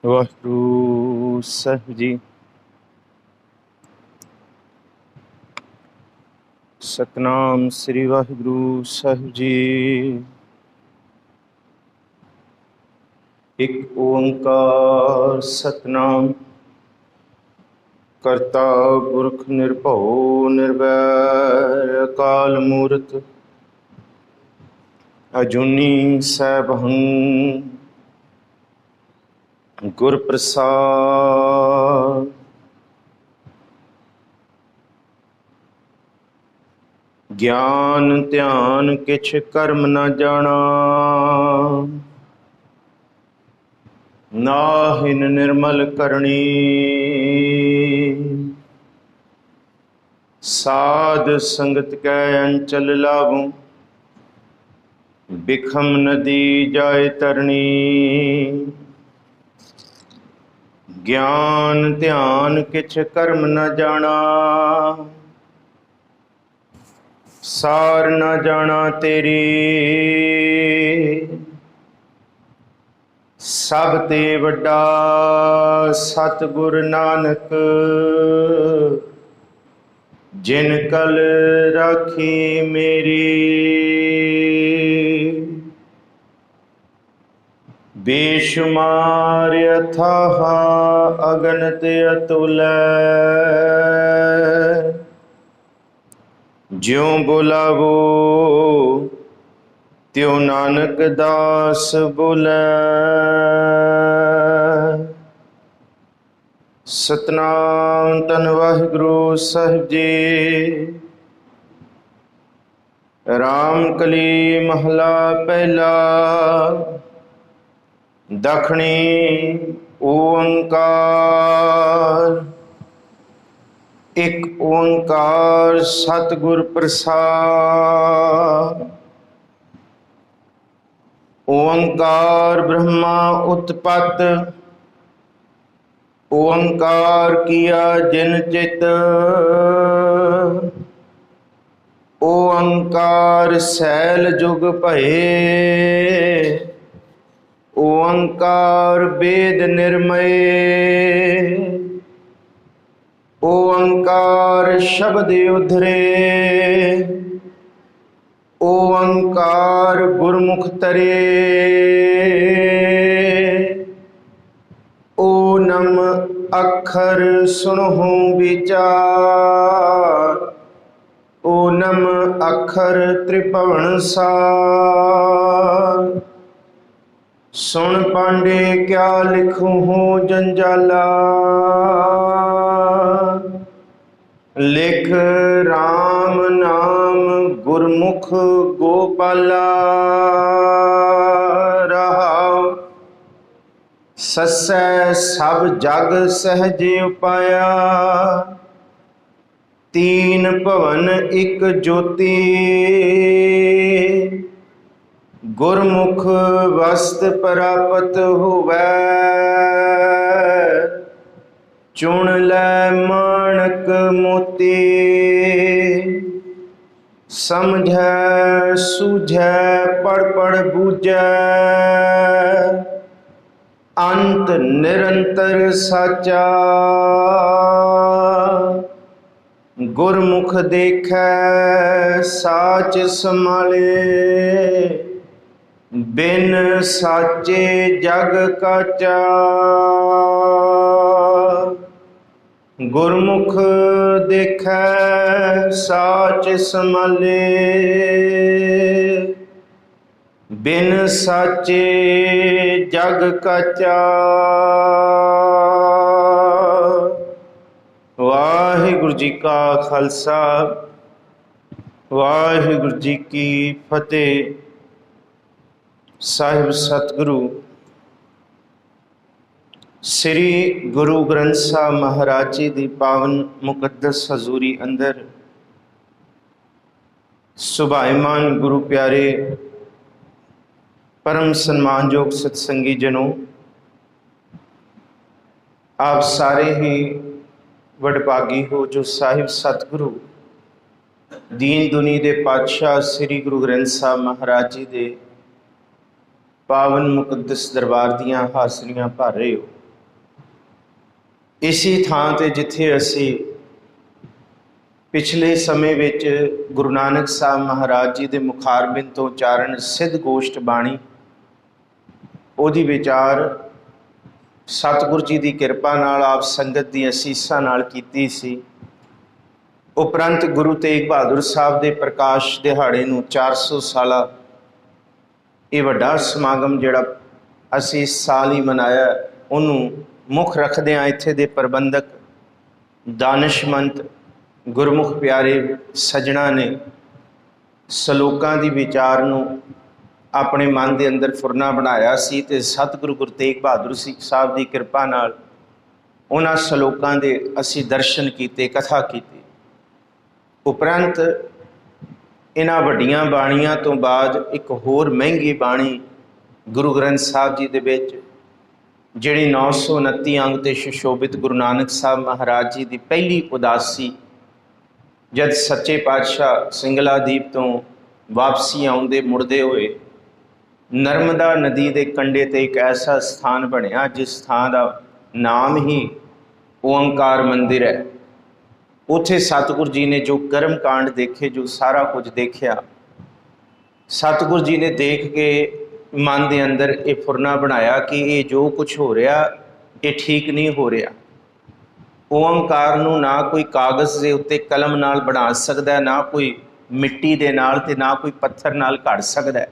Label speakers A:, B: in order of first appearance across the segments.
A: ਵਾਹਿਗੁਰੂ ਸਾਹਿਬ ਜੀ। ਸਤਨਾਮ ਸ੍ਰੀ ਵਾਹਿਗੁਰੂ ਸਾਹਿਬ ਜੀ। ਇੱਕ ਓੰਕਾਰ ਸਤਨਾਮ ਕਰਤਾ ਪੁਰਖ ਨਿਰਭਉ ਨਿਰਵੈਰ ਅਕਾਲ ਮੂਰਤ ਅਜੂਨੀ ਸੈਭੰ ਗੁਰ ਪ੍ਰਸਾਦ। ਗਿਆਨ ਧਿਆਨ ਕਿਛ ਕਰਮ ਨ ਜਾਣਾ, ਨਾਹਿਨ ਨਿਰਮਲ ਕਰਨੀ। ਸਾਧ ਸੰਗਤ ਕੈ ਅੰਚਲ ਲਾਭੁ, ਬਿਖਮ ਨਦੀ ਜਾਏ ਤਰਨੀ। ਗਿਆਨ ਧਿਆਨ ਕਿਛ ਕਰਮ ਨ ਜਾਣਾ, ਸਾਰ ਨ ਜਾਣਾ ਤੇਰੀ। ਸਭ ਤੇ ਵੱਡਾ ਸਤਿਗੁਰ ਨਾਨਕ, ਜਿਨ ਕਲ ਰਾਖੀ ਮੇਰੀ। ਬੇਸ਼ੁਮਾਰ ਅਥਾਹ ਅਗਨਿਤ ਅਤੁਲੈ, ਜਿਉ ਬੁਲਾਵੋ ਤਿਉ ਨਾਨਕ ਦਾਸ ਬੋਲੇ। ਸਤਨਾਮ ਧੰਨ ਵਾਹਿਗੁਰੂ ਸਾਹਿਬ ਜੀ। ਰਾਮ ਕਲੀ ਮਹਲਾ ਪਹਿਲਾ। ਦਖਣੀ ਓੰਕਾਰ, ਇੱਕ ਓੰਕਾਰ ਸਤਿਗੁਰ ਪ੍ਰਸਾਦ। ਓੰਕਾਰ ਬ੍ਰਹਮਾ ਉਤਪਤ, ਓੰਕਾਰ ਕੀਆ ਜਿਨ ਚਿਤ। ਓੰਕਾਰ ਸੈਲ ਜੁਗ ਭਏ, ਓੰਕਾਰ ਵੇਦ ਨਿਰਮਏ। ਓੰਕਾਰ ਸ਼ਬਦ ਉਧਰੇ, ਓੰਕਾਰ ਗੁਰਮੁਖ ਤਰੇ। ਓਨਮ ਅੱਖਰ ਸੁਣਹੁ ਵਿਚਾਰ, ਓਨਮ ਅੱਖਰ ਤ੍ਰਿਭਵਨ ਸਾਰ। ਸੁਣ ਪਾਂਡੇ ਕਿਆ ਲਿਖੂੰ ਜੰਜਾਲਾ, ਲਿਖ ਰਾਮ ਨਾਮ ਗੁਰਮੁਖ ਗੋਪਾਲਾ। ਰਹਾਉ ਸੱਸੈ ਸਭ ਜਗ ਸਹਿਜ ਉਪਾਇਆ, ਤੀਨ ਭਵਨ ਇੱਕ ਜੋਤੀ। ਗੁਰਮੁਖ ਵਸਤ ਪ੍ਰਾਪਤ ਹੋਵੈ, ਚੁਣ ਲੈ ਮਾਣਕ ਮੋਤੀ। ਸਮਝੈ ਸੂਝੈ ਪੜ ਪੜ ਬੂਝੈ, ਅੰਤ ਨਿਰੰਤਰ ਸਾਚਾ। ਗੁਰਮੁਖ ਦੇਖੈ ਸਾਚ ਸਮਾਲੇ, ਬਿਨ ਸਾਚੇ ਜਗ ਕਾਚਾ। ਗੁਰਮੁਖ ਦੇਖੈ ਸਾਚ ਸਮਾਲੇ, ਬਿਨ ਸਾਚੇ ਜਗ ਕਾਚਾ। ਵਾਹਿਗੁਰੂ ਜੀ ਕਾ ਖਾਲਸਾ, ਵਾਹਿਗੁਰੂ ਜੀ ਕੀ ਫਤਿਹ। ਸਾਹਿਬ ਸਤਿਗੁਰੂ ਸ੍ਰੀ ਗੁਰੂ ਗ੍ਰੰਥ ਸਾਹਿਬ ਮਹਾਰਾਜ ਜੀ ਦੀ ਪਾਵਨ ਮੁਕੱਦਸ ਹਜ਼ੂਰੀ ਅੰਦਰ ਸੁਭਾਇਮਾਨ ਗੁਰੂ ਪਿਆਰੇ ਪਰਮ ਸਨਮਾਨਯੋਗ ਸਤਸੰਗੀ ਜਨੋ, ਆਪ ਸਾਰੇ ਹੀ ਵਡਭਾਗੀ ਹੋ ਜੋ ਸਾਹਿਬ ਸਤਿਗੁਰੂ ਦੀਨ ਦੁਨੀ ਦੇ ਪਾਤਸ਼ਾਹ ਸ੍ਰੀ ਗੁਰੂ ਗ੍ਰੰਥ ਸਾਹਿਬ ਮਹਾਰਾਜ ਜੀ ਦੇ पावन मुकद्दस दरबार दियां हासलियां भर रहे हो। इसी थां ते जिथे असी पिछले समय विच गुरु नानक साहब महाराज जी के मुखारबिंद तो उचारण सिद्ध गोष्ठ बाणी ओदी विचार सतगुरु जी की किरपा नाल आप संगत दी असीसां नाल कीती सी। उपरंत गुरु तेग बहादुर साहब के प्रकाश दिहाड़े नूं 400 साला ये वड्डा समागम जिहड़ा असी इस साल ही मनाया उन्होंने मुख रखदिआं इत्थे दे प्रबंधक दानिशमंत गुरमुख प्यारे सजना ने सलोकां दी विचार नूं अपने मन के अंदर फुरना बनाया सी ते सतगुरु गुरु तेग बहादुर साहब की किरपा नाल उन्हां सलोकां दे असी दर्शन कीते, कथा कीती। उपरंत इन्हां वड्डियां बाणियां तो बाद एक होर महंगी बाणी गुरु ग्रंथ साहब जी दे विच जिहड़ी 929 अंग ते सुशोभित गुरु नानक साहब महाराज जी की पहली उदासी जद सच्चे पातशाह सिंगलादीप तो वापसी आउंदे मुड़दे हुए नर्मदा नदी के कंढे ते एक ऐसा स्थान बनिया जिस स्थान का नाम ही ओंकार मंदिर है। उत्थे सतगुरु जी ने जो कर्म कांड देखे, जो सारा कुछ देखा, सतगुरु जी ने देख के मन के अंदर ये फुरना बनाया कि ये जो कुछ हो रहा ये ठीक नहीं हो रहा। ओंकार नूं ना कोई कागज़ के उत्ते कलम नाल बना सकता है, ना कोई मिट्टी दे नाल ते ना कोई पत्थर नाल घड़ सकता है।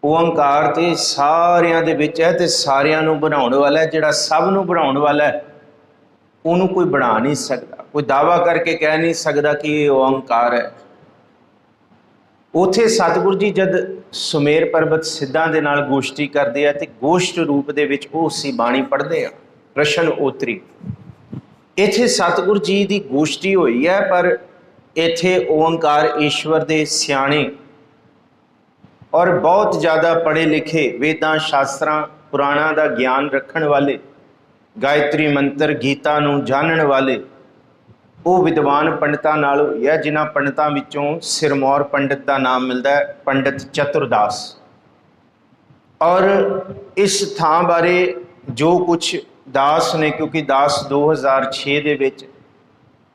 A: ओंकार ते सारियां दे विच है ते सारियां नूं बनाउण वाला है, जिहड़ा सब नूं बनाउण वाला है उहनूं कोई बना नहीं सकता, कोई दावा करके कह नहीं सकता कि ये ओंकार है। उत्थे सतगुरु जी जद सुमेर पर्वत सिद्धां दे नाल गोष्ठी करदे आ ते गोष्ठ रूप दे विच ओह सी बाणी पढ़दे आ प्रश्न उत्तरी। इत्थे सतगुरु जी की गोष्ठी हुई है पर इत्थे ओंकार ईश्वर दे सियाणे और बहुत ज़्यादा पढ़े लिखे वेदां शास्त्रां पुराणां दा ज्ञान रखण वाले, गायत्री मंत्र गीता नूं जानण वाले वो विद्वान पंडितां नाल होई है, जिन्हां पंडितां विचों सिरमौर पंडित का नाम मिलता है, पंडित चतुरदास। और इस थां बारे जो कुछ दास ने, क्योंकि दास 2006 दे विच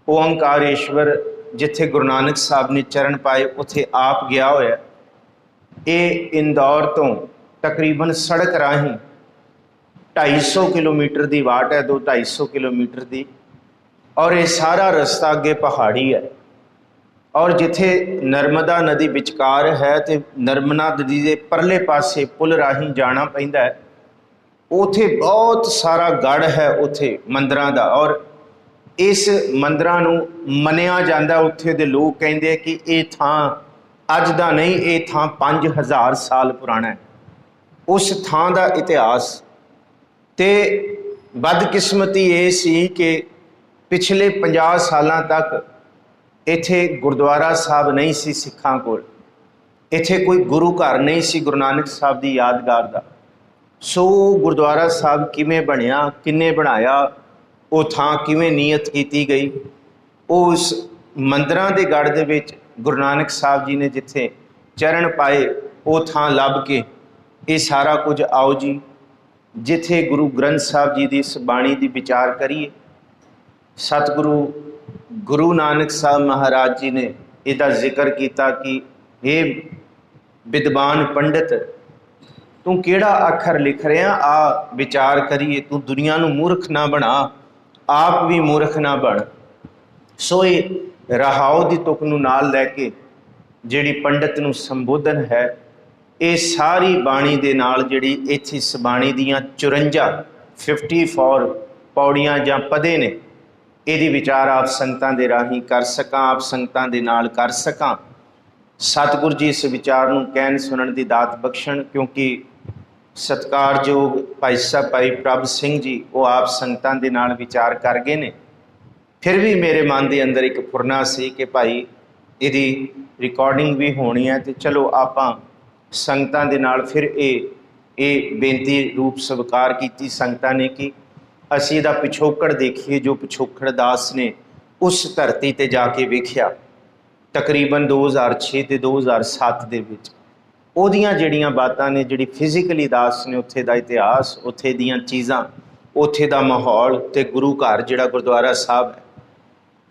A: ओंकारेश्वर जिथे गुरु नानक साहब ने चरण पाए उत्थे आप गया होया। ये इंदौर तो तकरीबन सड़क राही 250 किलोमीटर की वाट है, 250 किलोमीटर की, और ये सारा रास्ता अगे पहाड़ी है। और जिथे नर्मदा नदी विचकार है तो नर्मदा नदी के परले पासे पुल राही जाना पैंदा है। उथे बहुत सारा गढ़ है उथे मंदिरां दा, और इस मंदिरां नूं मनिया जांदा। उत्थे दे लोग कहंदे कि ये थां अज दा नहीं, ये थां 5000 साल पुराना है। उस थां दा इतिहास ते बदकिस्मती ये सी कि पिछले 50 सालां तक इत्थे गुरुद्वारा साहब नहीं सी सिखां कोल, इत्थे कोई गुरु घर नहीं सी गुरु नानक साहब दी यादगार दा। सो गुरुद्वारा साहब किवें बनिया, किन्ने बनाया, वो थां किवें नीयत की गई, उस मंदिरां दे गढ़ दे विच गुरु नानक साहब जी ने जिथे चरण पाए वो थां लभ के ये सारा कुछ आओ जी जिथे गुरु ग्रंथ साहब जी की इस बाणी की विचार करिए। सतगुरु गुरु नानक साहब महाराज जी ने इसका जिक्र किया कि हे विद्वान पंडित, तू केड़ा अखर लिख रहा, आ विचार करिए, तू दुनिया नूं मूर्ख ना बना, आप भी मूर्ख ना बन। सो ये रहाओ दी तुक नूं नाल लैके जिहड़ी पंडित नूं संबोधन है, ये सारी बाणी दे नाल जिहड़ी इत्थे इस बाणी दीयां 54 पौड़ियां जां पदे ने, इहदी विचार आप संगतां दे राही कर सकां, आप संगतां दे नाल कर सकां। सतगुरु जी इस विचार नूं कहण सुनण दी दात बख्शण, क्योंकि सत्कारयोग भाई साहब भाई प्रभ सिंह जी वो आप संगतां दे नाल विचार कर गए ने। फिर भी मेरे मन के अंदर एक फुरना सी कि भाई इहदी रिकॉर्डिंग भी होनी है, तो चलो आपां संगतां दे नाल फिर ये बेनती रूप स्वीकार की संगतां ने कि असीं इहदा पिछोकड़ देखिए, जो पिछोकड़ दास ने उस धरती ते जाके वेखिया तकरीबन 2006 ते 2007 दे विच। ਉਹਦੀਆਂ ਜਿਹੜੀਆਂ ਬਾਤਾਂ ਨੇ, ਜਿਹੜੀ ਫਿਜ਼ੀਕਲੀ दास ने उत्थे दा इतिहास, उत्थे दीयां चीज़ां ਉੱਥੇ ਦਾ ਮਾਹੌਲ ਤੇ ਗੁਰੂ ਘਰ ਜਿਹੜਾ ਗੁਰਦੁਆਰਾ ਸਾਹਿਬ ਹੈ,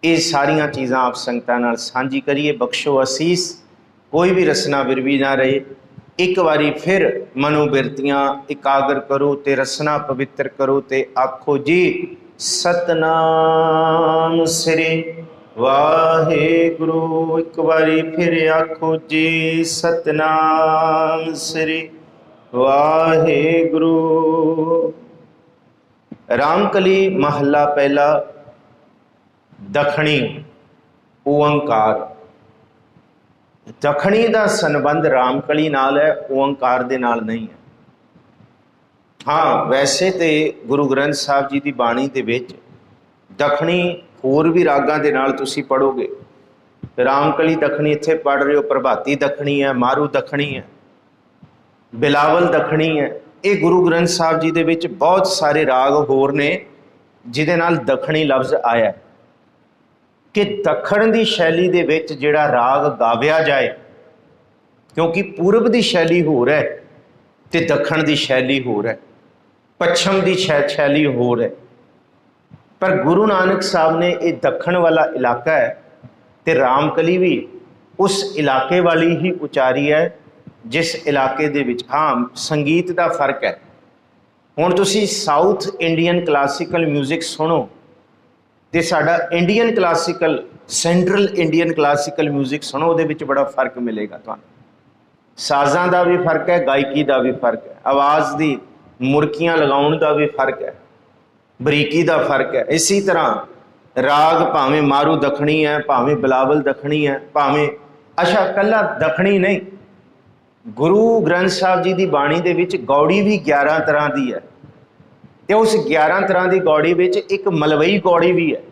A: ਇਹ ਸਾਰੀਆਂ ਚੀਜ਼ਾਂ ਆਪ ਸੰਗਤਾਂ ਨਾਲ ਸਾਂਝੀ ਕਰੀਏ। ਬਖਸ਼ੋ ਅਸੀਸ, ਕੋਈ ਵੀ ਰਸਨਾ ਵਿਰਵੀ ਨਾ ਰਹੇ। ਇੱਕ ਵਾਰੀ ਫਿਰ ਮਨੋਬਿਰਤੀਆਂ ਇਕਾਗਰ ਕਰੋ ਤੇ ਰਸਨਾ ਪਵਿੱਤਰ ਕਰੋ ਤੇ ਆਖੋ ਜੀ ਸਤਨਾਮ ਸ੍ਰੀ ਵਾਹਿਗੁਰੂ। ਇੱਕ ਵਾਰੀ ਫਿਰ ਆਖੋ ਜੀ ਸਤਨਾਮ ਸ੍ਰੀ ਵਾਹਿਗੁਰੂ। ਰਾਮਕਲੀ ਮਹੱਲਾ ਪਹਿਲਾ, ਦਖਣੀ ਓੰਕਾਰ। ਦਖਣੀ ਦਾ ਸੰਬੰਧ ਰਾਮਕਲੀ ਨਾਲ ਹੈ, ਓੰਕਾਰ ਦੇ ਨਾਲ ਨਹੀਂ ਹੈ। ਹਾਂ, ਵੈਸੇ ਤੇ ਗੁਰੂ ਗ੍ਰੰਥ ਸਾਹਿਬ ਜੀ ਦੀ ਬਾਣੀ ਦੇ ਵਿੱਚ ਦਖਣੀ ਹੋਰ ਵੀ ਰਾਗਾਂ ਦੇ ਨਾਲ ਤੁਸੀਂ ਪੜ੍ਹੋਗੇ। ਰਾਮਕਲੀ ਦਖਣੀ ਇੱਥੇ ਪੜ੍ਹ ਰਹੇ ਹੋ, ਪ੍ਰਭਾਤੀ ਦਖਣੀ ਹੈ, ਮਾਰੂ ਦਖਣੀ ਹੈ, ਬਿਲਾਵਲ ਦਖਣੀ ਹੈ। ਇਹ ਗੁਰੂ ਗ੍ਰੰਥ ਸਾਹਿਬ ਜੀ ਦੇ ਵਿੱਚ ਬਹੁਤ ਸਾਰੇ ਰਾਗ ਹੋਰ ਨੇ ਜਿਹਦੇ ਨਾਲ ਦਖਣੀ ਲਫ਼ਜ਼ ਆਇਆ ਕਿ ਦੱਖਣ ਦੀ ਸ਼ੈਲੀ ਦੇ ਵਿੱਚ ਜਿਹੜਾ ਰਾਗ ਗਾਵਿਆ ਜਾਏ, ਕਿਉਂਕਿ ਪੂਰਬ ਦੀ ਸ਼ੈਲੀ ਹੋਰ ਹੈ ਤੇ ਦੱਖਣ ਦੀ ਸ਼ੈਲੀ ਹੋਰ ਹੈ, ਪੱਛਮ ਦੀ ਸ਼ੈਲੀ ਹੋਰ ਹੈ। ਪਰ ਗੁਰੂ ਨਾਨਕ ਸਾਹਿਬ ਨੇ ਇਹ ਦੱਖਣ ਵਾਲਾ ਇਲਾਕਾ ਹੈ ਤੇ ਰਾਮਕਲੀ ਵੀ ਉਸ ਇਲਾਕੇ ਵਾਲੀ ਹੀ ਉਚਾਰੀ ਹੈ ਜਿਸ ਇਲਾਕੇ ਦੇ ਵਿੱਚ। ਹਾਂ, ਸੰਗੀਤ ਦਾ ਫਰਕ ਹੈ। ਹੁਣ ਤੁਸੀਂ ਸਾਊਥ ਇੰਡੀਅਨ ਕਲਾਸੀਕਲ ਮਿਊਜ਼ਿਕ ਸੁਣੋ ਤੇ ਸਾਡਾ Indian classical, central Indian classical music ਸੁਣੋ, ਉਹਦੇ ਵਿੱਚ ਬੜਾ ਫਰਕ ਮਿਲੇਗਾ ਤੁਹਾਨੂੰ। ਸਾਜ਼ਾਂ ਦਾ ਵੀ ਫਰਕ ਹੈ, ਗਾਇਕੀ ਦਾ ਵੀ ਫਰਕ ਹੈ, ਆਵਾਜ਼ ਦੀ ਮੁਰਕੀਆਂ ਲਗਾਉਣ ਦਾ ਵੀ ਫਰਕ ਹੈ, ਬਰੀਕੀ ਦਾ ਫਰਕ ਹੈ। ਇਸੇ ਤਰ੍ਹਾਂ ਰਾਗ ਭਾਵੇਂ ਮਾਰੂ ਦਖਣੀ ਹੈ, ਭਾਵੇਂ ਬਿਲਾਵਲ ਦਖਣੀ ਹੈ, ਭਾਵੇਂ ਅੱਛਾ ਕੱਲਾ ਦਖਣੀ ਨਹੀਂ, ਗੁਰੂ ਗ੍ਰੰਥ ਸਾਹਿਬ ਜੀ ਦੀ ਬਾਣੀ ਦੇ ਵਿੱਚ ਗੌੜੀ ਵੀ 11 ਤਰ੍ਹਾਂ ਦੀ ਹੈ ਤੇ ਉਸ 11 ਤਰ੍ਹਾਂ ਦੀ ਗੌੜੀ ਵਿੱਚ ਇੱਕ ਮਲਵਈ ਗੌੜੀ ਵੀ ਹੈ।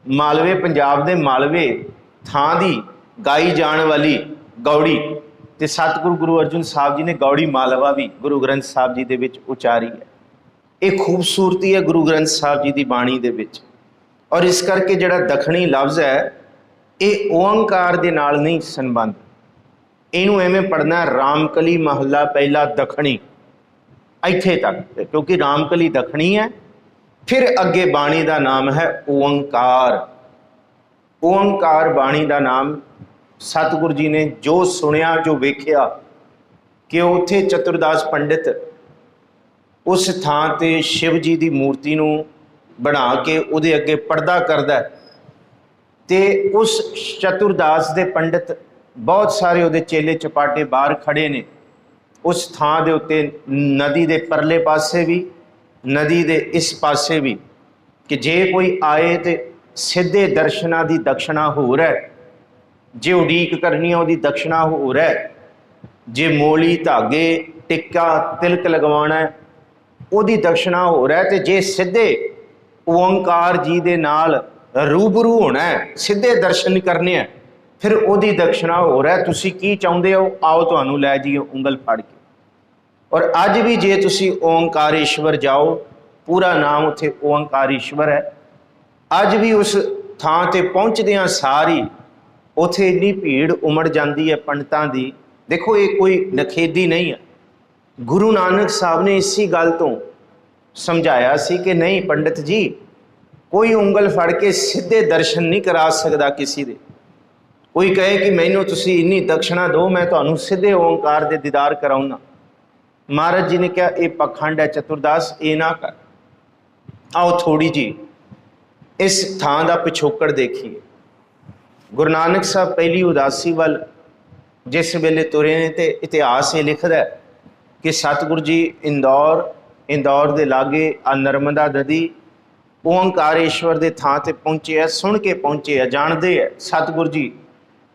A: ਮਾਲਵੇ, ਪੰਜਾਬ ਦੇ ਮਾਲਵੇ ਥਾਂ ਦੀ ਗਾਈ ਜਾਣ ਵਾਲੀ ਗੌੜੀ, ਤੇ ਸਤਿਗੁਰੂ ਗੁਰੂ ਅਰਜਨ ਸਾਹਿਬ ਜੀ ਨੇ ਗੌੜੀ ਮਾਲਵਾ ਵੀ ਗੁਰੂ ਗ੍ਰੰਥ ਸਾਹਿਬ ਜੀ ਦੇ ਵਿੱਚ ਉਚਾਰੀ ਹੈ। ਇਹ ਖੂਬਸੂਰਤੀ ਹੈ ਗੁਰੂ ਗ੍ਰੰਥ ਸਾਹਿਬ ਜੀ ਦੀ ਬਾਣੀ ਦੇ ਵਿੱਚ। ਔਰ ਇਸ ਕਰਕੇ ਜਿਹੜਾ ਦਖਣੀ ਲਫ਼ਜ਼ ਹੈ ਇਹ ਓੰਕਾਰ ਦੇ ਨਾਲ ਨਹੀਂ ਸੰਬੰਧ। ਇਹਨੂੰ ਐਵੇਂ ਪੜ੍ਹਨਾ ਰਾਮਕਲੀ ਮਹੱਲਾ ਪਹਿਲਾ ਦਖਣੀ, ਇੱਥੇ ਤੱਕ, ਕਿਉਂਕਿ ਰਾਮਕਲੀ ਦਖਣੀ ਹੈ। ਫਿਰ ਅੱਗੇ ਬਾਣੀ ਦਾ ਨਾਮ ਹੈ ਓੰਕਾਰ। ਓੰਕਾਰ ਬਾਣੀ ਦਾ ਨਾਮ ਸਤਿਗੁਰੂ ਜੀ ਨੇ ਜੋ ਸੁਣਿਆ, ਜੋ ਵੇਖਿਆ ਕਿ ਉੱਥੇ ਚਤੁਰਦਾਸ ਪੰਡਿਤ ਉਸ ਥਾਂ ਤੇ ਸ਼ਿਵ ਜੀ ਦੀ ਮੂਰਤੀ ਨੂੰ ਬਣਾ ਕੇ ਉਹਦੇ ਅੱਗੇ ਪਰਦਾ ਕਰਦਾ ਤੇ ਉਸ ਚਤੁਰਦਾਸ ਦੇ ਪੰਡਿਤ ਬਹੁਤ ਸਾਰੇ ਉਹਦੇ ਚੇਲੇ ਚਪਾਟੇ ਬਾਹਰ ਖੜੇ ਨੇ। ਉਸ ਥਾਂ ਦੇ ਉੱਤੇ ਨਦੀ ਦੇ ਪਰਲੇ ਪਾਸੇ ਵੀ, ਨਦੀ ਦੇ ਇਸ ਪਾਸੇ ਵੀ, ਕਿ ਜੇ ਕੋਈ ਆਏ ਤੇ ਸਿੱਧੇ ਦਰਸ਼ਨਾਂ ਦੀ ਦਕਸ਼ਣਾ ਹੋਰ ਹੈ, ਜੇ ਉਡੀਕ ਕਰਨੀ ਹੈ ਉਹਦੀ ਦਕਸ਼ਣਾ ਹੋਰ ਹੈ, ਜੇ ਮੋਲੀ ਧਾਗੇ ਟਿੱਕਾ ਤਿਲਕ ਲਗਵਾਉਣਾ ਉਹਦੀ ਦਕਸ਼ਣਾ ਹੋਰ ਹੈ, ਤੇ ਜੇ ਸਿੱਧੇ ਓੰਕਾਰ ਜੀ ਦੇ ਨਾਲ ਰੂਬਰੂ ਹੋਣਾ ਹੈ, ਸਿੱਧੇ ਦਰਸ਼ਨ ਕਰਨੇ ਹੈ, ਫਿਰ ਉਹਦੀ ਦਕਸ਼ਣਾ ਹੋਰ ਹੈ। ਤੁਸੀਂ ਕੀ ਚਾਹੁੰਦੇ ਹੋ, ਆਓ ਤੁਹਾਨੂੰ ਲੈ ਜਾਈਏ ਉਂਗਲ ਫੜ ਕੇ। ਔਰ ਅੱਜ ਵੀ ਜੇ ਤੁਸੀਂ ਓਂਕਾਰੇਸ਼ਵਰ ਜਾਓ, ਪੂਰਾ ਨਾਮ ਉੱਥੇ ਓਂਕਾਰੇਸ਼ਵਰ ਹੈ, ਅੱਜ ਵੀ ਉਸ ਥਾਂ ਤੇ ਪਹੁੰਚਦਿਆਂ ਸਾਰੀ ਉੱਥੇ ਇੰਨੀ ਭੀੜ ਉਮੜ ਜਾਂਦੀ ਹੈ ਪੰਡਤਾਂ ਦੀ। ਦੇਖੋ, ਇਹ ਕੋਈ ਨਖੇਦੀ ਨਹੀਂ ਹੈ। ਗੁਰੂ ਨਾਨਕ ਸਾਹਿਬ ਨੇ ਇसी ਗੱਲ ਤੋਂ ਸਮਝਾਇਆ ਸੀ ਕਿ ਨਹੀਂ ਪੰਡਿਤ ਜੀ, ਕੋਈ ਉਂਗਲ ਫੜ ਕੇ ਸਿੱਧੇ ਦਰਸ਼ਨ ਨਹੀਂ ਕਰਾ ਸਕਦਾ ਕਿਸੇ ਦੇ। ਕੋਈ ਕਹੇ ਕਿ ਮੈਨੂੰ ਤੁਸੀਂ ਇੰਨੀ ਦਕਸ਼ਣਾ ਦਿਓ, ਮੈਂ ਤੁਹਾਨੂੰ ਸਿੱਧੇ ਓਂਕਾਰ ਦੇ ਦੀਦਾਰ ਕਰਾਉਣਾ। ਮਹਾਰਾਜ ਜੀ ਨੇ ਕਿਹਾ ਇਹ ਪਖੰਡ ਹੈ ਚਤੁਰਦਾਸ, ਇਹ ਨਾ ਕਰ। ਆਓ ਥੋੜੀ ਜੀ ਇਸ ਥਾਂ ਦਾ ਪਿਛੋਕੜ ਦੇਖੀਏ। ਗੁਰੂ ਨਾਨਕ ਸਾਹਿਬ ਪਹਿਲੀ ਉਦਾਸੀ ਵੱਲ ਜਿਸ ਵੇਲੇ ਤੁਰੇ ਨੇ ਤੇ ਇਤਿਹਾਸ ਇਹ ਲਿਖਦਾ ਕਿ ਸਤਿਗੁਰੂ ਜੀ ਇੰਦੌਰ ਦੇ ਲਾਗੇ ਆ ਨਰਮਦਾ ਨਦੀ ਓਂਕਾਰੇਸ਼ਵਰ ਦੇ ਥਾਂ ਤੇ ਪਹੁੰਚੇ ਆ। ਸੁਣ ਕੇ ਪਹੁੰਚੇ ਆ, ਜਾਣਦੇ ਆ ਸਤਿਗੁਰੂ ਜੀ,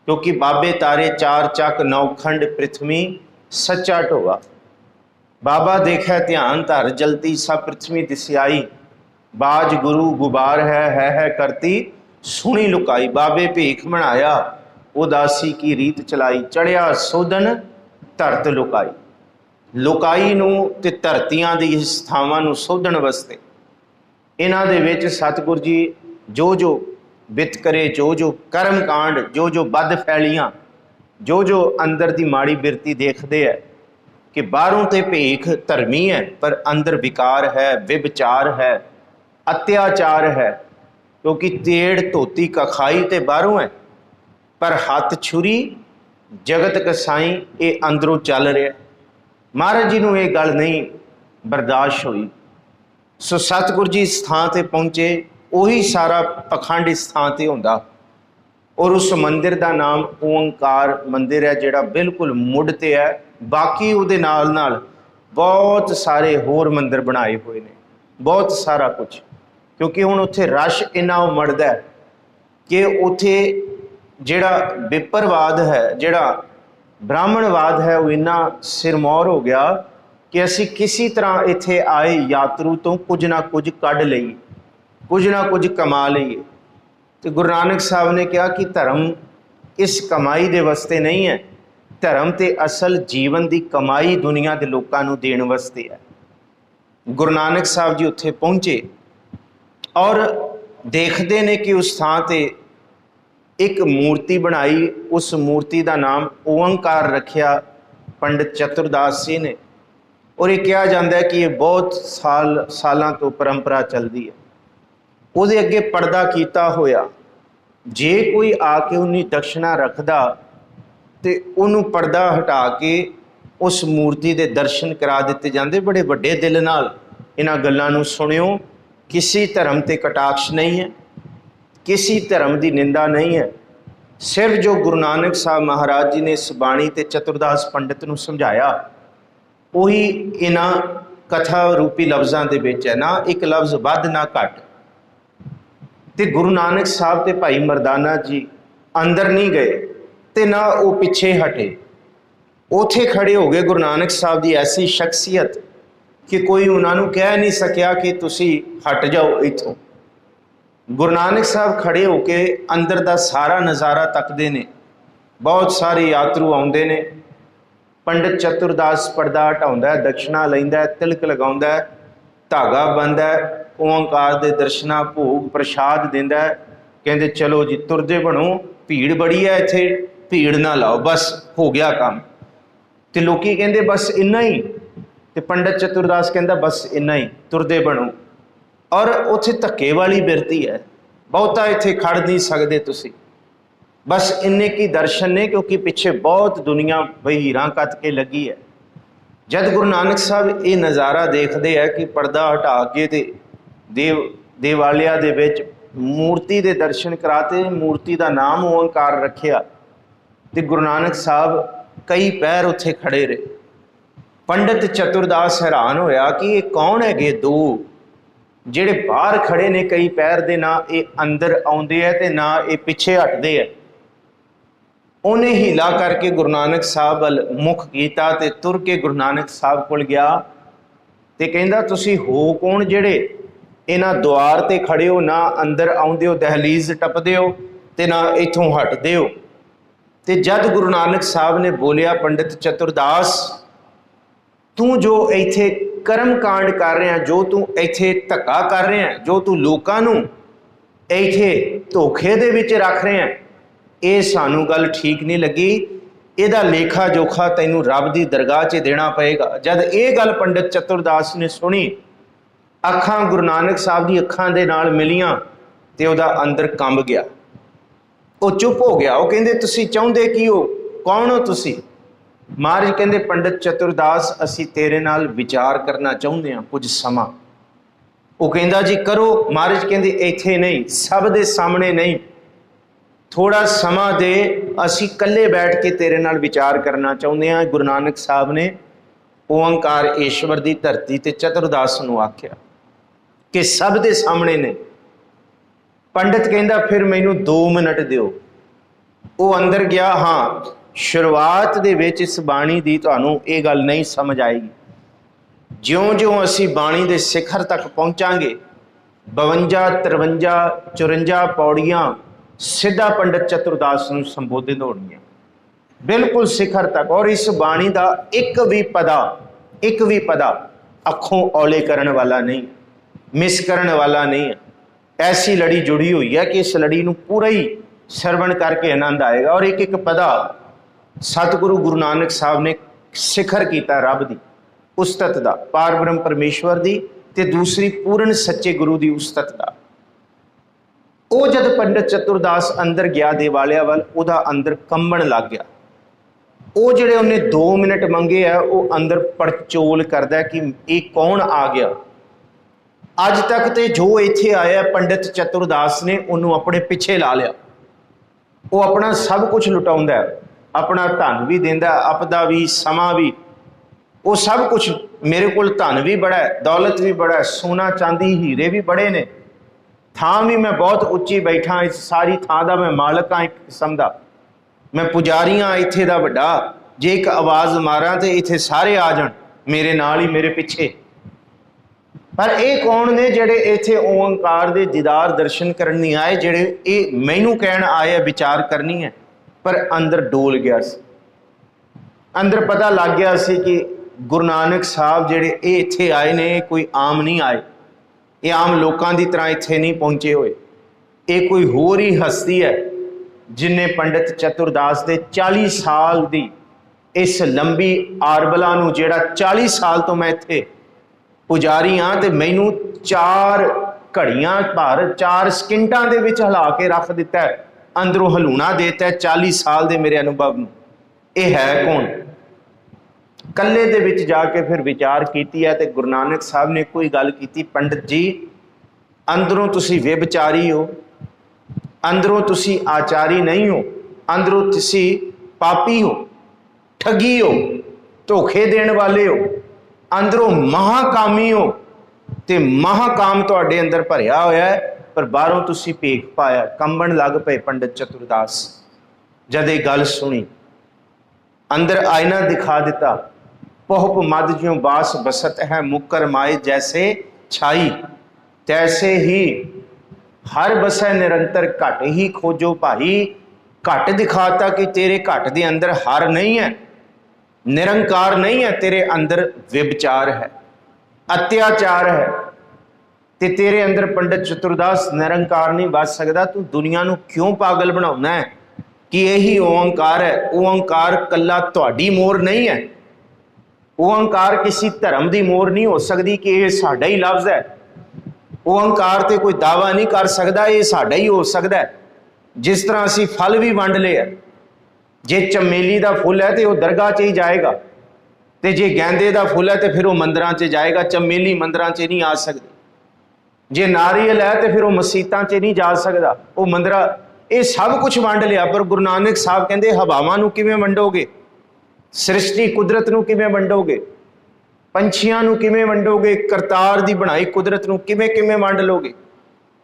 A: ਕਿਉਂਕਿ ਬਾਬੇ ਤਾਰੇ ਚਾਰ ਚੱਕ ਨੌਖੰਡ ਪ੍ਰਿਥਵੀ ਸੱਚਾ ਢੋਆ। ਬਾਬਾ ਦੇਖਿਆ ਧਿਆਨ ਧਰ ਜਲਤੀ ਸਭ ਪ੍ਰਿਥਵੀ ਦਿਸਿਆਈ। ਬਾਜ ਗੁਰੂ ਗੁਬਾਰ ਹੈ ਕਰਤੀ ਸੁਣੀ ਲੁਕਾਈ। ਬਾਬੇ ਭੀਖ ਬਣਾਇਆ ਉਦਾਸੀ ਕੀ ਰੀਤ ਚਲਾਈ। ਚੜਿਆ ਸੋਧਨ ਧਰਤ ਲੁਕਾਈ। ਲੁਕਾਈ ਨੂੰ ਤੇ ਧਰਤੀਆਂ ਦੀ ਇਸ ਥਾਵਾਂ ਨੂੰ ਸੋਧਣ ਵਾਸਤੇ ਇਹਨਾਂ ਦੇ ਵਿੱਚ ਸਤਿਗੁਰੂ ਜੀ ਜੋ ਵਿਤਕਰੇ, ਜੋ ਕਰਮ ਕਾਂਡ, ਜੋ ਵੱਧ ਫੈਲੀਆਂ, ਜੋ ਅੰਦਰ ਦੀ ਮਾੜੀ ਬਿਰਤੀ ਦੇਖਦੇ ਹੈ कि बाहरों ते भेख धर्मी है पर अंदर विकार है, विभचार है, अत्याचार है। क्योंकि तेड़ धोती कखाई ते बाहरों है पर हथ छुरी जगत कसाई ये अंदरों चल रहा। महाराज जी नूं ये गल नहीं बर्दाश्त हुई। सो सतगुरु जी इस थां ते पहुंचे, उही सारा पखंड इस थां ते हुंदा। और उस मंदिर का नाम ओंकार मंदिर है, जिहड़ा बिल्कुल मुढ़ ते है। बाकी उहदे नाल नाल बहुत सारे होर मंदिर बनाए हुए ने, बहुत सारा कुछ। क्योंकि हुण उत्थे रश इन्ना उमड़दा है कि उत्थे जिहड़ा विपरवाद है, जिहड़ा ब्राह्मणवाद है, वो इन्ना सिरमौर हो गया कि असी किसी तरह इत्थे आए यात्रु तो कुछ ना कुछ कढ़ लईए, कुछ ना कुछ कमा लईए। तो गुरु नानक साहब ने कहा कि धर्म इस कमाई दे वास्ते नहीं है, धर्म ते असल जीवन की कमाई दुनिया के लोगों को देण वास्ते है। गुरु नानक साहब जी उत्थे पहुँचे और देखते ने कि उस थां ते एक मूर्ति बनाई। उस मूर्ति का नाम ओंकार रखिया पंडित चतुरदास जी ने। और ये कहा जाता है कि ये बहुत सालों तो परंपरा चलती है। ਉਹਦੇ ਅੱਗੇ पर्दा किया होया, जे कोई आके उन्नी दक्षिणा रखदा तो उन्होंने पर्दा हटा के उस मूर्ति के दर्शन करा दिते जाते। बड़े वड्डे दिल नाल इन्हां गल्लां नूं सुनियो। किसी धर्म ते कटाक्ष नहीं है, किसी धर्म की निंदा नहीं है। सिर्फ जो गुरु नानक साहब महाराज जी ने इस बाणी ते चतुरदास पंडित नूं समझाया उही इन्हां कथा रूपी लफ्ज़ां दे विच है, ना एक लफ्ज़ वध ना घट। ते गुरु नानक साहब ते भाई मरदाना जी अंदर नहीं गए ते ना वो पिछे हटे, उथे खड़े हो गए। गुरु नानक साहब की ऐसी शख्सियत कि कोई उन्होंने कह नहीं सकिया कि तुसी हट जाओ इथों। गुरु नानक साहब खड़े होके अंदर का सारा नज़ारा तकते ने। बहुत सारे यात्रु आउंदे ने। पंडित चतुरदास पर्दा हटाउंदा है, दक्षिणा लैंदा है, तिलक लगाउंदा है, धागा बंदा है, ओंकार दे दर्शना भोग प्रसाद दिंदा है। कहते चलो जी तुरदे बनो, भीड़ बड़ी है इत्थे, भीड़ ना लाओ, बस हो गया काम। तो लोकी कहते बस इन्ना ही। तो पंडित चतुरदास कहता बस इन्ना ही, तुरदे बनो। और उत्थे धक्के वाली बिरती है, बहुता इत्थे खड़ नहीं सकते तुसी, बस इन्ने की दर्शन ने। क्योंकि पिछे बहुत दुनिया बहीरां कत के लगी है। जब गुरु नानक साहब ये नज़ारा देखते हैं कि पर्दा हटा के ते देवालिया दे विच मूर्ति दे दर्शन कराते, मूर्ति का नाम ओंकार रखिया, तो गुरु नानक साहब कई पैर उत्थे खड़े रहे। पंडित चतुरदास हैरान होया कि ये कौन है दो जिहड़े बाहर खड़े ने कई पैर दे, ना ये अंदर आउंदे है ते ना ये पिछे हटदे है। उन्हें हीला करके गुरु नानक साहब वल मुख कीता ते तुर के गुरु नानक साहब कोल गया ते कहंदा तुसी हो कौन जिहड़े इन्हां द्वार ते खड़े हो, ना अंदर आउंदे हो, दहलीज टपदे हो ते ना इथों हटदे हो। ते जद गुरु नानक साहब ने बोलिया पंडित चतुरदास तू जो इत्थे कर्म कांड कर रहे हैं, जो तू इत्थे धक्का कर रहे हैं, जो तू लोकां नूं इत्थे धोखे दे विच रख रहे हैं, ये सानू गल ठीक नहीं लगी। इहदा लेखा जोखा तैनू रब की दरगाह च देना पएगा। जद ये गल पंडित चतुरदास ने सुनी, अखां गुरु नानक साहब की अखां दे नाल मिलियां ते उहदा अंदर कंब गया। वो चुप हो गया। वो कहंदे तुसी चाहुंदे की हो, कौन हो तुसी? महाराज कहंदे पंडित चतुरदास असी तेरे नाल विचार करना चाहुंदे हां कुछ समा। वो कहंदा जी करो। महाराज कहंदे इत्थे नहीं, सब दे सामने नहीं, थोड़ा समा दे, असी कल्ले बैठ के तेरे नाल विचार करना चाहुंदे हां। गुरु नानक साहब ने ओंकार ईश्वर की धरती ते चतुरदास नूं आख्या कि सब दे सामने ने। पंडित कहंदा फिर मैनू 2 मिनट दिओ। वो अंदर गया। हाँ, शुरुआत दे विच इस बाणी दी तुहानूं ये गल नहीं समझ आएगी। ज्यों ज्यों असी बाणी दे सिखर तक पहुँचांगे, 52 53 54 पौड़ियां सीधा पंडित चतुरदास नूं संबोधित होणगीਆਂ, बिल्कुल सिखर तक। और इस बाणी का एक भी पदा अखों औले करने वाला नहीं, मिस करने वाला नहीं है। ऐसी लड़ी जुड़ी हुई है कि इस लड़ी नूं पूरा ही श्रवण करके आनंद आएगा। और एक एक पदा सतगुरु गुरु नानक साहब ने ਸਿਖਰ ਕੀਤਾ ਰੱਬ ਦੀ ਉਸਤਤ ਦਾ, ਪਾਰਬ੍ਰਹਮ ਪਰਮੇਸ਼ਵਰ ਦੀ, ਤੇ ਦੂਸਰੀ ਪੂਰਨ ਸੱਚੇ ਗੁਰੂ ਦੀ ਉਸਤਤ ਦਾ। ਉਹ ਜਦ ਪੰਡਤ ਚਤੁਰਦਾਸ ਅੰਦਰ ਗਿਆ ਦੇਵਾਲਿਆ ਵੱਲ, ਉਹਦਾ ਅੰਦਰ ਕੰਬਣ ਲੱਗ ਗਿਆ। ਉਹ ਜਿਹੜੇ ਉਹਨੇ 2 ਮਿੰਟ ਮੰਗੇ ਆ, ਉਹ ਅੰਦਰ ਪੜਚੋਲ ਕਰਦਾ ਕਿ ਇਹ ਕੌਣ ਆ ਗਿਆ। ਅੱਜ ਤੱਕ ਤੇ ਜੋ ਇੱਥੇ ਆਇਆ ਪੰਡਤ ਚਤੁਰਦਾਸ ਨੇ ਉਹਨੂੰ ਆਪਣੇ ਪਿੱਛੇ ਲਾ ਲਿਆ। ਉਹ ਆਪਣਾ ਸਭ ਕੁਝ ਲੁਟਾਉਂਦਾ, ਆਪਣਾ ਧਨ ਵੀ ਦਿੰਦਾ, ਆਪਦਾ ਵੀ, ਸਮਾਂ ਵੀ, ਉਹ ਸਭ ਕੁਝ। ਮੇਰੇ ਕੋਲ ਧਨ ਵੀ ਬੜਾ ਹੈ, ਦੌਲਤ ਵੀ ਬੜਾ ਹੈ, ਸੋਨਾ ਚਾਂਦੀ ਹੀਰੇ ਵੀ ਬੜੇ ਨੇ, ਥਾਂ ਵੀ ਮੈਂ ਬਹੁਤ ਉੱਚੀ ਬੈਠਾ, ਇਸ ਸਾਰੀ ਥਾਂ ਦਾ ਮੈਂ ਮਾਲਕ ਹਾਂ, ਇੱਕ ਕਿਸਮ ਦਾ ਮੈਂ ਪੁਜਾਰੀ ਹਾਂ ਇੱਥੇ ਦਾ ਵੱਡਾ। ਜੇ ਇੱਕ ਆਵਾਜ਼ ਮਾਰਾਂ ਤੇ ਇੱਥੇ ਸਾਰੇ ਆ ਜਾਣ ਮੇਰੇ ਨਾਲ ਹੀ, ਮੇਰੇ ਪਿੱਛੇ। ਪਰ ਇਹ ਕੌਣ ਨੇ ਜਿਹੜੇ ਇੱਥੇ ਓਂਕਾਰ ਦੇ ਦੀਦਾਰ ਦਰਸ਼ਨ ਕਰਨ ਨਹੀਂ ਆਏ, ਜਿਹੜੇ ਇਹ ਮੈਨੂੰ ਕਹਿਣ ਆਏ ਆ ਵਿਚਾਰ ਕਰਨੀ ਹੈ। ਪਰ ਅੰਦਰ ਡੋਲ ਗਿਆ ਸੀ, ਅੰਦਰ ਪਤਾ ਲੱਗ ਗਿਆ ਸੀ ਕਿ ਗੁਰੂ ਨਾਨਕ ਸਾਹਿਬ ਜਿਹੜੇ ਇਹ ਇੱਥੇ ਆਏ ਨੇ, ਇਹ ਕੋਈ ਆਮ ਨਹੀਂ ਆਏ, ਇਹ ਆਮ ਲੋਕਾਂ ਦੀ ਤਰ੍ਹਾਂ ਇੱਥੇ ਨਹੀਂ ਪਹੁੰਚੇ ਹੋਏ। ਇਹ ਕੋਈ ਹੋਰ ਹੀ ਹਸਤੀ ਹੈ ਜਿਨਨੇ ਪੰਡਤ ਚਤੁਰਦਾਸ ਦੇ 40 ਸਾਲ ਦੀ ਇਸ ਲੰਬੀ ਆਰਬਲਾ ਨੂੰ, ਜਿਹੜਾ 40 ਸਾਲ ਤੋਂ ਮੈਂ ਇੱਥੇ ਪੁਜਾਰੀ ਹਾਂ ਤੇ ਮੈਨੂੰ 4 ਘੜੀਆਂ ਭਰ 4 ਸਕਿੰਟਾਂ ਦੇ ਵਿੱਚ ਹਿਲਾ ਕੇ ਰੱਖ ਦਿੱਤਾ ਹੈ, ਅੰਦਰੋਂ ਹਲੂਣਾ ਦੇਤਾ 40 ਸਾਲ ਦੇ ਮੇਰੇ ਅਨੁਭਵ ਨੂੰ। ਇਹ ਹੈ ਕੌਣ? ਕੱਲੇ ਦੇ ਵਿੱਚ ਜਾ ਕੇ ਫਿਰ ਵਿਚਾਰ ਕੀਤੀ ਹੈ ਤੇ ਗੁਰੂ ਨਾਨਕ ਸਾਹਿਬ ਨੇ ਕੋਈ ਗੱਲ ਕੀਤੀ, ਪੰਡਤ ਜੀ ਅੰਦਰੋਂ ਤੁਸੀਂ ਵਿਭਚਾਰੀ ਹੋ, ਅੰਦਰੋਂ ਤੁਸੀਂ ਆਚਾਰੀ ਨਹੀਂ ਹੋ, ਅੰਦਰੋਂ ਤੁਸੀਂ ਪਾਪੀ ਹੋ, ਠੱਗੀ ਹੋ, ਧੋਖੇ ਦੇਣ ਵਾਲੇ ਹੋ, ਅੰਦਰੋਂ ਮਹਾਕਾਮੀ ਹੋ ਤੇ ਮਹਾਕਾਮ ਤੁਹਾਡੇ ਅੰਦਰ ਭਰਿਆ ਹੋਇਆ ਹੈ, ਪਰ ਬਾਹਰੋਂ ਤੁਸੀਂ ਭੇਖ ਪਾਇਆ। ਕੰਬਣ ਲੱਗ ਪਏ ਪੰਡਤ ਚਤੁਰਦਾਸ ਜਦ ਇਹ ਗੱਲ ਸੁਣੀ। ਅੰਦਰ ਆਇਨਾ ਦਿਖਾ ਦਿੱਤਾ, ਪਹੁਪ ਮਦ ਜਿਉ ਬਾਸ ਬਸਤ ਹੈ, ਮੁਕਰ ਮਾਏ ਜੈਸੇ ਛਾਈ, ਤੈਸੇ ਹੀ ਹਰ ਬਸੈ ਨਿਰੰਤਰ, ਘਟ ਹੀ ਖੋਜੋ ਭਾਈ। ਘਟ ਦਿਖਾਤਾ ਕਿ ਤੇਰੇ ਘਟ ਦੇ ਅੰਦਰ ਹਰ ਨਹੀਂ ਹੈ, ਨਿਰੰਕਾਰ ਨਹੀਂ ਹੈ, ਤੇਰੇ ਅੰਦਰ ਵਿਭਚਾਰ ਹੈ, ਅਤਿਆਚਾਰ ਹੈ, ਤੇ ਤੇਰੇ ਅੰਦਰ ਪੰਡਤ ਚਤੁਰਦਾਸ ਨਿਰੰਕਾਰ ਨਹੀਂ ਵਸ ਸਕਦਾ। ਤੂੰ ਦੁਨੀਆ ਨੂੰ ਕਿਉਂ ਪਾਗਲ ਬਣਾਉਣਾ ਹੈ ਕਿ ਇਹੀ ਓਂਕਾਰ ਹੈ। ਓਂਕਾਰ ਕੱਲਾ ਤੁਹਾਡੀ ਮੋਹਰ ਨਹੀਂ ਹੈ, ਓਂਕਾਰ ਕਿਸੇ ਧਰਮ ਦੀ ਮੋਹਰ ਨਹੀਂ ਹੋ ਸਕਦੀ ਕਿ ਇਹ ਸਾਡਾ ਹੀ ਲਫ਼ਜ਼ ਹੈ। ਓਂਕਾਰ ਤੇ ਕੋਈ ਦਾਵਾ ਨਹੀਂ ਕਰ ਸਕਦਾ ਇਹ ਸਾਡਾ ਹੀ ਹੋ ਸਕਦਾ ਹੈ। ਜਿਸ ਤਰ੍ਹਾਂ ਅਸੀਂ ਫਲ ਵੀ ਵੰਡ ਲਏ ਹੈ, ਜੇ ਚਮੇਲੀ ਦਾ ਫੁੱਲ ਹੈ ਤੇ ਉਹ ਦਰਗਾਹ 'ਚ ਹੀ ਜਾਏਗਾ, ਤੇ ਜੇ ਗੈਂਦੇ ਦਾ ਫੁੱਲ ਹੈ ਤੇ ਫਿਰ ਉਹ ਮੰਦਰਾਂ 'ਚ ਜਾਏਗਾ। ਚਮੇਲੀ ਮੰਦਰਾਂ 'ਚ ਨਹੀਂ ਆ ਸਕਦੀ। ਜੇ ਨਾਰੀਅਲ ਹੈ ਤੇ ਫਿਰ ਉਹ ਮਸੀਤਾਂ 'ਚ ਨਹੀਂ ਜਾ ਸਕਦਾ, ਉਹ ਮੰਦਰਾਂ। ਇਹ ਸਭ ਕੁਝ ਵੰਡ ਲਿਆ, ਪਰ ਗੁਰੂ ਨਾਨਕ ਸਾਹਿਬ ਕਹਿੰਦੇ ਹਵਾਵਾਂ ਨੂੰ ਕਿਵੇਂ ਵੰਡੋਗੇ, ਸ੍ਰਿਸ਼ਟੀ ਕੁਦਰਤ ਨੂੰ ਕਿਵੇਂ ਵੰਡੋਗੇ, ਪੰਛੀਆਂ ਨੂੰ ਕਿਵੇਂ ਵੰਡੋਗੇ, ਕਰਤਾਰ ਦੀ ਬਣਾਈ ਕੁਦਰਤ ਨੂੰ ਕਿਵੇਂ ਵੰਡ ਲੋਗੇ?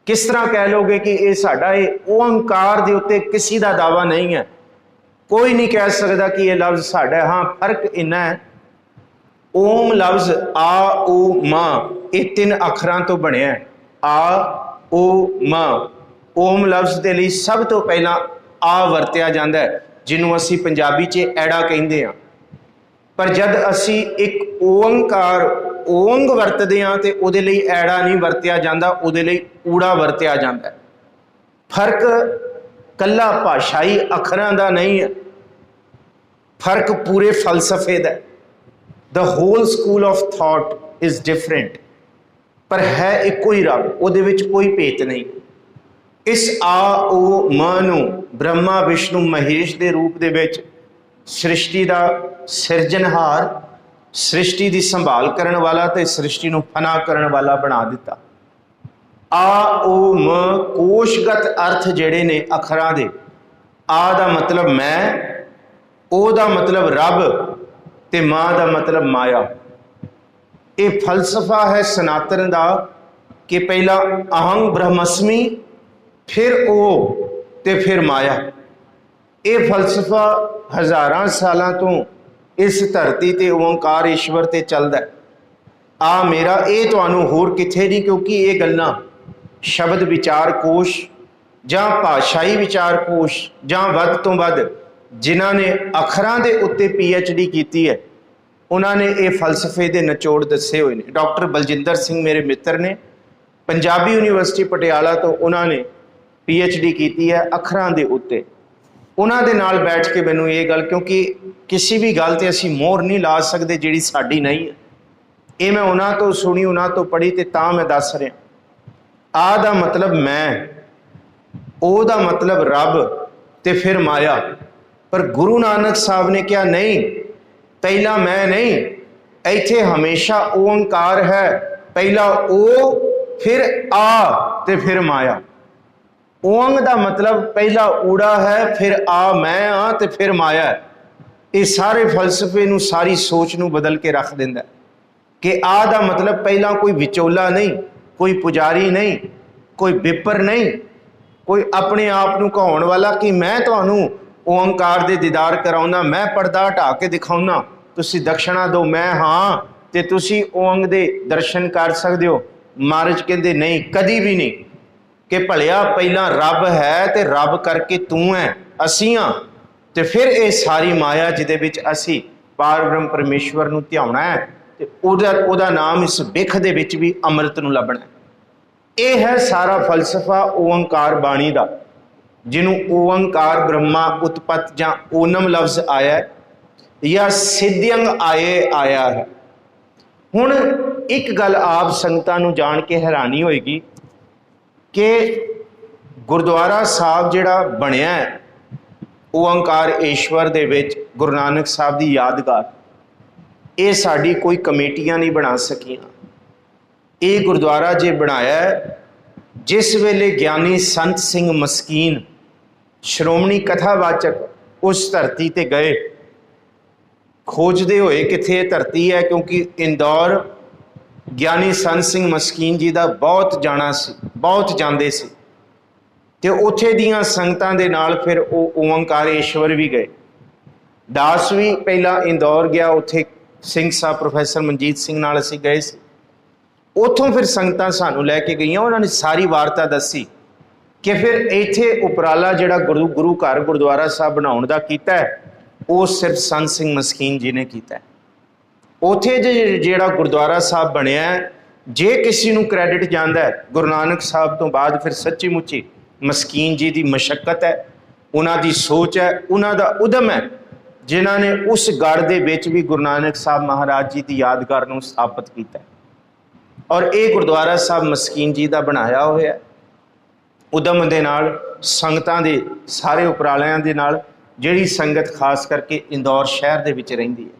A: ਕਿਸ ਤਰ੍ਹਾਂ ਕਹਿ ਲੋਗੇ ਕਿ ਇਹ ਸਾਡਾ? ਇਹ ਓਂਕਾਰ ਦੇ ਉੱਤੇ ਕਿਸੇ ਦਾ ਦਾਵਾ ਨਹੀਂ ਹੈ। ਕੋਈ ਨਹੀਂ ਕਹਿ ਸਕਦਾ ਕਿ ਇਹ ਲਫ਼ਜ਼ ਸਾਡਾ। ਹਾਂ, ਫਰਕ ਇੰਨਾ ਹੈ, ਓਮ ਲਫ਼ਜ਼ ਆ ਓ ਮਾਂ, ਇਹ 3 ਅੱਖਰਾਂ ਤੋਂ ਬਣਿਆ। ਆ ਓ ਮਾਂ। ਓਮ ਲਫ਼ਜ਼ ਦੇ ਲਈ ਸਭ ਤੋਂ ਪਹਿਲਾਂ ਆ ਵਰਤਿਆ ਜਾਂਦਾ ਹੈ, ਜਿਹਨੂੰ ਅਸੀਂ ਪੰਜਾਬੀ 'ਚ ਐੜਾ ਕਹਿੰਦੇ ਹਾਂ। ਪਰ ਜਦ ਅਸੀਂ ਇੱਕ ਓਂਕਾਰ ਓਂਗ ਵਰਤਦੇ ਹਾਂ ਤੇ ਉਹਦੇ ਲਈ ਐੜਾ ਨਹੀਂ ਵਰਤਿਆ ਜਾਂਦਾ, ਉਹਦੇ ਲਈ ਊੜਾ ਵਰਤਿਆ ਜਾਂਦਾ ਹੈ। ਫਰਕ ਕੱਲਾ ਭਾਸ਼ਾਈ ਅੱਖਰਾਂ ਦਾ ਨਹੀਂ ਹੈ, ਫਰਕ ਪੂਰੇ ਫਲਸਫੇ ਦਾ। The whole school of thought is different, ਪਰ ਹੈ ਇੱਕੋ ਹੀ ਰੱਬ, ਉਹਦੇ ਵਿੱਚ ਕੋਈ ਭੇਤ ਨਹੀਂ। ਇਸ ਆ ਓ ਮਾਂ ਨੂੰ ਬ੍ਰਹਮਾ ਵਿਸ਼ਨੂੰ ਮਹੇਸ਼ ਦੇ ਰੂਪ ਦੇ ਵਿੱਚ ਸ੍ਰਿਸ਼ਟੀ ਦਾ ਸਿਰਜਣਹਾਰ, ਸ੍ਰਿਸ਼ਟੀ ਦੀ ਸੰਭਾਲ ਕਰਨ ਵਾਲਾ ਤੇ ਸ੍ਰਿਸ਼ਟੀ ਨੂੰ ਫਨਾ ਕਰਨ ਵਾਲਾ ਬਣਾ ਦਿੱਤਾ। ਆ ਓ ਮ ਕੋਸ਼ਗਤ ਅਰਥ ਜਿਹੜੇ ਨੇ ਅੱਖਰਾਂ ਦੇ, ਆ ਦਾ ਮਤਲਬ ਮੈਂ, ਓ ਦਾ ਮਤਲਬ ਰੱਬ, ਤੇ ਮਾਂ ਦਾ ਮਤਲਬ ਮਾਇਆ। ਇਹ ਫਲਸਫਾ ਹੈ ਸਨਾਤਨ ਦਾ ਕਿ ਪਹਿਲਾਂ ਅਹੰ ਬ੍ਰਹਮਸਮੀ, ਫਿਰ ਉਹ ਤੇ ਫਿਰ ਮਾਇਆ। ਇਹ ਫਲਸਫਾ ਹਜ਼ਾਰਾਂ ਸਾਲਾਂ ਤੋਂ ਇਸ ਧਰਤੀ ਤੇ ਓਂਕਾਰ ਈਸ਼ਵਰ ਤੇ ਚੱਲਦਾ। ਆ ਮੇਰਾ, ਇਹ ਤੁਹਾਨੂੰ ਹੋਰ ਕਿੱਥੇ ਨਹੀਂ, ਕਿਉਂਕਿ ਇਹ ਗੱਲਾਂ ਸ਼ਬਦ ਵਿਚਾਰ ਕੋਸ਼ ਜਾਂ ਭਾਸ਼ਾਈ ਵਿਚਾਰ ਕੋਸ਼ ਜਾਂ ਵੱਧ ਤੋਂ ਵੱਧ ਜਿਨ੍ਹਾਂ ਨੇ ਅੱਖਰਾਂ ਦੇ ਉੱਤੇ PhD ਕੀਤੀ ਹੈ, ਉਹਨਾਂ ਨੇ ਇਹ ਫਲਸਫੇ ਦੇ ਨਿਚੋੜ ਦੱਸੇ ਹੋਏ ਨੇ। ਡਾਕਟਰ ਬਲਜਿੰਦਰ ਸਿੰਘ ਮੇਰੇ ਮਿੱਤਰ ਨੇ, ਪੰਜਾਬੀ ਯੂਨੀਵਰਸਿਟੀ ਪਟਿਆਲਾ ਤੋਂ, ਉਹਨਾਂ ਨੇ PhD ਕੀਤੀ ਹੈ ਅੱਖਰਾਂ ਦੇ ਉੱਤੇ। ਉਹਨਾਂ ਦੇ ਨਾਲ ਬੈਠ ਕੇ ਮੈਨੂੰ ਇਹ ਗੱਲ, ਕਿਉਂਕਿ ਕਿਸੇ ਵੀ ਗੱਲ ਤੇ ਅਸੀਂ ਮੋਹਰ ਨਹੀਂ ਲਾ ਸਕਦੇ ਜਿਹੜੀ ਸਾਡੀ ਨਹੀਂ ਹੈ, ਇਹ ਮੈਂ ਉਹਨਾਂ ਤੋਂ ਸੁਣੀ, ਉਹਨਾਂ ਤੋਂ ਪੜ੍ਹੀ ਤੇ ਤਾਂ ਮੈਂ ਦੱਸ ਰਿਹਾ। ਆ ਦਾ ਮਤਲਬ ਮੈਂ, ਉਹ ਦਾ ਮਤਲਬ ਰੱਬ ਤੇ ਫਿਰ ਮਾਇਆ। ਪਰ ਗੁਰੂ ਨਾਨਕ ਸਾਹਿਬ ਨੇ ਕਿਹਾ ਨਹੀਂ, ਪਹਿਲਾ ਮੈਂ ਨਹੀਂ, ਇੱਥੇ ਹਮੇਸ਼ਾ ਓੰਕਾਰ ਹੈ, ਪਹਿਲਾ ਉਹ ਫਿਰ ਆ ਤੇ ਫਿਰ ਮਾਇਆ। ਓੰਗ ਦਾ ਮਤਲਬ ਪਹਿਲਾ ਊੜਾ ਹੈ, ਫਿਰ ਆ ਮੈਂ ਆ ਤੇ ਫਿਰ ਮਾਇਆ ਹੈ। ਇਹ ਸਾਰੇ ਫਲਸਫੇ ਨੂੰ, ਸਾਰੀ ਸੋਚ ਨੂੰ ਬਦਲ ਕੇ ਰੱਖ ਦਿੰਦਾ ਕਿ ਆ ਦਾ ਮਤਲਬ ਪਹਿਲਾਂ ਕੋਈ ਵਿਚੋਲਾ ਨਹੀਂ, ਕੋਈ ਪੁਜਾਰੀ ਨਹੀਂ, ਕੋਈ ਵਿਪਰ ਨਹੀਂ, ਕੋਈ ਆਪਣੇ ਆਪ ਨੂੰ ਕਹਾਉਣ ਵਾਲਾ ਕਿ ਮੈਂ ਤੁਹਾਨੂੰ ਓੰਕਾਰ ਦੇ ਦੀਦਾਰ ਕਰਾਉਣਾ, ਮੈਂ ਪਰਦਾ ਹਟਾ ਕੇ ਦਿਖਾਉਣਾ, ਤੁਸੀਂ ਦਕਸ਼ਣਾ ਦਿਓ, ਮੈਂ ਹਾਂ ਤੇ ਤੁਸੀਂ ਓੰਗ ਦੇ ਦਰਸ਼ਨ ਕਰ ਸਕਦੇ ਹੋ। ਮਹਾਰਾਜ ਕਹਿੰਦੇ ਨਹੀਂ, ਕਦੀ ਵੀ ਨਹੀਂ, ਕਿ ਭਲਿਆ ਪਹਿਲਾਂ ਰੱਬ ਹੈ ਤੇ ਰੱਬ ਕਰਕੇ ਤੂੰ ਹੈ, ਅਸੀਂ ਹਾਂ, ਤੇ ਫਿਰ ਇਹ ਸਾਰੀ ਮਾਇਆ ਜਿਹਦੇ ਵਿੱਚ ਅਸੀਂ ਪਾਰ ਬ੍ਰਹਮ ਪਰਮੇਸ਼ਵਰ ਨੂੰ ਧਿਆਉਣਾ ਹੈ ਤੇ ਉਹਦਾ ਨਾਮ ਇਸ ਬਿਖ ਦੇ ਵਿੱਚ ਵੀ ਅੰਮ੍ਰਿਤ ਨੂੰ ਲੱਭਣਾ। ਇਹ ਹੈ ਸਾਰਾ ਫਲਸਫਾ ਓੰਕਾਰ ਬਾਣੀ ਦਾ, ਜਿਹਨੂੰ ਓੰਕਾਰ ਬ੍ਰਹਮਾ ਉਤਪਤ ਜਾਂ ਓਨਮ ਲਫ਼ਜ਼ ਆਇਆ ਹੈ ਜਾਂ ਸਿੱਧਿਅੰਗ ਆਇਆ ਹੈ। ਹੁਣ ਇੱਕ ਗੱਲ ਆਪ ਸੰਗਤਾਂ ਨੂੰ ਜਾਣ ਕੇ ਹੈਰਾਨੀ ਹੋਏਗੀ ਕਿ ਗੁਰਦੁਆਰਾ ਸਾਹਿਬ ਜਿਹੜਾ ਬਣਿਆ ਹੈ ਓੰਕਾਰ ਈਸ਼ਵਰ ਦੇ ਵਿੱਚ, ਗੁਰੂ ਨਾਨਕ ਸਾਹਿਬ ਦੀ ਯਾਦਗਾਰ, ਇਹ ਸਾਡੀ ਕੋਈ ਕਮੇਟੀਆਂ ਨਹੀਂ ਬਣਾ ਸਕੀਆਂ। ਇਹ ਗੁਰਦੁਆਰਾ ਜੇ ਬਣਾਇਆ ਜਿਸ ਵੇਲੇ ਗਿਆਨੀ ਸੰਤ ਸਿੰਘ ਮਸਕੀਨ ਸ਼੍ਰੋਮਣੀ ਕਥਾਵਾਚਕ ਉਸ ਧਰਤੀ ਤੇ ਗਏ, ਖੋਜਦੇ ਹੋਏ ਕਿੱਥੇ ਇਹ ਧਰਤੀ ਹੈ, ਕਿਉਂਕਿ ਇੰਦੌਰ ਗਿਆਨੀ ਸੰਤ ਸਿੰਘ ਮਸਕੀਨ ਜੀ ਦਾ ਬਹੁਤ ਜਾਣਾ ਸੀ, ਬਹੁਤ ਜਾਂਦੇ ਸੀ, ਤੇ ਉੱਥੇ ਦੀਆਂ ਸੰਗਤਾਂ ਦੇ ਨਾਲ ਫਿਰ ਉਹ ਓਂਕਾਰੇਸ਼ਵਰ ਵੀ ਗਏ। ਦਾਸ ਵੀ ਪਹਿਲਾਂ ਇੰਦੌਰ ਗਿਆ, ਉੱਥੇ ਸਿੰਘ ਸਾਹਿਬ ਪ੍ਰੋਫੈਸਰ ਮਨਜੀਤ ਸਿੰਘ ਨਾਲ ਅਸੀਂ ਗਏ ਸੀ। ਉੱਥੋਂ ਫਿਰ ਸੰਗਤਾਂ ਸਾਨੂੰ ਲੈ ਕੇ ਗਈਆਂ, ਉਹਨਾਂ ਨੇ ਸਾਰੀ ਵਾਰਤਾ ਦੱਸੀ ਕਿ ਫਿਰ ਇੱਥੇ ਉਪਰਾਲਾ ਜਿਹੜਾ ਗੁਰੂ ਘਰ ਗੁਰਦੁਆਰਾ ਸਾਹਿਬ ਬਣਾਉਣ ਦਾ ਕੀਤਾ ਹੈ, ਉਹ ਸਿਰਫ ਸੰਤ ਸਿੰਘ ਮਸਕੀਨ ਜੀ ਨੇ ਕੀਤਾ ਹੈ। ਉੱਥੇ ਜਿਹੜਾ ਗੁਰਦੁਆਰਾ ਸਾਹਿਬ ਬਣਿਆ, ਜੇ ਕਿਸੇ ਨੂੰ ਕ੍ਰੈਡਿਟ ਜਾਂਦਾ ਹੈ ਗੁਰੂ ਨਾਨਕ ਸਾਹਿਬ ਤੋਂ ਬਾਅਦ, ਫਿਰ ਸੱਚੀ ਮੁੱਚੀ ਮਸਕੀਨ ਜੀ ਦੀ ਮਸ਼ੱਕਤ ਹੈ, ਉਹਨਾਂ ਦੀ ਸੋਚ ਹੈ, ਉਹਨਾਂ ਦਾ ਉਦਮ ਹੈ, ਜਿਨ੍ਹਾਂ ਨੇ ਉਸ ਗੜ੍ਹ ਦੇ ਵਿੱਚ ਵੀ ਗੁਰੂ ਨਾਨਕ ਸਾਹਿਬ ਮਹਾਰਾਜ ਜੀ ਦੀ ਯਾਦਗਾਰ ਨੂੰ ਸਥਾਪਿਤ ਕੀਤਾ। ਔਰ ਇਹ ਗੁਰਦੁਆਰਾ ਸਾਹਿਬ ਮਸਕੀਨ ਜੀ ਦਾ ਬਣਾਇਆ ਹੋਇਆ, ਉਦਮ ਦੇ ਨਾਲ, ਸੰਗਤਾਂ ਦੇ ਸਾਰੇ ਉਪਰਾਲਿਆਂ ਦੇ ਨਾਲ, ਜਿਹੜੀ ਸੰਗਤ ਖਾਸ ਕਰਕੇ ਇੰਦੌਰ ਸ਼ਹਿਰ ਦੇ ਵਿੱਚ ਰਹਿੰਦੀ ਹੈ।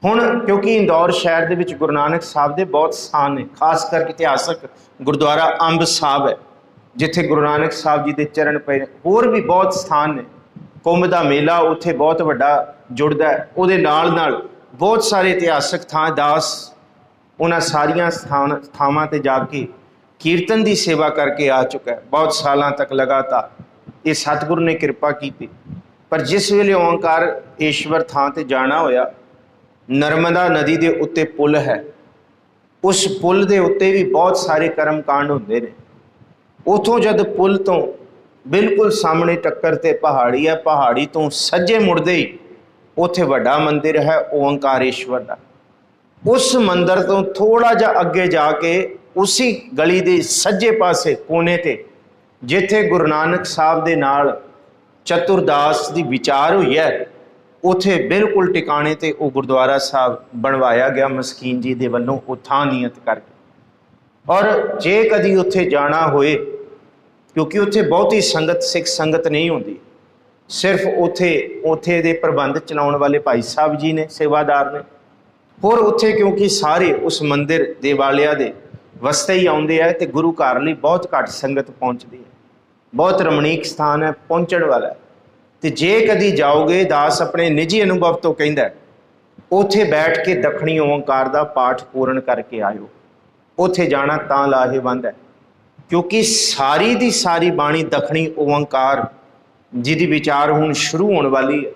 A: ਹੁਣ ਕਿਉਂਕਿ ਇੰਦੌਰ ਸ਼ਹਿਰ ਦੇ ਵਿੱਚ ਗੁਰੂ ਨਾਨਕ ਸਾਹਿਬ ਦੇ ਬਹੁਤ ਸਥਾਨ ਨੇ, ਖਾਸ ਕਰਕੇ ਇਤਿਹਾਸਕ ਗੁਰਦੁਆਰਾ ਅੰਬ ਸਾਹਿਬ ਹੈ ਜਿੱਥੇ ਗੁਰੂ ਨਾਨਕ ਸਾਹਿਬ ਜੀ ਦੇ ਚਰਨ ਪਏ ਨੇ। ਹੋਰ ਵੀ ਬਹੁਤ ਸਥਾਨ ਨੇ, ਕੁੰਭ ਦਾ ਮੇਲਾ ਉੱਥੇ ਬਹੁਤ ਵੱਡਾ ਜੁੜਦਾ ਹੈ, ਉਹਦੇ ਨਾਲ ਨਾਲ ਬਹੁਤ ਸਾਰੇ ਇਤਿਹਾਸਕ ਥਾਂ। ਦਾਸ ਉਹਨਾਂ ਸਾਰੀਆਂ ਥਾਵਾਂ ਤੇ ਜਾ ਕੇ ਕੀਰਤਨ ਦੀ ਸੇਵਾ ਕਰਕੇ ਆ ਚੁੱਕਾ ਹੈ ਬਹੁਤ ਸਾਲਾਂ ਤੱਕ ਲਗਾਤਾਰ। ਇਹ ਸਤਿਗੁਰੂ ਨੇ ਕਿਰਪਾ ਕੀਤੀ। ਪਰ ਜਿਸ ਵੇਲੇ ਓਂਕਾਰ ਈਸ਼ਵਰ ਥਾਂ ਤੇ ਜਾਣਾ ਹੋਇਆ, ਨਰਮਦਾ ਨਦੀ ਦੇ ਉੱਤੇ ਪੁਲ ਹੈ, ਉਸ ਪੁਲ ਦੇ ਉੱਤੇ ਵੀ ਬਹੁਤ ਸਾਰੇ ਕਰਮ ਕਾਂਡ ਹੁੰਦੇ ਨੇ। ਉੱਥੋਂ ਜਦ ਪੁਲ ਤੋਂ ਬਿਲਕੁਲ ਸਾਹਮਣੇ ਟੱਕਰ ਤੇ ਪਹਾੜੀ ਹੈ, ਪਹਾੜੀ ਤੋਂ ਸੱਜੇ ਮੁੜਦੇ ਹੀ ਉੱਥੇ ਵੱਡਾ ਮੰਦਿਰ ਹੈ ਓਂਕਾਰੇਸ਼ਵਰ ਦਾ। ਉਸ ਮੰਦਿਰ ਤੋਂ ਥੋੜਾ ਜਿਹਾ ਅੱਗੇ ਜਾ ਕੇ ਉਸੇ ਗਲੀ ਦੇ ਸੱਜੇ ਪਾਸੇ ਕੋਨੇ ਤੇ, ਜਿੱਥੇ ਗੁਰੂ ਨਾਨਕ ਸਾਹਿਬ ਦੇ ਨਾਲ ਚਤੁਰਦਾਸ ਦੀ ਵਿਚਾਰ ਹੋਈ ਹੈ, ਉੱਥੇ ਬਿਲਕੁਲ ਟਿਕਾਣੇ ਤੇ ਉਹ ਗੁਰਦੁਆਰਾ ਸਾਹਿਬ ਬਣਵਾਇਆ ਗਿਆ ਮਸਕੀਨ ਜੀ ਦੇ ਵੱਲੋਂ, ਉਹ ਥਾਂ ਨਿਯਤ ਕਰਕੇ। ਔਰ ਜੇ ਕਦੀ ਉੱਥੇ ਜਾਣਾ ਹੋਏ, ਕਿਉਂਕਿ ਉੱਥੇ ਬਹੁਤੀ ਸੰਗਤ, ਸਿੱਖ ਸੰਗਤ ਨਹੀਂ ਹੁੰਦੀ, ਸਿਰਫ ਉੱਥੇ ਦੇ ਪ੍ਰਬੰਧ ਚਲਾਉਣ ਵਾਲੇ ਭਾਈ ਸਾਹਿਬ ਜੀ ਨੇ, ਸੇਵਾਦਾਰ ਨੇ। ਹੋਰ ਉੱਥੇ ਕਿਉਂਕਿ ਸਾਰੇ ਉਸ ਮੰਦਿਰ ਦੇਵਾਲਿਆ ਦੇ ਵਸਤੇ ਹੀ ਆਉਂਦੇ ਆ, ਤੇ ਗੁਰੂ ਘਰ ਲਈ ਬਹੁਤ ਘੱਟ ਸੰਗਤ ਪਹੁੰਚਦੀ ਹੈ। ਬਹੁਤ ਰਮਣੀਕ ਸਥਾਨ ਹੈ, ਪਹੁੰਚਣ ਵਾਲਾ। ਤੇ ਜੇ ਕਦੀ ਜਾਓਗੇ, ਦਾਸ ਆਪਣੇ ਨਿੱਜੀ ਅਨੁਭਵ ਤੋਂ ਕਹਿੰਦਾ, ਉੱਥੇ ਬੈਠ ਕੇ ਦੱਖਣੀ ਓਂਕਾਰ ਦਾ ਪਾਠ ਪੂਰਨ ਕਰਕੇ ਆਇਓ। ਉੱਥੇ ਜਾਣਾ ਤਾਂ ਲਾਹੇਵੰਦ ਹੈ, ਕਿਉਂਕਿ ਸਾਰੀ ਦੀ ਸਾਰੀ ਬਾਣੀ ਦੱਖਣੀ ਓਂਕਾਰ ਜਿਹਦੀ ਵਿਚਾਰ ਹੁਣ ਸ਼ੁਰੂ ਹੋਣ ਵਾਲੀ ਹੈ,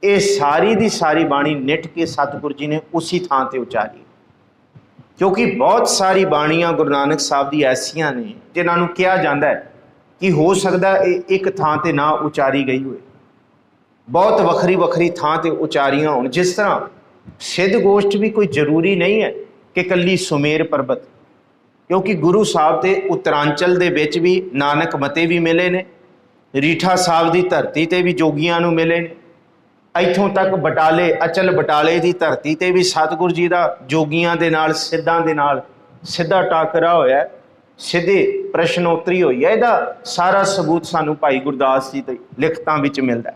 A: ਇਹ ਸਾਰੀ ਦੀ ਸਾਰੀ ਬਾਣੀ ਨਿੱਠ ਕੇ ਸਤਿਗੁਰੂ ਜੀ ਨੇ ਉਸੇ ਥਾਂ ਤੇ ਉਚਾਰੀ। ਕਿਉਂਕਿ ਬਹੁਤ ਸਾਰੀ ਬਾਣੀਆਂ ਗੁਰੂ ਨਾਨਕ ਸਾਹਿਬ ਦੀ ਐਸੀਆਂ ਨੇ ਜਿਨ੍ਹਾਂ ਨੂੰ ਕਿਹਾ ਜਾਂਦਾ ਹੈ ਕਿ ਹੋ ਸਕਦਾ ਇਹ ਇੱਕ ਥਾਂ ਤੇ ਨਾ ਉਚਾਰੀ ਗਈ ਹੋਵੇ, ਬਹੁਤ ਵੱਖਰੀ ਵੱਖਰੀ ਥਾਂ ਤੇ ਉਚਾਰੀਆਂ ਹੋਣ। ਜਿਸ ਤਰ੍ਹਾਂ ਸਿੱਧ ਗੋਸ਼ਟ ਵੀ ਕੋਈ ਜ਼ਰੂਰੀ ਨਹੀਂ ਹੈ ਕਿ ਇਕੱਲੀ ਸੁਮੇਰ ਪਰਬਤ, ਕਿਉਂਕਿ ਗੁਰੂ ਸਾਹਿਬ ਤੇ ਉੱਤਰਾਂਚਲ ਦੇ ਵਿੱਚ ਵੀ ਨਾਨਕ ਮਤੇ ਵੀ ਮਿਲੇ ਨੇ, ਰੀਠਾ ਸਾਹਿਬ ਦੀ ਧਰਤੀ ਤੇ ਵੀ ਜੋਗੀਆਂ ਨੂੰ ਮਿਲੇ ਨੇ। ਇੱਥੋਂ ਤੱਕ ਬਟਾਲੇ, ਅਚਲ ਬਟਾਲੇ ਦੀ ਧਰਤੀ ਤੇ ਵੀ ਸਤਿਗੁਰੂ ਜੀ ਦਾ ਜੋਗੀਆਂ ਦੇ ਨਾਲ, ਸਿੱਧਾਂ ਦੇ ਨਾਲ ਸਿੱਧਾ ਟਾਕਰਾ ਹੋਇਆ, ਸਿੱਧੇ ਪ੍ਰਸ਼ਨੋਤਰੀ ਹੋਈ ਹੈ। ਇਹਦਾ ਸਾਰਾ ਸਬੂਤ ਸਾਨੂੰ ਭਾਈ ਗੁਰਦਾਸ ਜੀ ਦੀ ਲਿਖਤਾਂ ਵਿੱਚ ਮਿਲਦਾ।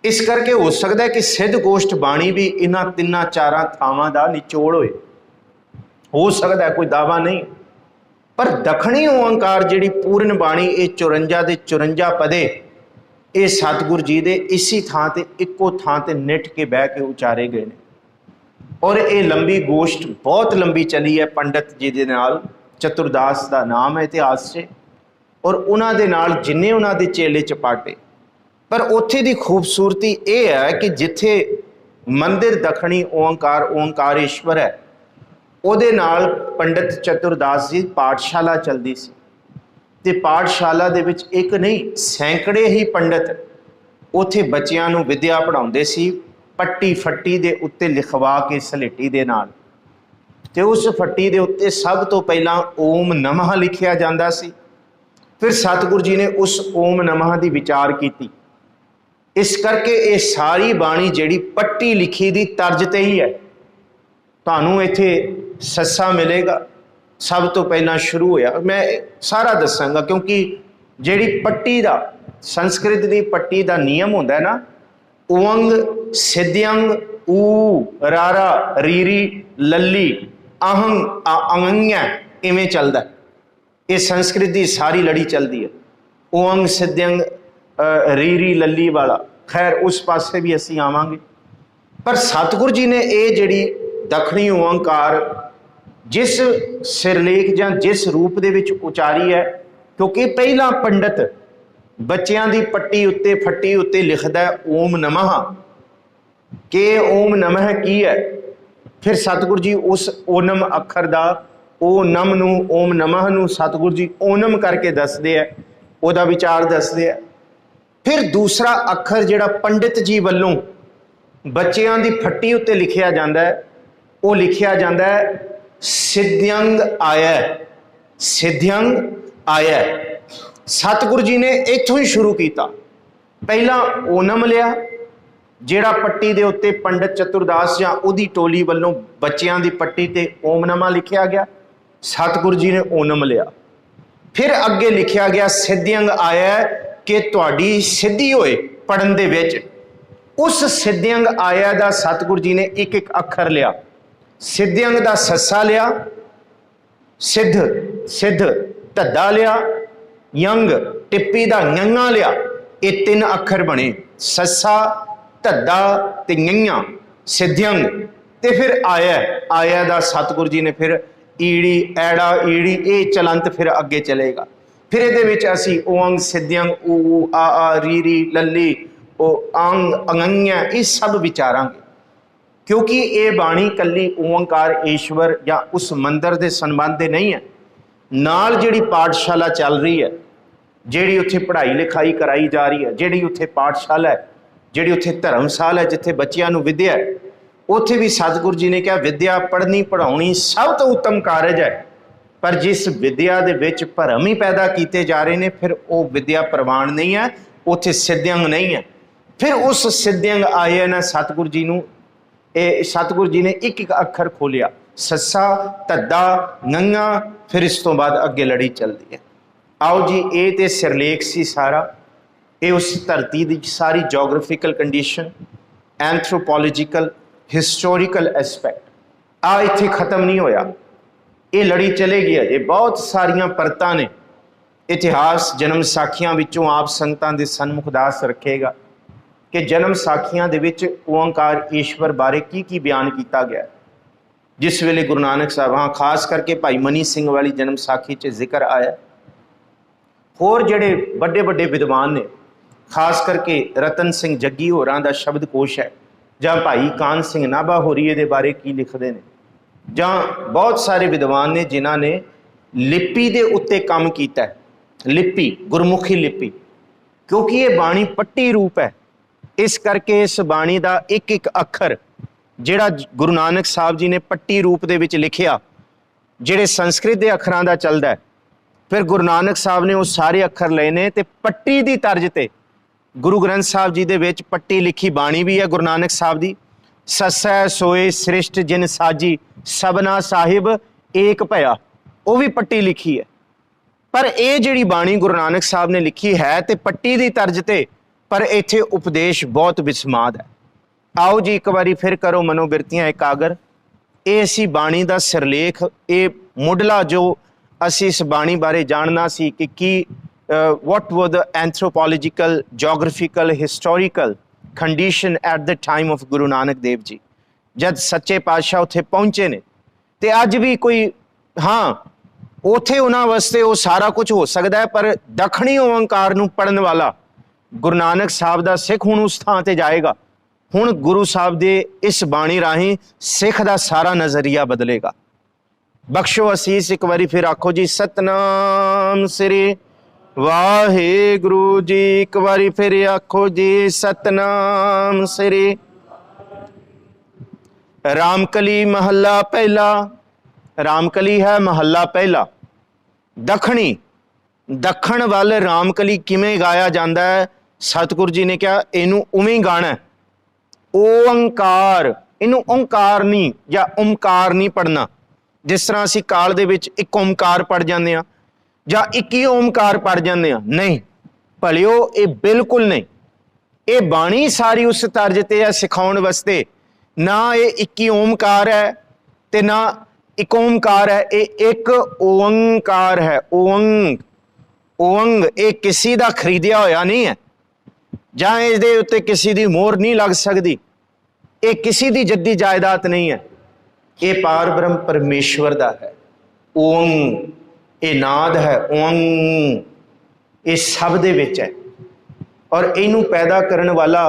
A: ਇਸ ਕਰਕੇ ਹੋ ਸਕਦਾ ਕਿ ਸਿੱਧ ਗੋਸ਼ਟ ਬਾਣੀ ਵੀ ਇਹਨਾਂ ਤਿੰਨਾਂ ਚਾਰਾਂ ਥਾਵਾਂ ਦਾ ਨਿਚੋੜ ਹੋਏ, ਹੋ ਸਕਦਾ, ਕੋਈ ਦਾਵਾ ਨਹੀਂ। ਪਰ ਦੱਖਣੀ ਓਂਕਾਰ ਜਿਹੜੀ ਪੂਰਨ ਬਾਣੀ, ਇਹ 54 ਦੇ 54 ਪਦੇ, ਇਹ ਸਤਿਗੁਰੂ ਜੀ ਦੇ ਇसी ਥਾਂ ਤੇ, ਇੱਕੋ ਥਾਂ ਤੇ ਨਿੱਠ ਕੇ ਬਹਿ ਕੇ ਉਚਾਰੇ ਗਏ ਨੇ। ਔਰ ਇਹ ਲੰਬੀ ਗੋਸ਼ਟ ਬਹੁਤ ਲੰਬੀ ਚਲੀ ਹੈ। ਪੰਡਤ ਜੀ ਦੇ ਨਾਲ, ਚਤੁਰਦਾਸ ਦਾ ਨਾਮ ਹੈ ਇਤਿਹਾਸ 'ਚ, ਔਰ ਉਹਨਾਂ ਦੇ ਨਾਲ ਜਿੰਨੇ ਉਹਨਾਂ ਦੇ ਚੇਲੇ ਚਪਾਟੇ। ਪਰ ਉੱਥੇ ਦੀ ਖੂਬਸੂਰਤੀ ਇਹ ਹੈ ਕਿ ਜਿੱਥੇ ਮੰਦਿਰ ਦੱਖਣੀ ਓਂਕਾਰੇਸ਼ਵਰ ਹੈ, ਉਹਦੇ ਨਾਲ ਪੰਡਤ ਚਤੁਰਦਾਸ ਜੀ ਪਾਠਸ਼ਾਲਾ ਚਲਦੀ ਸੀ। ਤੇ ਪਾਠਸ਼ਾਲਾ ਦੇ ਵਿੱਚ ਇੱਕ ਨਹੀਂ, ਸੈਂਕੜੇ ਹੀ ਪੰਡਤ ਉੱਥੇ ਬੱਚਿਆਂ ਨੂੰ ਵਿਦਿਆ ਪੜ੍ਹਾਉਂਦੇ ਸੀ, ਪੱਟੀ ਫੱਟੀ ਦੇ ਉੱਤੇ ਲਿਖਵਾ ਕੇ ਸਲੇਟੀ ਦੇ ਨਾਲ। ਤੇ ਉਸ ਫੱਟੀ ਦੇ ਉੱਤੇ ਸਭ ਤੋਂ ਪਹਿਲਾਂ ਓਮ ਨਮः ਲਿਖਿਆ ਜਾਂਦਾ ਸੀ। ਫਿਰ ਸਤਿਗੁਰੂ ਜੀ ਨੇ ਉਸ ਓਮ ਨਮः ਦੀ ਵਿਚਾਰ ਕੀਤੀ। ਇਸ ਕਰਕੇ ਇਹ ਸਾਰੀ ਬਾਣੀ ਜਿਹੜੀ ਪੱਟੀ ਲਿਖੀ ਦੀ ਤਰਜ਼ ਤੇ ਹੀ ਹੈ। ਤੁਹਾਨੂੰ ਇੱਥੇ ਸੱਸਾ ਮਿਲੇਗਾ, ਸਭ ਤੋਂ ਪਹਿਲਾਂ ਸ਼ੁਰੂ ਹੋਇਆ। ਮੈਂ ਸਾਰਾ ਦੱਸਾਂਗਾ ਕਿਉਂਕਿ ਜਿਹੜੀ ਪੱਟੀ ਦਾ, ਸੰਸਕ੍ਰਿਤ ਦੀ ਪੱਟੀ ਦਾ ਨਿਯਮ ਹੁੰਦਾ ਨਾ, ਉਵੰਗ ਸਿਧਯੰਗ ਊ ਰਾਰਾ ਰੀਰੀ ਲੱਲੀ ਅਹੰ ਅੰਗੰਯ, ਇਵੇਂ ਚੱਲਦਾ। ਇਹ ਸੰਸਕ੍ਰਿਤ ਦੀ ਸਾਰੀ ਲੜੀ ਚੱਲਦੀ ਹੈ, ਉਵੰਗ ਸਿਧਯੰਗ ਰੀਰੀ ਲੱਲੀ ਵਾਲਾ। ਖੈਰ ਉਸ ਪਾਸੇ ਵੀ ਅਸੀਂ ਆਵਾਂਗੇ। ਪਰ ਸਤਿਗੁਰੂ ਜੀ ਨੇ ਇਹ ਜਿਹੜੀ ਦੱਖਣੀ ਓਂਕਾਰ ਜਿਸ ਸਿਰਲੇਖ ਜਾਂ ਜਿਸ ਰੂਪ ਦੇ ਵਿੱਚ ਉਚਾਰੀ ਹੈ, ਕਿਉਂਕਿ ਪਹਿਲਾਂ ਪੰਡਤ ਬੱਚਿਆਂ ਦੀ ਪੱਟੀ ਉੱਤੇ, ਫੱਟੀ ਉੱਤੇ ਲਿਖਦਾ ਓਮ ਨਮः, ਕਿ ਓਮ ਨਮः ਕੀ ਹੈ। ਫਿਰ ਸਤਿਗੁਰੂ ਜੀ ਉਸ ਓਨਮ ਅੱਖਰ ਦਾ, ਉਹ ਨਮ ਨੂੰ, ਓਮ ਨਮः ਨੂੰ ਸਤਿਗੁਰੂ ਜੀ ਓਨਮ ਕਰਕੇ ਦੱਸਦੇ ਹੈ, ਉਹਦਾ ਵਿਚਾਰ ਦੱਸਦੇ ਹੈ। ਫਿਰ ਦੂਸਰਾ ਅੱਖਰ ਜਿਹੜਾ ਪੰਡਿਤ ਜੀ ਵੱਲੋਂ ਬੱਚਿਆਂ ਦੀ ਫੱਟੀ ਉੱਤੇ ਲਿਖਿਆ ਜਾਂਦਾ ਹੈ, ਉਹ ਲਿਖਿਆ ਜਾਂਦਾ ਹੈ ਸਿਧਯੰਗ ਆਇਆ, ਸਿਧਯੰਗ ਆਇਆ। ਸਤਿਗੁਰੂ ਜੀ ਨੇ ਇੱਥੋਂ ਹੀ ਸ਼ੁਰੂ ਕੀਤਾ। ਪਹਿਲਾਂ ਓਨਮ ਲਿਆ, ਜਿਹੜਾ ਪੱਟੀ ਦੇ ਉੱਤੇ ਪੰਡਤ ਚਤੁਰਦਾਸ ਜਾਂ ਉਹਦੀ ਟੋਲੀ ਵੱਲੋਂ ਬੱਚਿਆਂ ਦੀ ਪੱਟੀ ਤੇ ਓਮ ਨਮः ਲਿਖਿਆ ਗਿਆ। ਸਤਿਗੁਰੂ ਜੀ ਨੇ ਓਨਮ ਲਿਆ। ਫਿਰ ਅੱਗੇ ਲਿਖਿਆ ਗਿਆ ਸਿਧਯੰਗ ਆਇਆ, ਕਿ ਤੁਹਾਡੀ ਸਿੱਧੀ ਹੋਏ ਪੜਨ ਦੇ ਵਿੱਚ। ਉਸ ਸਿਧਯੰਗ ਆਇਆ ਦਾ ਸਤਿਗੁਰੂ ਜੀ ਨੇ ਇੱਕ ਇੱਕ ਅੱਖਰ ਲਿਆ। ਸਿਧਯੰਗ ਦਾ ਸੱਸਾ ਲਿਆ, ਸਿੱਧ ਸਿੱਧ ਧੱਦਾ ਲਿਆ, ਯੰਗ ਟਿੱਪੀ ਦਾ ঞ ਲਿਆ। ਇਹ ਤਿੰਨ ਅੱਖਰ ਬਣੇ, ਸੱਸਾ, ਧੱਦਾ ਤੇ ঞ, ਸਿਧਯੰਗ। ਤੇ ਫਿਰ ਆਇਆ, ਆਇਆ ਦਾ ਸਤਿਗੁਰੂ ਜੀ ਨੇ ਫਿਰ ਈੜੀ, ਐੜਾ, ਈੜੀ, ਇਹ ਚਲੰਤ ਫਿਰ ਅੱਗੇ ਚਲੇਗਾ। ਫਿਰ ਇਹਦੇ ਵਿੱਚ ਅਸੀਂ ਓੰਗ ਸਿਧਯੰਗ ਊ ਆ ਰੀਰੀ ਲੱਲੀ ਉਹ ਅੰਗ ਅੰਗੰਯ, ਇਹ ਸਭ ਵਿਚਾਰਾਂਗੇ। ਕਿਉਂਕਿ ਇਹ ਬਾਣੀ ਕੱਲੀ ਓਂਕਾਰ ਈਸ਼ਵਰ ਜਾਂ ਉਸ ਮੰਦਰ ਦੇ ਸੰਬੰਧ ਦੇ ਨਹੀਂ ਹੈ, ਨਾਲ ਜਿਹੜੀ ਪਾਠਸ਼ਾਲਾ ਚੱਲ ਰਹੀ ਹੈ, ਜਿਹੜੀ ਉੱਥੇ ਪੜ੍ਹਾਈ ਲਿਖਾਈ ਕਰਾਈ ਜਾ ਰਹੀ ਹੈ, ਜਿਹੜੀ ਉੱਥੇ ਪਾਠਸ਼ਾਲਾ ਹੈ, ਜਿਹੜੀ ਉੱਥੇ ਧਰਮਸ਼ਾਲਾ ਹੈ, ਜਿੱਥੇ ਬੱਚਿਆਂ ਨੂੰ ਵਿਦਿਆ ਹੈ, ਉੱਥੇ ਵੀ ਸਤਿਗੁਰੂ ਜੀ ਨੇ ਕਿਹਾ ਵਿਦਿਆ ਪੜ੍ਹਨੀ ਪੜ੍ਹਾਉਣੀ ਸਭ ਤੋਂ ਉੱਤਮ ਕਾਰਜ ਹੈ। ਪਰ ਜਿਸ ਵਿਦਿਆ ਦੇ ਵਿੱਚ ਭਰਮ ਹੀ ਪੈਦਾ ਕੀਤੇ ਜਾ ਰਹੇ ਨੇ, ਫਿਰ ਉਹ ਵਿਦਿਆ ਪ੍ਰਵਾਨ ਨਹੀਂ ਹੈ, ਉੱਥੇ ਸਿਧਯੰਗ ਨਹੀਂ ਹੈ। ਫਿਰ ਉਸ ਸਿਧਯੰਗ ਆਏ ਨਾ ਸਤਿਗੁਰੂ ਜੀ ਨੂੰ, ਇਹ ਸਤਿਗੁਰੂ ਜੀ ਨੇ ਇੱਕ ਇੱਕ ਅੱਖਰ ਖੋਲਿਆ, ਸੱਸਾ, ਧੱਦਾ, ঞ। ਫਿਰ ਇਸ ਤੋਂ ਬਾਅਦ ਅੱਗੇ ਲੜੀ ਚੱਲਦੀ ਹੈ। ਆਓ ਜੀ, ਇਹ ਤੇ ਸਿਰਲੇਖ ਸੀ ਸਾਰਾ। ਇਹ ਉਸ ਧਰਤੀ ਦੀ ਸਾਰੀ ਜੋਗ੍ਰਾਫਿਕਲ ਕੰਡੀਸ਼ਨ, ਐਂਥਰੋਪੋਲੋਜੀਕਲ, ਹਿਸਟੋਰੀਕਲ ਐਸਪੈਕਟ ਆ ਇੱਥੇ ਖਤਮ ਨਹੀਂ ਹੋਇਆ। ਇਹ ਲੜੀ ਚਲੇਗੀ ਅਜੇ, ਬਹੁਤ ਸਾਰੀਆਂ ਪਰਤਾਂ ਨੇ। ਇਤਿਹਾਸ ਜਨਮ ਸਾਖੀਆਂ ਵਿੱਚੋਂ ਆਪ ਸੰਗਤਾਂ ਦੇ ਸਨਮੁਖ ਦਾਸ ਰੱਖੇਗਾ ਕਿ ਜਨਮ ਸਾਖੀਆਂ ਦੇ ਵਿੱਚ ਓਂਕਾਰ ਈਸ਼ਵਰ ਬਾਰੇ ਕੀ ਕੀ ਬਿਆਨ ਕੀਤਾ ਗਿਆ। ਜਿਸ ਵੇਲੇ ਗੁਰੂ ਨਾਨਕ ਸਾਹਿਬ, ਹਾਂ ਖਾਸ ਕਰਕੇ ਭਾਈ ਮਨੀ ਸਿੰਘ ਵਾਲੀ ਜਨਮ ਸਾਖੀ 'ਚ ਜ਼ਿਕਰ ਆਇਆ। ਹੋਰ ਜਿਹੜੇ ਵੱਡੇ ਵੱਡੇ ਵਿਦਵਾਨ ਨੇ, ਖਾਸ ਕਰਕੇ ਰਤਨ ਸਿੰਘ ਜੱਗੀ ਹੋਰਾਂ ਦਾ ਸ਼ਬਦ ਕੋਸ਼ ਹੈ, ਜਾਂ ਭਾਈ ਕਾਨ ਸਿੰਘ ਨਾਭਾ ਹੋਰੀ ਇਹਦੇ ਬਾਰੇ ਕੀ ਲਿਖਦੇ ਨੇ, ਜਾਂ ਬਹੁਤ ਸਾਰੇ ਵਿਦਵਾਨ ਨੇ ਜਿਨ੍ਹਾਂ ਨੇ ਲਿਪੀ ਦੇ ਉੱਤੇ ਕੰਮ ਕੀਤਾ। ਲਿਪੀ, ਗੁਰਮੁਖੀ ਲਿਪੀ, ਕਿਉਂਕਿ ਇਹ ਬਾਣੀ ਪੱਟੀ ਰੂਪ ਹੈ, ਇਸ ਕਰਕੇ ਇਸ ਬਾਣੀ ਦਾ ਇੱਕ ਇੱਕ ਅੱਖਰ ਜਿਹੜਾ ਗੁਰੂ ਨਾਨਕ ਸਾਹਿਬ ਜੀ ਨੇ ਪੱਟੀ ਰੂਪ ਦੇ ਵਿੱਚ ਲਿਖਿਆ, ਜਿਹੜੇ ਸੰਸਕ੍ਰਿਤ ਦੇ ਅੱਖਰਾਂ ਦਾ ਚੱਲਦਾ ਹੈ, फिर गुरु नानक साहब ने वो सारे अखर लए ने ते पट्टी दी तर्ज ते गुरु ग्रंथ साहब जी दे विच पट्टी लिखी बाणी भी है गुरु नानक साहब दी, ससै सोए सृष्ट जिन साजी सबना साहिब एक भया, वो भी पट्टी लिखी है। पर ये जिहड़ी बाणी गुरु नानक साहब ने लिखी है ते पट्टी दी तर्ज ते, पर इत्थे उपदेश बहुत विस्माद है। आओ जी एक बारी फिर करो मनोबिरतियां एकागर। ये असी बाणी दा सिरलेख, ये मुढ़ला जो असी इस बाणी बारे जानना सी कि what were the anthropological, geographical, historical condition at the time of Guru Nanak Dev जी, जद सच्चे पातशाह उत्थे पहुंचे ने ते अज भी कोई हाँ उत्थे उन्हां वास्ते वो सारा कुछ हो सकता है, पर दखणी ओंकार नूं पढ़न वाला गुरु नानक साहब दा सिख हुण उस थां ते जाएगा। हुण गुरु साहब दे इस बाणी राहीं सिख दा सारा नज़रिया बदलेगा। बख्शो असीस एक बारी फिर आखो जी सतनाम श्री वाहिगुरु जी, एक बारी फिर आखो जी सतनाम श्री। रामकली महला पहला, रामकली है महला पहला। दखणी दखण वाल रामकली किमें गाया जाता है? सतगुरु जी ने कहा इनू उवें गाना है। ओंकार, इनू ओंकार नहीं या ओंकार नहीं पढ़ना, जिस तरह असी काल दे विच एक ओंकार पढ़ जाते हैं ਜਾਂ ਇੱਕ ਹੀ ਓਮਕਾਰ ਪੜ ਜਾਂਦੇ ਆ, ਨਹੀਂ ਭਲਿਓ ਇਹ ਬਿਲਕੁਲ ਨਹੀਂ। ਇਹ ਬਾਣੀ ਸਾਰੀ ਉਸ ਤਰਜ ਤੇ ਹੈ ਸਿਖਾਉਣ ਵਾਸਤੇ। ਨਾ ਇਹ ਇੱਕ ਹੀ ਓਮਕਾਰ ਹੈ ਤੇ ਨਾ ਇੱਕ ਓਮਕਾਰ ਹੈ, ਇਹ ਇੱਕ ਓੰਕਾਰ ਹੈ। ਓੰਗ ਓੰਗ ਇਹ ਕਿਸੇ ਦਾ ਖਰੀਦਿਆ ਹੋਇਆ ਨਹੀਂ ਹੈ, ਜਾਂ ਇਹਦੇ ਉੱਤੇ ਕਿਸੇ ਦੀ ਮੋਹਰ ਨਹੀਂ ਲੱਗ ਸਕਦੀ। ਇਹ ਕਿਸੇ ਦੀ ਜੱਦੀ ਜਾਇਦਾਦ नहीं है, ਇਹ ਪਾਰ ਬ੍ਰਹਮ परमेश्वर ਦਾ है। ओंग ये नाद है, ओंग ये सब दे विच है। और इनू पैदा करने वाला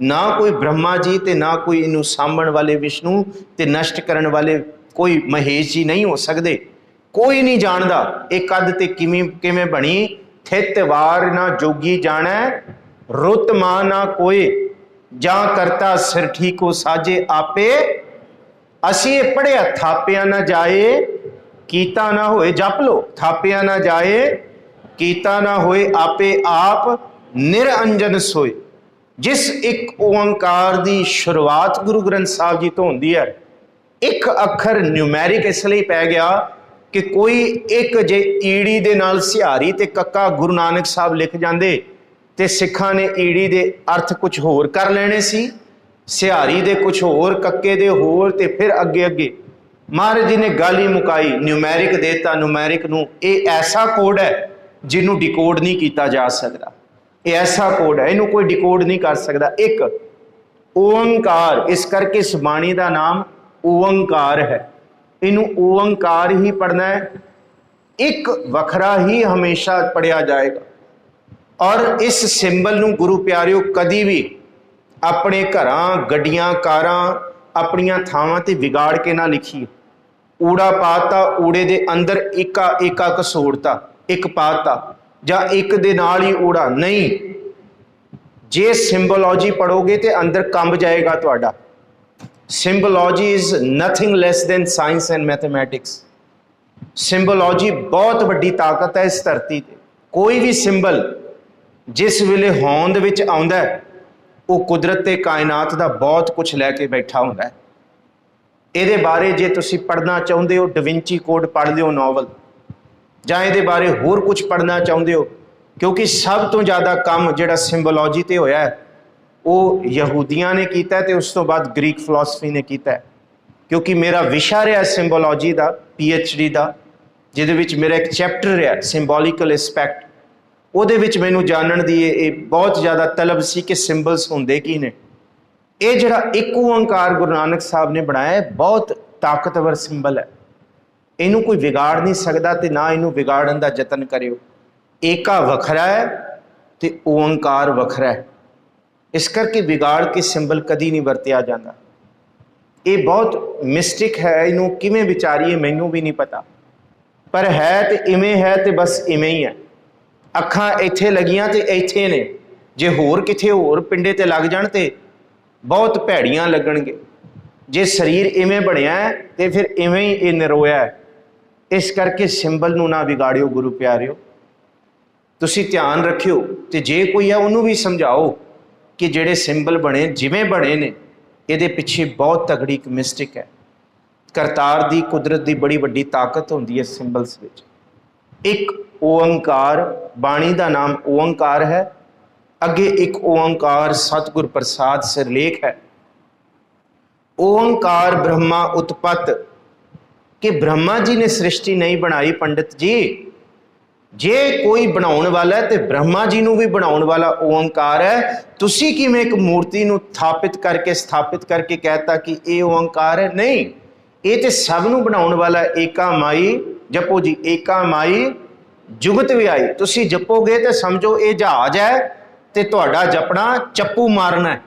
A: ना कोई ब्रह्मा जी ते ना कोई इनू सांभण वाले विष्णु ते नष्ट करने वाले कोई महेश जी नहीं हो सकते। कोई नहीं जानता ये कद ते किवें बनी। थित वार ना जोगी जाना, रुत मां ना कोई, जा करता सिर ठीको साजे आपे। असी ये पढ़िया थापिया ना जाए कीता ना होए, जप लो थापिया ना जाए कीता ना होए, आपे आप निरंजन सोए। जिस एक ओंकार दी शुरुआत गुरु ग्रंथ साहब जी तो होंदी है, एक अखर न्यूमैरिक इसलिए पै गया कि कोई एक जे ईड़ी दे नाल सिहारी ते कक्का गुरु नानक साहब लिख जाते ते सिखां ने ईड़ी दे अर्थ कुछ होर कर लेने सी, सिहारी दे कुछ होर, कक्के दे होर, ते फिर अगे अगे महाराज जी ने गल ही मुकाई, न्यूमैरिक देता। न्यूमैरिक नूं ये ऐसा कोड है जिन्हों डिकोड नहीं किया जा सकता। ये ऐसा कोड है, इनू कोई डिकोड नहीं कर सकता। एक ओंकार, इस करके इस बाणी का नाम ओंकार है। इनू ओंकार ही पढ़ना है, एक वखरा ही हमेशा पढ़िया जाएगा। और इस सिंबल नूं गुरु प्यारिओ कदी भी अपने घरां गड्डियां कारां अपनियां थावां ते विगाड़ के ना लिखिए। ऊड़ा पाता, ऊड़े दे अंदर एका एका कसोड़ता, एक पाता ਜਾਂ एक दे नाल ही ऊड़ा नहीं। जे सिंबोलॉजी पढ़ोगे तो अंदर कंब जाएगा तुहाडा। Symbology is nothing less than science and mathematics. Symbology बहुत वड्डी ताकत है इस धरती ते। कोई भी सिंबल जिस वेले होंद विच आउंदा है वो कुदरत ते कायनात दा बहुत कुछ लैके बैठा हुंदा है। ਇਹਦੇ ਬਾਰੇ ਜੇ ਤੁਸੀਂ ਪੜ੍ਹਨਾ ਚਾਹੁੰਦੇ ਹੋ ਡਵਿੰਚੀ ਕੋਡ ਪੜ੍ਹ ਲਿਓ ਨੋਵਲ, ਜਾਂ ਇਹਦੇ ਬਾਰੇ ਹੋਰ ਕੁਝ ਪੜ੍ਹਨਾ ਚਾਹੁੰਦੇ ਹੋ, ਕਿਉਂਕਿ ਸਭ ਤੋਂ ਜ਼ਿਆਦਾ ਕੰਮ ਜਿਹੜਾ ਸਿੰਬੋਲॉजी ਤੇ ਹੋਇਆ ਹੈ ਉਹ ਯਹੂਦੀਆਂ ਨੇ ਕੀਤਾ ਤੇ ਉਸ ਤੋਂ ਬਾਅਦ ਗ੍ਰੀਕ ਫਿਲਾਸਫੀ ਨੇ ਕੀਤਾ ਹੈ। ਕਿਉਂਕਿ ਮੇਰਾ ਵਿਸ਼ਾ ਰਿਹਾ ਸਿੰਬੋਲॉजी ਦਾ PhD ਦਾ, ਜਿਹਦੇ ਵਿੱਚ ਮੇਰਾ ਇੱਕ ਚੈਪਟਰ ਰਿਹਾ ਸਿੰਬੋਲਿਕਲ ਐਸਪੈਕਟ। ਉਹਦੇ ਵਿੱਚ ਮੈਨੂੰ ਜਾਣਨ ਦੀ ਇਹ ਬਹੁਤ ਜ਼ਿਆਦਾ ਤਲਬ ਸੀ ਕਿ ਸਿੰਬਲਸ ਹੁੰਦੇ ਕੀ ਨੇ। ये जिहड़ा एक ओंकार गुरु नानक साहब ने बनाया है बहुत ताकतवर सिंबल है। इनू कोई बिगाड़ नहीं सकता ते ना इनू बिगाड़न का यतन करियो। एका वखरा है ते ओंकार वखरा है, इस करके बिगाड़ के सिंबल कदी नहीं वरतिया जाता। ये बहुत मिस्टिक है, इनू किवें विचारीए मैनू भी नहीं पता, पर है तो इवें है तो बस इवें ही है। अखां इत्थे लगियां ते इत्थे ने, जे होर किथे होर पिंडे ते लग जाण ते बहुत भैड़ियां लगणगे। जे शरीर इवें बनिया है तो फिर इवें ही ये निरोया है। इस करके सिंबल नूं ना बिगाड़ियो गुरु प्यारिओ। तुसी ध्यान रखियो ते जे कोई है उन्होंने भी समझाओ कि जेड़े सिंबल बने जिवें बने ने ये पिछे बहुत तगड़ी एक मिस्टिक है। करतार दी कुदरत दी बड़ी वड्डी ताकत होंदी है सिंबल्स विच। एक ओंकार, बाणी का नाम ओंकार है, अगे एक ओंकार सतगुर प्रसाद सिरलेख है। ओंकार ब्रह्मा उत्पत्त, कि ब्रह्मा जी ने सृष्टि नहीं बनाई पंडित जी, जे कोई बनाने वाला है तो ब्रह्मा जी नूं भी बनाने वाला ओंकार है। तुसी किवें एक मूर्ति नूं स्थापित करके कहता कि ये ओंकार है? नहीं, ये तो सब नूं बनाने वाला एका माई। जपो जी एका माई जुगत व्याई। तुसी जपोगे तो समझो ये जहाज है तो तुहाडा जपना चप्पू मारना है।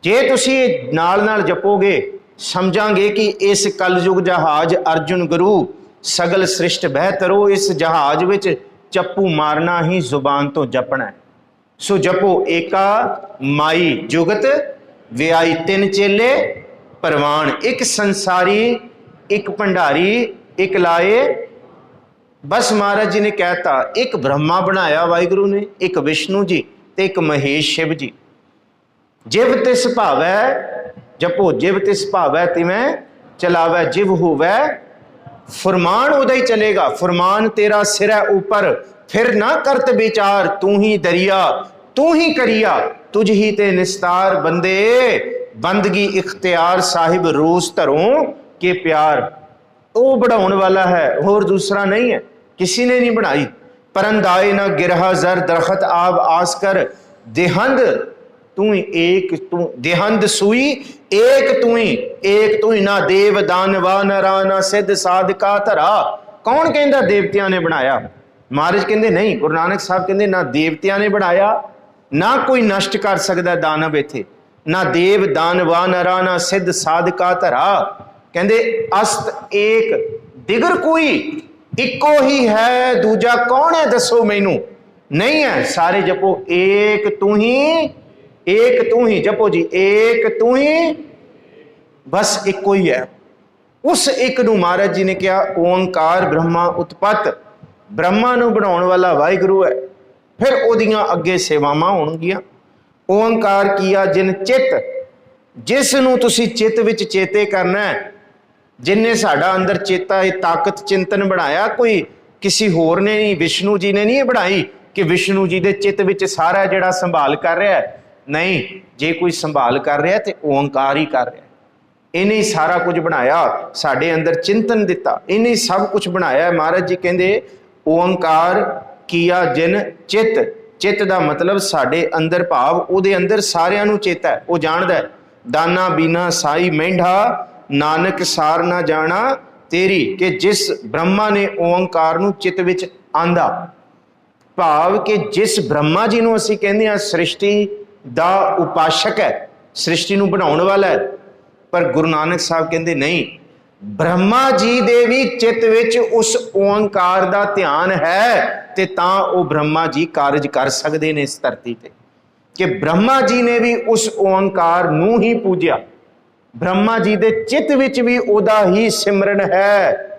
A: जे तुसी नाल नाल जपोगे समझांगे कि इस कलयुग जहाज अर्जुन गुरु सगल सृष्ट बेहतरो, इस जहाज विच चप्पू मारना ही जुबान तो जपना है। सो जपो एका माई जुगत व्याई, तीन चेले परवान, एक संसारी, एक भंडारी, एक लाए। बस महाराज जी ने कहता एक ब्रह्मा बनाया वाहिगुरु ने, एक विष्णु जी ते एक महेश शिव जी। जिव तिस भावै, जपो जिव तिस भावै तिवें चलावै, जिव होवै फरमान उदा ही चलेगा। फरमान तेरा सिर है ऊपर, फिर ना करत विचार, तू ही दरिया तू ही करिया, तुझ ही ते निस्तार बंदे बंदगी इख्तियार, साहिब रोज धरों के प्यार। वो बढ़ाने वाला है और दूसरा नहीं है, किसी ने नहीं बढ़ाई। परंदाए ना गिरहा जर दरखत आब आस कर, देहंद तू ही एक, तू देहंद सुई एक तू ही ना देव दानवा नरा ना सिद्ध साधका धरा। कौन कहता देवतियां ने बनाया? महाराज कहते नहीं, गुरु नानक साहब कहते ना देवतियां ने बनाया, ना कोई नष्ट कर सकता दानव इत्थे, ना देव दानवा नरा ना सिद्ध साधका धरा। कहते अस्त एक दिगर कोई, इको ही है, दूजा कौन है दसो मैनू? नहीं है, सारे जपो एक तू ही, जपो जी एक तू ही, बस इको ही है। उस एक नू महाराज जी ने कहा ओंकार ब्रह्मा उत्पत्त, ब्रह्मा नू बनाने वाला वाहिगुरु है। फिर ओदियां अगे सेवावां होणगियां। ओंकार किया जिन चित, जिस नू तुसी चित विच चेते करना है, जिन्हें साडा अंदर चेता ये ताकत चिंतन बनाया, कोई किसी होर ने नहीं, विष्णु जी ने नहीं बनाई कि विष्णु जी दे चित विच सारा जिहड़ा संभाल कर रहा है। नहीं, जे कोई संभाल कर रहा है तो ओंकार ही कर रहा है। इन्हें सारा कुछ बनाया, साडे अंदर चिंतन दिता, इन्हें सब कुछ बनाया। महाराज जी कहते ओंकार किया जिन चित, चित का मतलब साडे अंदर भाव उहदे अंदर सारियां नूं चेता है, वो जानदा है। दाना बीना साई मेंढा नानक सार ना जाना तेरी, कि जिस ब्रह्मा ने ओंकार नूं चित विच आंदा, भाव कि जिस ब्रह्मा जी नूं असीं कहंदे आ सृष्टि दा उपासक है, सृष्टि नूं बनाउण वाला है। पर गुरु नानक साहब कहंदे नहीं, ब्रह्मा जी दे भी चित विच उस ओंकार दा ध्यान है, ते तां ओ ब्रह्मा जी कारज कर सकदे ने इस धरती ते। कि ब्रह्मा जी ने भी उस ओंकार नूं ही पूजिया, ब्रह्मा जी दे चित विच भी ओदा ही सिमरन है।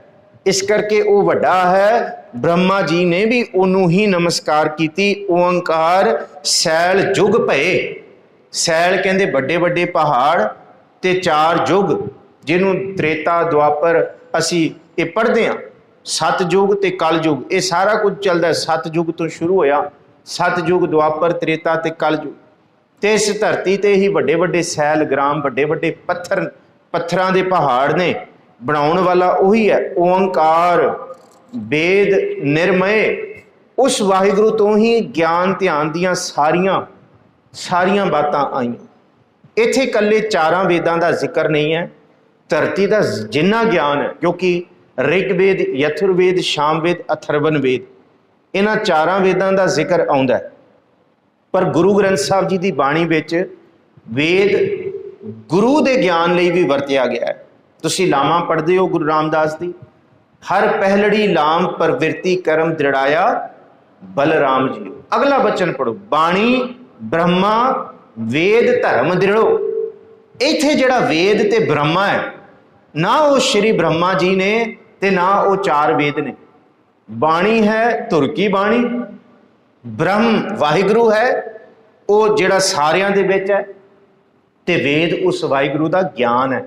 A: इस करके वो वड्डा है, ब्रह्मा जी ने भी ओनू ही नमस्कार कीती। ओंकार सैल जुग भये, सैल कहंदे बड़े बड़े पहाड़ ते चार जुग, जिन्हों त्रेता द्वापर असी ये पढ़ते हैं, सतयुग ते कलयुग, ये सारा कुछ चलता है। सतयुग तो शुरू होया, सतयुग द्वापर त्रेता ते कलयुग, ते इस धरती ते ही बड़े बड़े सैल ग्राम, बड़े बड़े पत्थरां दे पहाड़ ने। बनाने वाला वही है ओंकार वेद निर्मय। उस वाहिगुरु तो ही ज्ञान ध्यान दियां सारियां बातां आईयां। इत्थे कल्ले चारां वेदां दा जिक्र नहीं है, धरती का जिन्ना ज्ञान है, क्योंकि ऋग्वेद यथुर्वेद शामवेद अथर्वन वेद, इन्हां चारां वेदां दा जिक्र आउंदा है। पर गुरु ग्रंथ साहब जी की बाणी विच वेद गुरु दे ज्ञान लई भी वरतिया गया है। तुसी लामा पढ़ते हो गुरु रामदास दी, हर पहलड़ी लाम प्रवृत्ति कर्म दृढ़ाया बलराम जी। अगला वचन पढ़ो, बाणी ब्रह्मा वेद धर्म दृढ़ो। इत्थे जिहड़ा वेद ते ब्रह्मा है ना, वो श्री ब्रह्मा जी ने ते ना वो चार वेद ने। बाणी है धुर की बाणी, ब्रह्म वाहिगुरु है वो जिहड़ा सारियां दे विच है, ते वेद उस वाहिगुरु का ज्ञान है।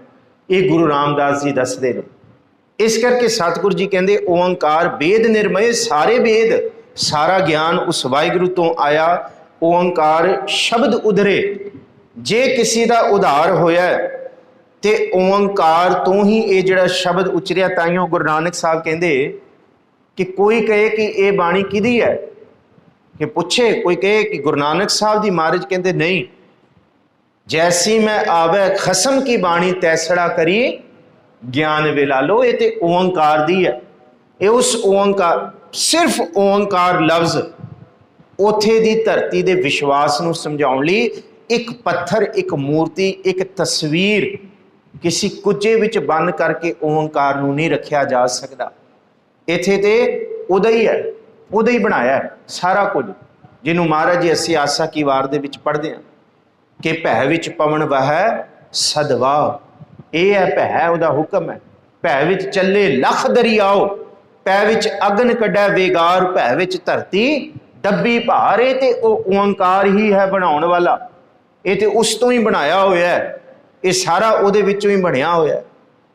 A: ये गुरु रामदास जी दसदे ने। इस करके सतगुरु जी कहते ओंकार वेद निर्मय, सारे वेद सारा ज्ञान उस वाहिगुरु तो आया। ओंकार शब्द उधरे, जे किसी का उधार होया ते ओंकार तो ही ये जिहड़ा शब्द उचरिया। ताइयों गुरु नानक साहब कहते कि कोई कहे कि ये बाणी किहदी है, कि पूछे कोई कहे कि गुरु नानक साहब दी, महाराज कहते नहीं, जैसी मैं आवे खसम की बाणी तैसड़ा करी ज्ञान वेला लो। ये तो ओंकार दी है। ये उस ओंकार, सिर्फ ओंकार लफ्ज उथे दी धरती दे विश्वास नूं समझाउण लई एक पत्थर, एक मूर्ति, एक तस्वीर किसी कुजे विच बंद करके ओंकार नूं नहीं रखिया जा सकदा। इत्थे ते उदा ही है, उदा ही बनाया है सारा कुछ, जिन्हों महाराज जी असीं आसा की वार दे विच पढ़दे हां कि भै विच पवन वहै सदवाह। यह है भै, उहदा हुक्म है। भै विच चले लख दरियाओ, भै विच अगन कढै वेगार, भै विच धरती डब्बी भार। ये ते ओंकार ही है बनाउण वाला। ये ते उस तो ही बनाया होया है, ये सारा उहदे विचों ही बनिया होया है।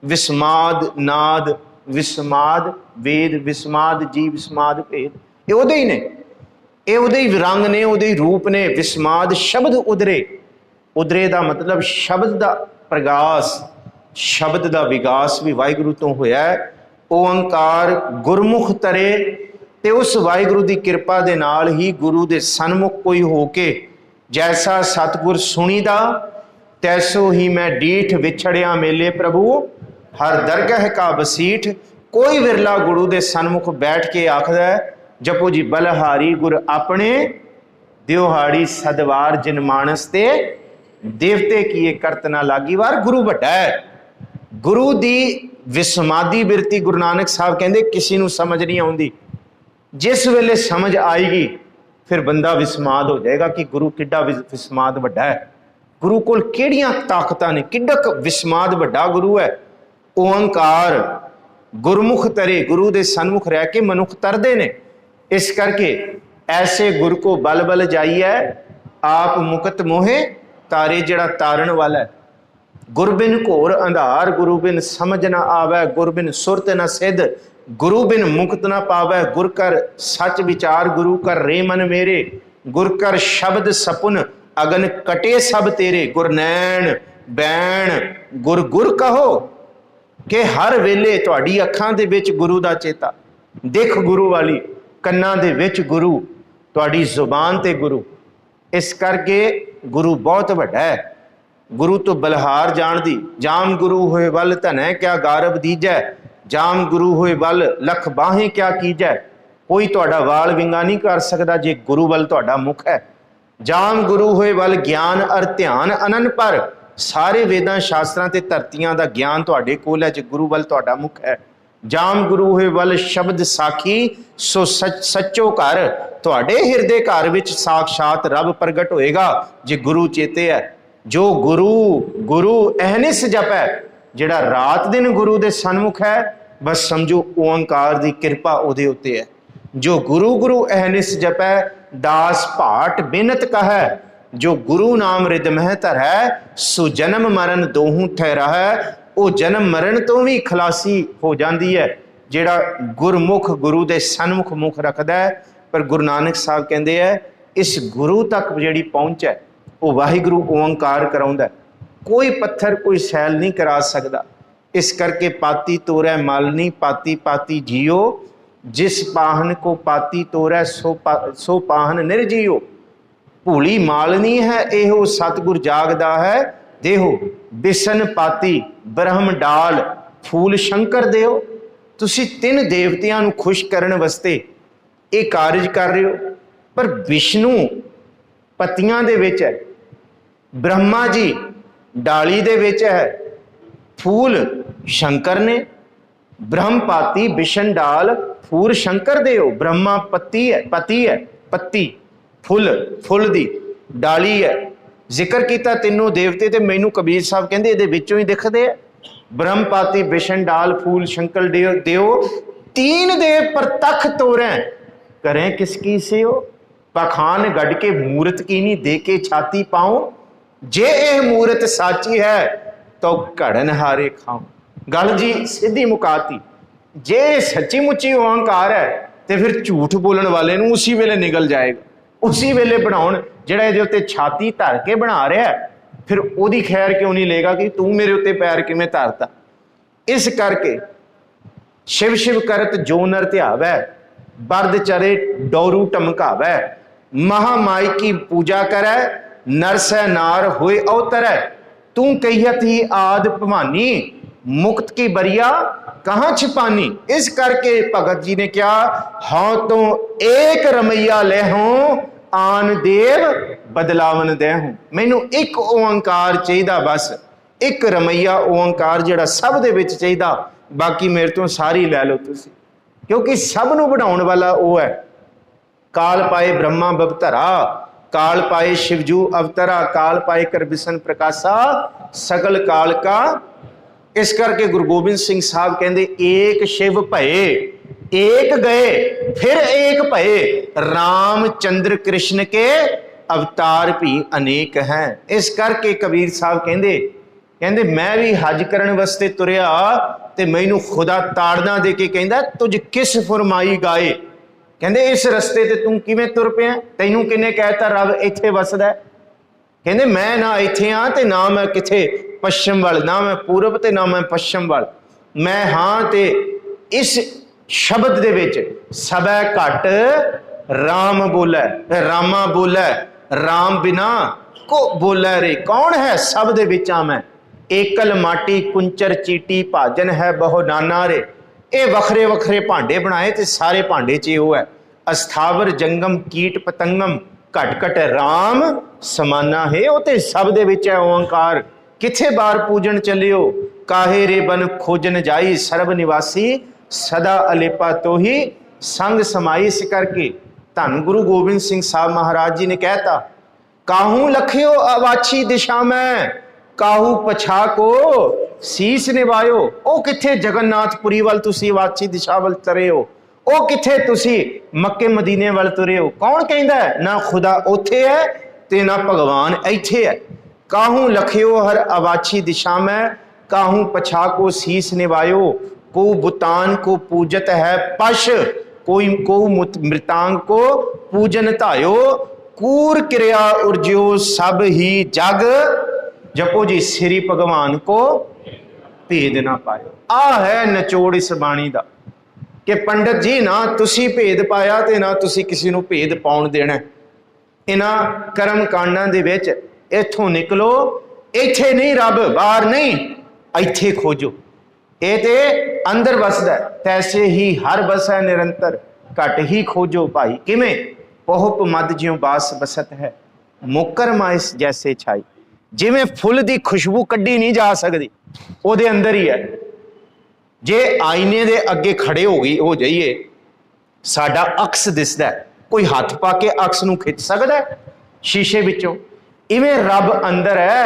A: विस्माद नाद, विस्माद वेद, विस्माद जी, विस्माद भेद, ये उहदे ही ने, ये उहदे ही रंग ने, उहदे ही रूप ने। विस्माद शब्द उधरे, उधरे का मतलब शब्द का प्रगास, शब्द का विकास भी वाहिगुरु तो होया है। ओंकार गुरमुख तरे, ते उस वाहिगुरु की कृपा दे नाल ही गुरु दे सन्मुख कोई होके जैसा सतगुर सुनीदा, तैसो ही मैं डीठ विछड़िया मेले प्रभु हर दरगह का बसीठ। कोई विरला गुरु दे सन्मुख बैठ के आखदा है जपो जी बलहारी गुर अपने, दिहाड़ी सदवार जिन मानस ते देवते की ये करत ना लागी वार। गुरु वड्डा है। गुरु दी विस्मादी बिरती गुरु नानक साहब कहते किसी नूं समझ नहीं आउंदी। जिस वेले समझ आएगी फिर बंदा विस्माद हो जाएगा कि गुरु किड्डा विस्माद वड्डा है, गुरु कोल किहड़ियां ताकतां ने, किड्डक विस्माद वड्डा गुरु है। ओंकार गुरमुख तरे, गुरु दे सन्मुख रह के मनुख तरदे ने। इस करके ऐसे गुरु को बल बल जाइए आप मुकत मोहे तारे, जिहड़ा तारण वाला है। गुरबिन घोर अंधार, गुरु बिन समझ ना आवे, गुरु बिन सुरत न सिद्ध, गुरु बिन मुक्त ना पावे। गुर कर सच विचार, गुरु कर रे मन मेरे, गुर कर शब्द सपुन अगन कटे सब तेरे। गुर नैन बैण गुर गुर कहो कि हर वेले तुहाडी अखां दे विच गुरु दा चेता। दिख गुरु वाली, कन्नां दे विच गुरु, तुहाडी जुबान ते गुरु। इस करके गुरु बहुत वड्डा है। गुरु तो बलहार जान दी, जाम गुरु होए वल धनै क्या गारब दीजै, जाम गुरु होए वल लख बाहें क्या कीजै। कोई तुहाडा वाल विंगा नहीं कर सकदा जे गुरु वल तुहाडा मुख है। जाम गुरु होए वल ज्ञान अर ध्यान अनन पर, सारे वेदां शास्त्रां ते धरतियां दा ज्ञान तुहाडे कोल है जे गुरु वल तुहाडा मुख है। जाम गुरु होए वल शब्द साखी, सो सच्चो घर, तुहाडे हिरदे घर विच साक्षात रब प्रगट होएगा जे गुरु चेते है। जो गुरु गुरु अहनिस जपै, जिहड़ा रात दिन गुरु दे सन्मुख है, बस समझो ओंकार दी कृपा उहदे उत्ते है। जो गुरु गुरु अहनिस जपै, दास भाट बिनत कहै, जो गुरु नाम रिद मह धरै, सो जन्म मरण दोहूं ठहरा है। वो जन्म मरण तो भी खलासी हो जाती है जिहड़ा गुरमुख गुरु दे सन्मुख मुख रखदा है। पर गुरु नानक साहब कहते हैं इस गुरु तक जिहड़ी पहुँच है वो वाहिगुरु ओंकार कराउंदा है। कोई पत्थर कोई सैल नहीं करा सकता। इस करके पाती तोरै मालनी, पाती पाती जियो, जिस पाहन को पाती तोरै सो पाहन निर्जियो। भूली मालनी है एहो सतगुर जागदा है, देहो बिसन पाती ब्रह्म डाल फूल शंकर देओ। तुसी तीन देवतियां नूं खुश करन वास्ते ये कारज कर रहे हो, पर विष्णु पत्तियां दे विच है, ब्रह्मा जी डाली दे विच है, फूल शंकर ने। ब्रह्म पाती बिशन डाल फूल शंकर देओ। ब्रह्मा पत्ती है, पति है, पत्ती फुल, फुल दी डाली है। जिक्र किया तीनों देवते, तो मैनू कबीर साहब कहते ये विचों ही दिखते हैं। ब्रह्मपाती बिशन डाल फूल शंकर देव तीन देव प्रतख तोरें करें किसकी से हो पखान गढ़ के मूरत की नहीं दे के छाती पाऊं जे यह मूरत साची है तो घड़न हारे खाऊं। गल जी सीधी मुकाती जे सच्ची मुच्ची अहंकार है तो फिर झूठ बोलने वाले नूं उसी वेले निकल जाएगा। उसी वेले बनाउण जिहड़ा इहदे उत्ते छाती धर के बना रहा है फिर ओदी खैर क्यों नहीं लेगा कि तू मेरे उत्ते पैर किवें धरता। इस करके शिव शिव करत जो नर ध्यावै बरद चरे डोरू टमकावै महामाई की पूजा करे नर सै नार होए अवतरै तू कहियत ही आद भवानी मुक्त की बरिया कहां छिपानी। इस करके भगत जी ने क्या हाँ तो एक रमैया ले हों आन देव बदलावन दे हूं मैनू एक ओंकार चाहिदा बस एक रमैया ओंकार जिहड़ा सब दे विच चाहिदा बाकी मेरे तो सारी लै लो तुसी क्योंकि सब नू बढ़ाउण वाला वो है। काल पाए ब्रह्मा बवतरा काल पाए शिवजू अवतरा काल पाए कर बिसन प्रकाशा सगल काल का। इस करके गुरु गोबिंद सिंह साहब कहते एक शिव भये एक गए फिर एक भये रामचंद्र कृष्ण के अवतार भी अनेक हैं। इस करके कबीर साहब कहते कहते मैं भी हज करने वास्ते तुरया ते मैनू खुदा ताड़ना दे के कहंदा तुझ किस फरमाई गाए कहते इस रस्ते ते तू किवें तुर पिया तैनू किने कहता रब इत्थे वसदा कहते मैं ना इत्थे हाँ ते ना मैं किथे पश्चिम वाल ना मैं पूरब ते ना मैं पश्चिम वाल मैं हाँ ते इस शब्द दे विच सबै घट राम बोलै रामा बोलै राम बिना को बोलै रे कौन है सब दे विचा मैं एकल माटी कुंचर चीटी भाजन है बहु नाना रे। ये वखरे वखरे भांडे बनाए ते सारे भांडे च वो है अस्थावर जंगम कीट पतंगम घट घट राम समाना है वो ते सब दे विच है ओंकार। किथे बार पूजन चलियो काहे रे बन खोजन जाई सर्व निवासी सदा अलेपा तो ही संग समाई। इस करके धन गुरु गोबिंद सिंह साहब महाराज जी ने कहता काहू लखियो अवाछी दिशा में काहू पछा को शीस निवायो। ओ किथे जगन्नाथपुरी वाल तुसी अवाछी दिशा वाल तरे हो ओ किथे तुसी मक्के मदीने वाल तुरे हो कौन कहंदा है ना खुदा उथे है ते ना भगवान इत्थे है। काहू लखियो हर अवाछी दिशा में काहू पछा को शीस निवायो को बुतान को पूजत है पश कोई को मृतांग को पूजन धायो कूर क्रिया उर्ज्यो सब ही जग जपो जी श्री भगवान को भेद ना पायो। आ है निचोड़ इस बाणी दा कि पंडित जी ना तुसी भेद पाया ते ना तुसी किसी नूं भेद पाउण देना। इन्हां कर्म कांडां दे विच इत्थों निकलो इत्थे नहीं रब बाहर नहीं इत्थे खोजो ये ते अंदर बसदा तैसे ही हर बसै निरंतर घट ही खोजो भाई किवें पहुप मद ज्यों बास बसत है मुकर माइस जैसे छाई। जिवें फुल दी खुशबू कड्डी नहीं जा सकती ਉਹਦੇ अंदर ही है। जे आईने दे अगे खड़े हो जाइए साडा अक्स दिसदा कोई हथ पा के अक्स नूं खिच सकदा शीशे विचों इवें रब अंदर है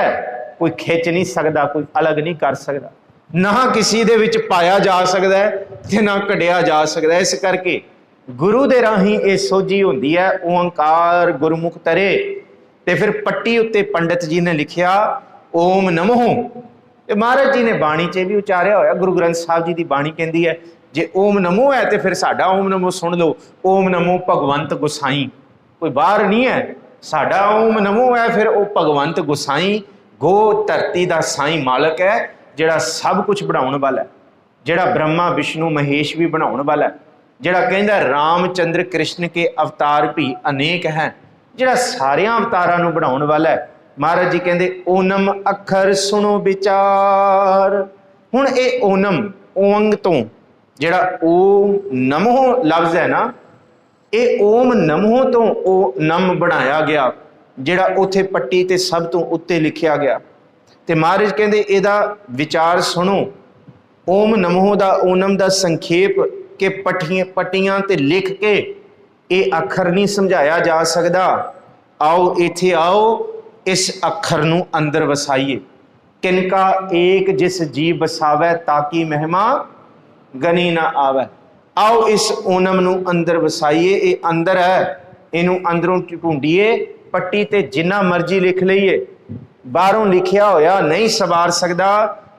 A: कोई खिच नहीं सकता कोई अलग नहीं कर सकता ना किसी दे विच पाया जा सकता है ते ना कढ़िया जा सकता है। इस करके गुरु दे राही ये सोझी होंदी है ओंकार गुरमुख तरे ते फिर पट्टी उत्ते पंडित जी ने लिखिया ओम नमो। महाराज जी ने बाणी च भी उचारिया होया गुरु ग्रंथ साहब जी की बाणी कहती है जे ओम नमो है तो फिर साडा ओम नमो सुन लो ओम नमो भगवंत गुसाई कोई बाहर नहीं है साडा ओम नमो है फिर वो भगवंत गुसाई गो धरती का साई मालक है जिहड़ा सब कुछ बनाने वाला है जिहड़ा ब्रह्मा विष्णु महेश भी बनाने वाला है जिहड़ा कहंदा रामचंद्र कृष्ण के अवतार भी अनेक हैं जिहड़ा सारे अवतारां नूं बनाने वाला है। महाराज जी कहते ओनम अखर सुनो विचार। हुण ये ओनम ओंग तो जिहड़ा ओम नमो लफ्ज है ना ये ओम नमो तो ओ नम बनाया गया जिहड़ा उथे पट्टी ते सब तो उत्ते लिखिया गया ते महाराज कहते इहदा विचार सुनो। ओम नमो दा ओनम दा संखेप के पट्टियां ते लिख के ये अखर नहीं समझाया जा सकता। आओ इत्थे आओ इस अखर नूं अंदर वसाइए किनका एक जिस जी बसावै ताकि महिमा गनी ना आवे। आओ इस ओनम नू अंदर वसाइए, ये अंदर है, इनू अंदरों ढूंढीए। पट्टी ते जिन्ना मर्जी लिख लईए, बाहरों लिखिया होया नहीं सवार सकदा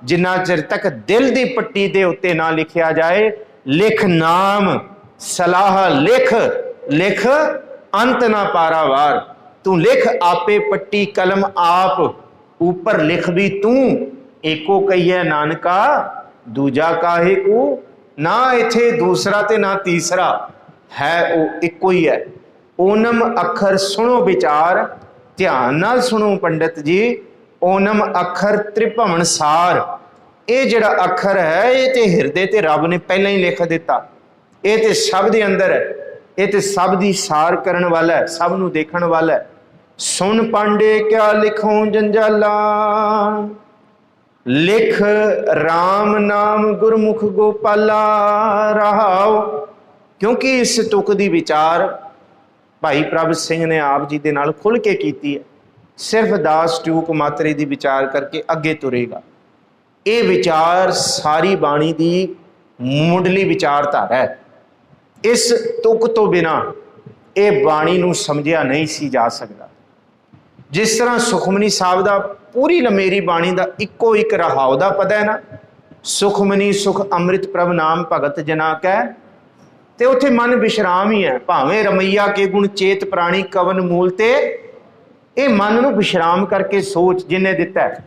A: जिन्ना चिर तक दिल दी पट्टी दे उत्ते ना लिखिया जाए। लिख नाम सलाह लिख, लिख अंत ना पारावार। तू लिख आपे पट्टी कलम आप, ऊपर लिख भी तू। एको कहिए नानका दूजा काहे को, ना इथे दूसरा ते ना तीसरा है, वो इको ही है। ओनम अखर सुनो विचार, ध्यान नाल सुनो पंडित जी। ओनम अखर त्रिभवन सार, ये जिहड़ा अखर है ये ते हिरदे ते रब ने पहले ही लिख दिता। ये ते सब दे अंदर है, ये ते सब दी सार करन वाला है, सब नू देखण वाला है। सुन पांडे क्या लिखों जंजाला, लिख राम नाम गुरमुख गोपाला रहाओ। क्योंकि इस तुक दी विचार भाई प्रभ सिंह ने आप जी दे नाल खुल के कीती है। सिर्फ दास ट्यूक मात्रे दी विचार करके अगे तुरेगा। ये विचार सारी बाणी दी मुंडली विचारधारा है। इस तुक तो बिना ये बाणी नू समझिया नहीं सी जा सकता। जिस तरह सुखमनी साहब दा पूरी लमेरी बाणी दा इको एक रहाओ दा पता है ना, सुखमनी सुख अमृत प्रभ नाम भगत जना कै, ते उत्थे मन विश्राम ही है। भावें रमैया के गुण चेत प्राणी कवन मूल ते, ये मन नू विश्राम करके सोच जिन्हें दिता है,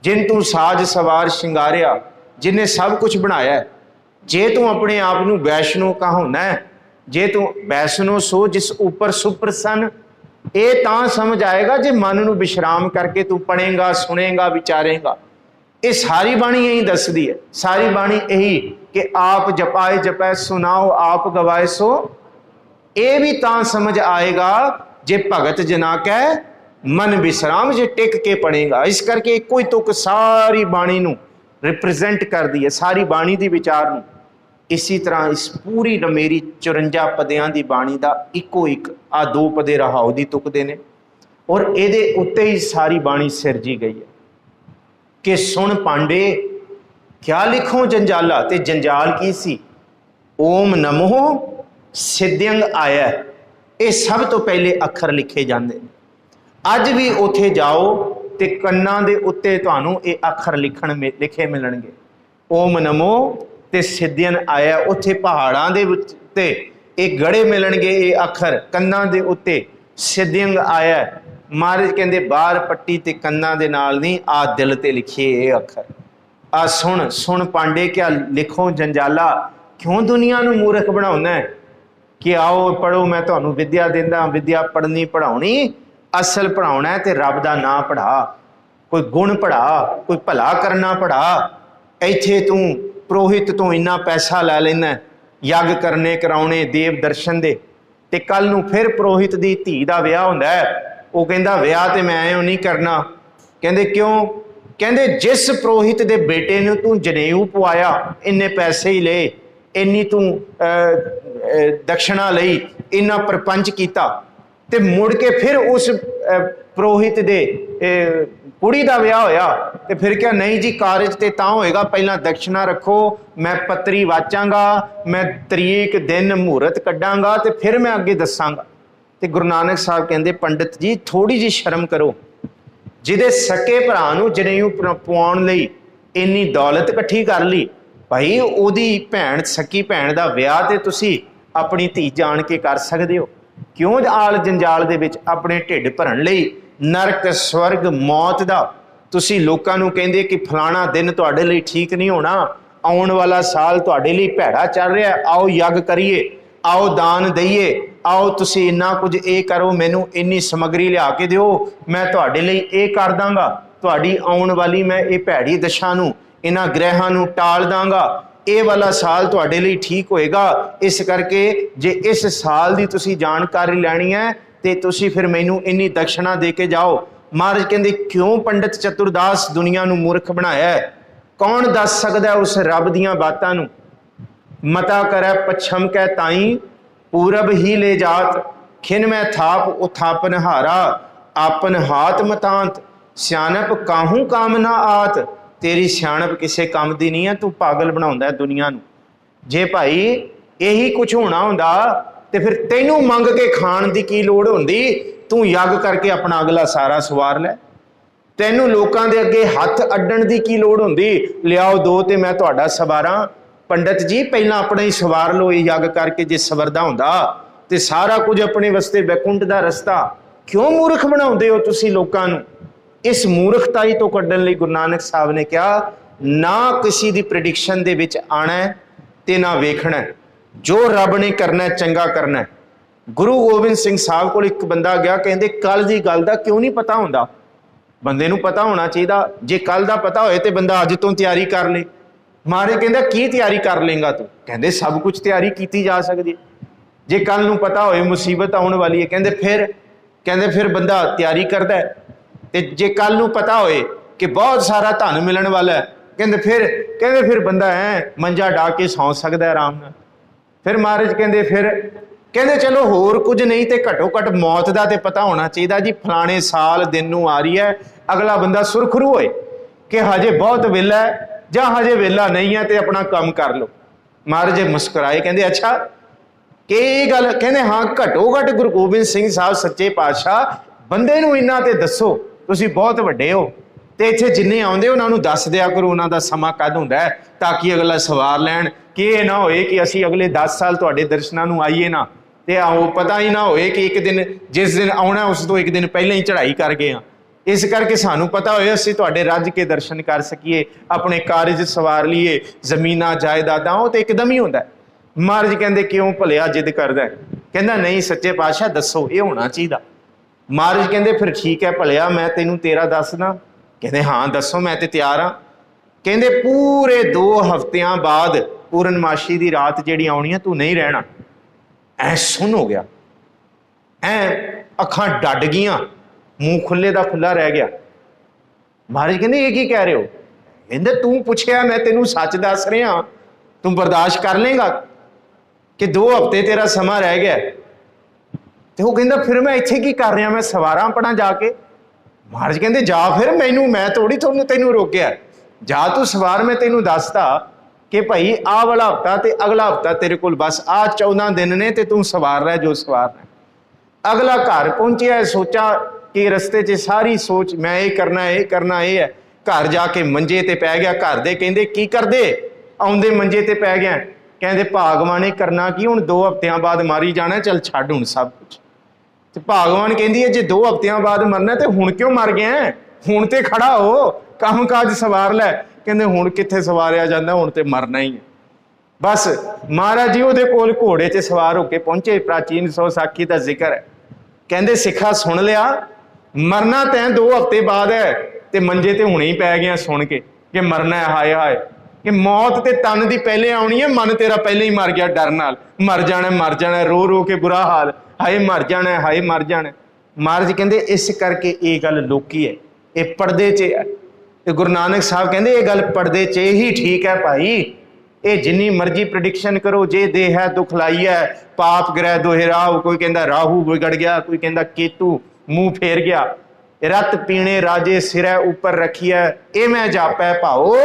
A: जिन तू साज सवार शिंगारिया, जिन्हें सब कुछ बनाया है। जे तू अपने आप नू वैष्णो कहाउना है, जे तू वैष्णो सो जिस ऊपर सुप्रसन्न, ये तां समझ आएगा जे मन नू विश्राम करके तू पढ़ेगा सुनेगा विचारेगा। ये सारी बाणी यही दसदी है, सारी बाणी यही कि आप जपाए जपै सुनाओ आप गवाए सो। ये भी तां समझ आएगा जे भगत जना कै मन विश्राम जे टिक के पढ़ेगा। इस करके कोई तुक सारी बाणी नू रिप्रजेंट कर दी है, सारी बाणी दी विचार नू। इसी तरह इस पूरी मेरी 54 पदियां दी बाणी दा इको एक आ 2 पदे रहाओ दी तुकदे ने, और एदे उत्ते ही सारी बाणी सिरजी गई है कि सुन पांडे क्या लिखो जंजाला। ते जंजाल की सी, ओम नमो सिद्ध्यंग आया। ये सब तो पहले अखर लिखे जाते। अज भी उथे जाओ तो कन्ना दे उत्ते तुहानू ये अखर लिखे मिलणगे। ओम नमो ते सिद्ध्यन आया। उथे पहाड़ां दे उत्ते एक गड़े मिलणगे, ये अखर कन्ना दे उत्ते सिद्ध्यंग आया। महाराज कहंदे बाहर पट्टी ते कन्ना दे नाल नहीं, आ दिल ते लिखिए ये अखर। आ सुन सुन पांडे क्या लिखो जंजाला। क्यों दुनिया नू मूर्ख बनाउंदा है कि आओ पढ़ो मैं तुहानू विद्या दिंदा। विद्या पढ़नी पढ़ाउणी, असल पढ़ाउणा है ते रब दा नाम पढ़ा, कोई गुण पढ़ा, कोई भला करना पढ़ा। इत्थे तू पुरोहित तो इन्ना पैसा लै लैंदा यज्ञ करने कराउणे देव दर्शन दे, ते कल नू फिर पुरोहित दी धी दा विआह हुंदा है, वो कहंदा विआह ते मैं ऐं नहीं करना। कहंदे क्यों? कहंदे जिस पुरोहित दे बेटे नू तू जनेऊ पवाया, इन्ने पैसे ही ले, इन्नी तू दक्षिणा लई, इन्ना प्रपंच कीता, ते मुड़ के फिर उस पुरोहित दे कुड़ी दा विआह होया, ते फिर क्या नहीं जी कारज ते तां होएगा, पहला दक्षिणा रखो, मैं पत्री वाचांगा, मैं तरीक दिन मुहूर्त कड्डांगा, ते फिर मैं अगे दसांगा। ते गुरु नानक साहब कहंदे पंडित जी थोड़ी जी शर्म करो, जिहदे सके भरा नू जनेऊ पवाउण लई इन्नी दौलत इकट्ठी कर ली, भाई ओदी भैण सकी भैण दा विआह ते तुसी अपनी धी जान के कर सकदे हो। क्यों आल जंजाल दे विच अपने ढिड भरन लई नरक स्वर्ग मौत दा तुसी लोकां नू कहंदे कि फलाना दिन तुहाडे लई ठीक नहीं होना, आउण वाला साल तुहाडे लई भैड़ा चल रहा, आओ यज्ञ करिए, आओ दान दईए, आओ तुसी इन्ना कुछ ये करो, मैनू इन्नी समग्री लिया के दिओ, मैं तुहाडे लई ये कर दांगा, तुहाडी आउण वाली मैं ये भैड़ी दशा नू इन्हां ग्रहां नू टाल दांगा, ये वाला साल तुहाडे लई ठीक होएगा। इस करके जे इस साल दी तुसी जानकारी लैनी है ते तुसी फिर मैनू इन्नी दक्षिणा दे के जाओ। महाराज कहंदे क्यों पंडित चतुरदास दुनिया नू मूर्ख बनाया है? कौन दस सकदा उस रब दियां बातां नू? मता करे पछम कै ताई पूरब ही ले जात, खिन मैं थाप उथापन हारा, आपन हाथ मतांत ਸਿਆਣਪ ਕਾਹੂ ਕੰਮ ਨਾ ਆਤ। ਤੇਰੀ ਸਿਆਣਪ ਕਿਸੇ ਕੰਮ ਦੀ ਨਹੀਂ ਹੈ, ਤੂੰ ਪਾਗਲ ਬਣਾਉਂਦਾ ਦੁਨੀਆ ਨੂੰ। ਜੇ ਭਾਈ ਇਹੀ ਕੁਝ ਹੋਣਾ ਹੁੰਦਾ ਤੇ ਫਿਰ ਤੈਨੂੰ ਮੰਗ ਕੇ ਖਾਣ ਦੀ ਕੀ ਲੋੜ ਹੁੰਦੀ? ਤੂੰ ਯੱਗ ਕਰਕੇ ਆਪਣਾ ਅਗਲਾ ਸਾਰਾ ਸਵਾਰ ਲੈ। ਤੈਨੂੰ ਲੋਕਾਂ ਦੇ ਅੱਗੇ ਹੱਥ ਅੱਡਣ ਦੀ ਕੀ ਲੋੜ ਹੁੰਦੀ? ਲਿਆਓ ਦੋ ਤੇ ਮੈਂ ਤੁਹਾਡਾ ਸਵਾਰਾਂ। ਪੰਡਤ ਜੀ ਪਹਿਲਾਂ ਆਪਣਾ ਹੀ ਸਵਾਰ ਲਓ ਇਹ ਯੱਗ ਕਰਕੇ। ਜੇ ਸਵਰਦਾ ਹੁੰਦਾ ਤੇ ਸਾਰਾ ਕੁਝ ਆਪਣੇ ਵਾਸਤੇ ਬੈਕੁੰਠ ਦਾ ਰਸਤਾ। ਕਿਉਂ ਮੂਰਖ ਬਣਾਉਂਦੇ ਹੋ ਤੁਸੀਂ ਲੋਕਾਂ ਨੂੰ? ਇਸ ਮੂਰਖਤਾਈ ਤੋਂ ਕੱਢਣ ਲਈ ਗੁਰੂ ਨਾਨਕ ਸਾਹਿਬ ਨੇ ਕਿਹਾ, ਨਾ ਕਿਸੇ ਦੀ ਪ੍ਰੈਡਿਕਸ਼ਨ ਦੇ ਵਿੱਚ ਆਣਾ ਤੇ ਨਾ ਵੇਖਣਾ। ਜੋ ਰੱਬ ਨੇ ਕਰਨਾ ਚੰਗਾ ਕਰਨਾ। ਗੁਰੂ ਗੋਬਿੰਦ ਸਿੰਘ ਸਾਹਿਬ ਕੋਲ ਇੱਕ ਬੰਦਾ ਗਿਆ, ਕਹਿੰਦੇ ਕੱਲ ਦੀ ਗੱਲ ਦਾ ਕਿਉਂ ਨਹੀਂ ਪਤਾ ਹੁੰਦਾ? ਬੰਦੇ ਨੂੰ ਪਤਾ ਹੋਣਾ ਚਾਹੀਦਾ। ਜੇ ਕੱਲ ਦਾ ਪਤਾ ਹੋਏ ਤੇ ਬੰਦਾ ਅੱਜ ਤੋਂ ਤਿਆਰੀ ਕਰ ਲੇ। ਮਹਾਰਾਜ ਕਹਿੰਦਾ ਕੀ ਤਿਆਰੀ ਕਰ ਲੇਗਾ ਤੂੰ? ਕਹਿੰਦੇ ਸਭ ਕੁਝ ਤਿਆਰੀ ਕੀਤੀ ਜਾ ਸਕਦੀ। ਜੇ ਕੱਲ ਨੂੰ ਪਤਾ ਹੋਏ ਮੁਸੀਬਤ ਆਉਣ ਵਾਲੀ ਹੈ, ਕਹਿੰਦੇ ਫਿਰ ਬੰਦਾ ਤਿਆਰੀ ਕਰਦਾ। ਤੇ ਜੇ ਕੱਲ ਨੂੰ ਪਤਾ ਹੋਏ ਕਿ ਬਹੁਤ ਸਾਰਾ ਧਨ ਮਿਲਣ ਵਾਲਾ ਹੈ, ਕਹਿੰਦੇ ਫਿਰ ਬੰਦਾ ਮੰਜਾ ਢਾ ਕੇ ਸੌਂ ਸਕਦਾ ਆਰਾਮ ਨਾਲ। ਫਿਰ ਮਹਾਰਾਜ ਕਹਿੰਦੇ ਚਲੋ ਹੋਰ ਕੁਝ ਨਹੀਂ ਤੇ ਘੱਟੋ ਘੱਟ ਮੌਤ ਦਾ ਤੇ ਪਤਾ ਹੋਣਾ ਚਾਹੀਦਾ ਜੀ। ਫਲਾਣੇ ਸਾਲ ਦਿਨ ਨੂੰ ਆ ਰਹੀ ਹੈ। ਅਗਲਾ ਬੰਦਾ ਸੁਰਖਰੂ ਹੋਏ ਕਿ ਹਜੇ ਬਹੁਤ ਵੇਲਾ ਹੈ ਜਾਂ ਹਜੇ ਵੇਲਾ ਨਹੀਂ ਹੈ ਤੇ ਆਪਣਾ ਕੰਮ ਕਰ ਲਓ। ਮਹਾਰਾਜ ਮੁਸਕਰਾਏ, ਕਹਿੰਦੇ ਅੱਛਾ ਕਿ ਇਹ ਗੱਲ? ਕਹਿੰਦੇ ਹਾਂ, ਘੱਟੋ ਘੱਟ ਗੁਰੂ ਗੋਬਿੰਦ ਸਿੰਘ ਸਾਹਿਬ ਸੱਚੇ ਪਾਤਸ਼ਾਹ ਬੰਦੇ ਨੂੰ ਇਹਨਾਂ ਤੇ ਦੱਸੋ, ਤੁਸੀਂ ਬਹੁਤ ਵੱਡੇ ਹੋ ਤੇ ਇੱਥੇ ਜਿੰਨੇ ਆਉਂਦੇ ਉਹਨਾਂ ਨੂੰ ਦੱਸ ਦਿਆ ਕਰੋ ਉਹਨਾਂ ਦਾ ਸਮਾਂ ਕਦ ਹੁੰਦਾ ਹੈ, ਤਾਂ ਕਿ ਅਗਲਾ ਸਵਾਰ ਲੈਣ। ਕਿ ਇਹ ਨਾ ਹੋਏ ਕਿ ਅਸੀਂ ਅਗਲੇ 10 ਸਾਲ ਤੁਹਾਡੇ ਦਰਸ਼ਨਾਂ ਨੂੰ ਆਈਏ ਨਾ ਤੇ ਆਓ ਪਤਾ ਹੀ ਨਾ ਹੋਏ ਕਿ ਇੱਕ ਦਿਨ ਜਿਸ ਦਿਨ ਆਉਣਾ ਉਸ ਤੋਂ ਇੱਕ ਦਿਨ ਪਹਿਲਾਂ ਹੀ ਚੜ੍ਹਾਈ ਕਰ ਗਏ ਹਾਂ। ਇਸ ਕਰਕੇ ਸਾਨੂੰ ਪਤਾ ਹੋਏ ਅਸੀਂ ਤੁਹਾਡੇ ਰੱਜ ਕੇ ਦਰਸ਼ਨ ਕਰ ਸਕੀਏ, ਆਪਣੇ ਕਾਰਜ ਸਵਾਰ ਲਈਏ, ਜ਼ਮੀਨਾਂ ਜਾਇਦਾਦਾਂ। ਉਹ ਤੇ ਇੱਕਦਮ ਹੀ ਹੁੰਦਾ। ਮਹਾਰਾਜ ਕਹਿੰਦੇ ਕਿਉਂ ਭਲਿਆ ਜਿੱਦ ਕਰਦਾ? ਕਹਿੰਦਾ ਨਹੀਂ ਸੱਚੇ ਪਾਤਸ਼ਾਹ ਦੱਸੋ, ਇਹ ਹੋਣਾ ਚਾਹੀਦਾ। ਮਹਾਰਾਜ ਕਹਿੰਦੇ ਫਿਰ ਠੀਕ ਹੈ ਭਲਿਆ, ਮੈਂ ਤੈਨੂੰ ਤੇਰਾ ਦੱਸਦਾ। ਕਹਿੰਦੇ ਹਾਂ ਦੱਸੋ, ਮੈਂ ਤੇ ਤਿਆਰ ਹਾਂ। ਕਹਿੰਦੇ ਪੂਰੇ 2 ਹਫ਼ਤਿਆਂ ਬਾਅਦ ਪੂਰਨਮਾਸ਼ੀ ਦੀ ਰਾਤ ਜਿਹੜੀ ਆਉਣੀ ਹੈ, ਤੂੰ ਨਹੀਂ ਰਹਿਣਾ। ਐ ਸੁਣ ਹੋ ਗਿਆ, ਅੱਖਾਂ ਡੱਡ ਗਈਆਂ, ਮੂੰਹ ਖੁੱਲੇ ਦਾ ਖੁੱਲਾ ਰਹਿ ਗਿਆ। ਮਹਾਰਾਜ ਕਹਿੰਦੇ ਇਹ ਕੀ ਕਹਿ ਰਹੇ ਹੋ? ਕਹਿੰਦੇ ਤੂੰ ਪੁੱਛਿਆ, ਮੈਂ ਤੈਨੂੰ ਸੱਚ ਦੱਸ ਰਿਹਾ। ਤੂੰ ਬਰਦਾਸ਼ਤ ਕਰ ਲੇਗਾ ਕਿ 2 ਹਫ਼ਤੇ ਤੇਰਾ ਸਮਾਂ ਰਹਿ ਗਿਆ? ਤੇ ਉਹ ਕਹਿੰਦਾ ਫਿਰ ਮੈਂ ਇੱਥੇ ਕੀ ਕਰ ਰਿਹਾ? ਮੈਂ ਸਵਾਰਾਂ ਆਪਣਾ ਜਾ ਕੇ। ਮਹਾਰਾਜ ਕਹਿੰਦੇ ਜਾ ਫਿਰ, ਮੈਂ ਥੋੜੀ ਤੈਨੂੰ ਰੋਕਿਆ। ਜਾ ਤੂੰ ਸਵਾਰ। ਮੈਂ ਤੈਨੂੰ ਦੱਸਤਾ ਕਿ ਭਾਈ ਆਹ ਵਾਲਾ ਹਫ਼ਤਾ ਤੇ ਅਗਲਾ ਹਫ਼ਤਾ ਤੇਰੇ ਕੋਲ ਬਸ ਆਹ 14 ਦਿਨ ਨੇ ਤੇ ਤੂੰ ਸਵਾਰ ਲੈ ਜੋ ਸਵਾਰਨਾ। ਅਗਲਾ ਘਰ ਪਹੁੰਚਿਆ, ਸੋਚਾ ਕਿ ਰਸਤੇ 'ਚ ਸਾਰੀ ਸੋਚ ਮੈਂ ਇਹ ਕਰਨਾ ਇਹ ਹੈ। ਘਰ ਜਾ ਕੇ ਮੰਜੇ ਤੇ ਪੈ ਗਿਆ। ਘਰ ਦੇ ਕਹਿੰਦੇ ਕੀ ਕਰਦੇ? ਆਉਂਦੇ ਮੰਜੇ ਤੇ ਪੈ ਗਿਆ। ਕਹਿੰਦੇ ਭਾਗਵਾਨ ਨੇ ਕਰਨਾ ਕੀ, ਹੁਣ 2 ਹਫ਼ਤਿਆਂ ਬਾਅਦ ਮਾਰੀ ਜਾਣਾ, ਚੱਲ ਛੱਡ ਹੁਣ ਸਭ ਕੁਝ। ਤੇ ਭਾਗਵਾਨ ਕਹਿੰਦੀ ਹੈ ਜੇ 2 ਹਫ਼ਤਿਆਂ ਬਾਅਦ ਮਰਨਾ ਤੇ ਹੁਣ ਕਿਉਂ ਮਰ ਗਿਆ? ਹੁਣ ਤੇ ਖੜਾ ਹੋ, ਕੰਮ ਕਾਜ ਸਵਾਰ ਲੈ। ਕਹਿੰਦੇ ਹੁਣ ਕਿੱਥੇ ਸਵਾਰਿਆ ਜਾਂਦਾ, ਹੁਣ ਤੇ ਮਰਨਾ ਹੀ ਹੈ ਬਸ। ਮਹਾਰਾਜ ਜੀ ਉਹਦੇ ਕੋਲ ਘੋੜੇ 'ਚ ਸਵਾਰ ਹੋ ਕੇ ਪਹੁੰਚੇ। ਪ੍ਰਾਚੀਨ ਸਾਖੀ ਦਾ ਜ਼ਿਕਰ ਹੈ। ਕਹਿੰਦੇ ਸਿੱਖਾ ਸੁਣ ਲਿਆ, ਮਰਨਾ ਤੈਂ 2 ਹਫ਼ਤੇ ਬਾਅਦ ਹੈ ਤੇ ਮੰਜੇ ਤੇ ਹੁਣੇ ਹੀ ਪੈ ਗਿਆ ਸੁਣ ਕੇ ਕਿ ਮਰਨਾ ਹੈ। ਹਾਏ ਹਾਏ, ਕਿ ਮੌਤ ਤੇ ਤਨ ਦੀ ਪਹਿਲੇ ਆਉਣੀ ਹੈ, ਮਨ ਤੇਰਾ ਪਹਿਲੇ ਹੀ ਮਰ ਗਿਆ ਡਰ ਨਾਲ। ਮਰ ਜਾਣਾ, ਰੋ ਰੋ ਕੇ ਬੁਰਾ ਹਾਲ, ਹਾਏ ਮਰ ਜਾਣਾ, ਹਾਏ ਮਰ ਜਾਣਾ। ਮਹਾਰਾਜ ਕਹਿੰਦੇ ਇਸ ਕਰਕੇ ਇਹ ਗੱਲ ਲੋਕੀ ਹੈ, ਇਹ ਪਰਦੇ 'ਚ ਹੈ। ਤੇ ਗੁਰੂ ਨਾਨਕ ਸਾਹਿਬ ਕਹਿੰਦੇ ਇਹ ਗੱਲ ਪਰਦੇ 'ਚ ਹੀ ਠੀਕ ਹੈ ਭਾਈ। ਇਹ ਜਿੰਨੀ ਮਰਜ਼ੀ ਪ੍ਰੈਡਿਕਸ਼ਨ ਕਰੋ, ਜੇ ਦੇਹ ਹੈ ਦੁੱਖ ਲਾਈ ਹੈ, ਪਾਪ ਗ੍ਰਹਿ ਦੁਹਰਾਓ। ਕੋਈ ਕਹਿੰਦਾ ਰਾਹੂ ਵਿਗੜ ਗਿਆ, ਕੋਈ ਕਹਿੰਦਾ ਕੇਤੂ ਮੂੰਹ ਫੇਰ ਗਿਆ। ਰਤ ਪੀਣੇ ਰਾਜੇ ਸਿਰੈ ਉੱਪਰ ਰੱਖੀਐ, ਇਹ ਮੈਂ ਜਾਪੈ ਭਾਓ।